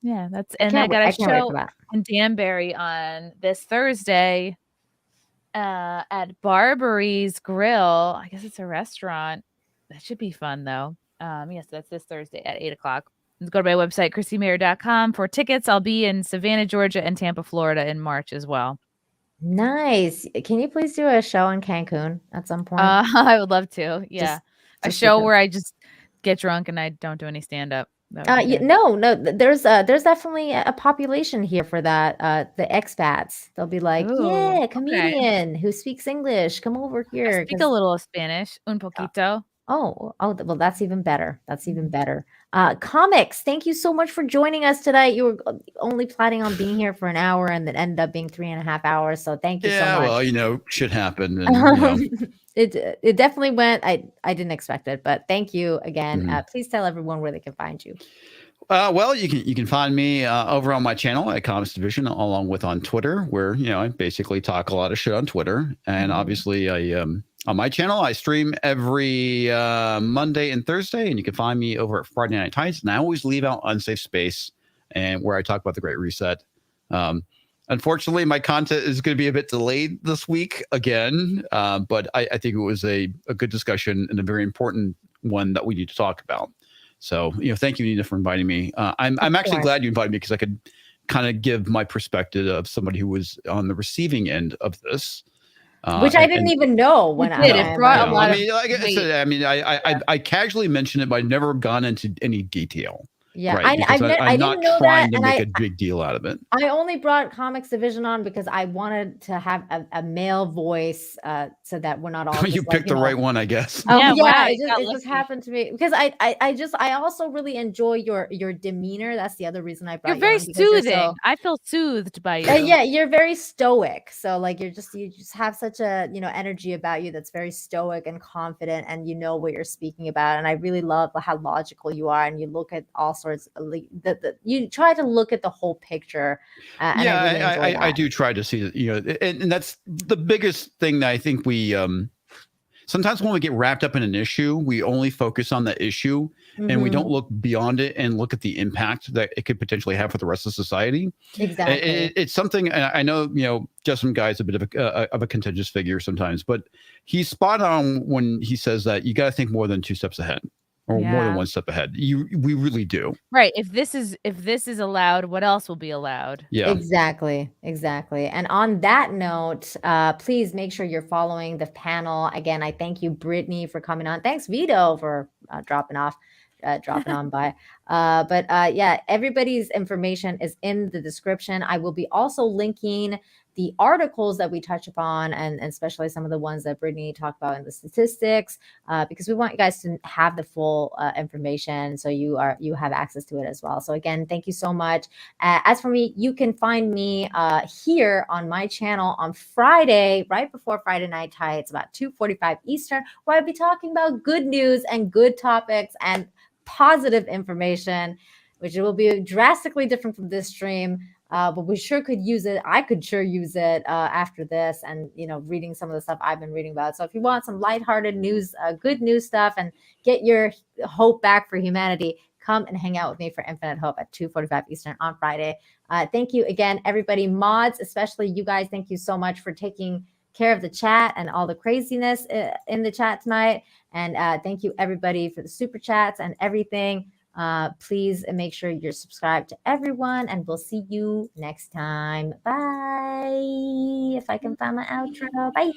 Speaker 2: Yeah, that's, and I got a show in Danbury on this Thursday at Barbari's Grill. I guess it's a restaurant. That should be fun though. Yes, that's this Thursday at 8:00. Go to my website, chrissymayer.com for tickets. I'll be in Savannah, Georgia and Tampa, Florida in March as well.
Speaker 1: Nice. Can you please do a show in Cancun at some point?
Speaker 2: I would love to. Yeah.
Speaker 1: Just
Speaker 2: a show where I just get drunk and I don't do any stand-up.
Speaker 1: No, there's definitely a population here for that. The expats, they'll be like, yeah, comedian who speaks English, come over here.
Speaker 2: I speak a little Spanish, un poquito.
Speaker 1: Oh, well, that's even better. That's even better. Comics, thank you so much for joining us tonight. You were only planning on being here for an hour, and then ended up being 3.5 hours. So thank you so much.
Speaker 3: Yeah, well, shit happened. And,
Speaker 1: it definitely went. I didn't expect it, but thank you again. Please tell everyone where they can find you.
Speaker 3: Well, you can find me over on my channel at Comics Division, along with on Twitter, where I basically talk a lot of shit on Twitter, and obviously I on my channel I stream every Monday and Thursday, and you can find me over at Friday Night Tights, and I always leave out Unsafe Space, and where I talk about the Great Reset. Unfortunately, my content is going to be a bit delayed this week again, but I think it was a good discussion and a very important one that we need to talk about. So, thank you, Nina, for inviting me. I'm actually glad you invited me because I could kind of give my perspective of somebody who was on the receiving end of this.
Speaker 1: Which I didn't even know when I
Speaker 2: it brought a lot of
Speaker 3: like I said, I casually mentioned it, but I've never gone into any detail.
Speaker 1: Yeah,
Speaker 3: right?
Speaker 1: I didn't know
Speaker 3: trying
Speaker 1: that,
Speaker 3: to make a big deal out of it.
Speaker 1: I only brought Comics Division on because I wanted to have a male voice, so that we're not all.
Speaker 3: You picked the right one, I guess.
Speaker 1: Yeah,
Speaker 2: wow,
Speaker 1: it just happened to me because I also really enjoy your demeanor. That's the other reason I brought you.
Speaker 2: You're very soothing. I feel soothed by you.
Speaker 1: Yeah, you're very stoic. So like you just have such a energy about you that's very stoic and confident, and you know what you're speaking about. And I really love how logical you are, and you look at all sorts of you try to look at the whole picture.
Speaker 3: I do try to see that, and that's the biggest thing that I think we sometimes when we get wrapped up in an issue, we only focus on the issue and we don't look beyond it and look at the impact that it could potentially have for the rest of society.
Speaker 1: Exactly.
Speaker 3: It's something, and I know, Justin Guy's a bit of a contentious figure sometimes, but he's spot on when he says that you got to think more than 2 steps ahead. Or more than 1 step ahead. We really do.
Speaker 2: Right. If this is allowed, what else will be allowed?
Speaker 3: Yeah.
Speaker 1: Exactly. And on that note, please make sure you're following the panel. Again, I thank you, Brittany, for coming on. Thanks, Vito, for dropping on by. Yeah, everybody's information is in the description. I will be also linking the articles that we touch upon, and especially some of the ones that Brittany talked about in the statistics, because we want you guys to have the full information, so you have access to it as well. So again, thank you so much. As for me, you can find me here on my channel on Friday, right before Friday Night Tights, about 2:45 Eastern, where I'll be talking about good news and good topics and positive information, which will be drastically different from this stream. But we sure could use it. I could sure use it after this, and reading some of the stuff I've been reading about. So if you want some lighthearted news, good news stuff, and get your hope back for humanity, come and hang out with me for Infinite Hope at 2:45 Eastern on Friday. Thank you again, everybody. Mods, especially you guys, thank you so much for taking care of the chat and all the craziness in the chat tonight. And thank you, everybody, for the super chats and everything. Please make sure you're subscribed to everyone, and we'll see you next time. Bye. If I can find my outro. Bye.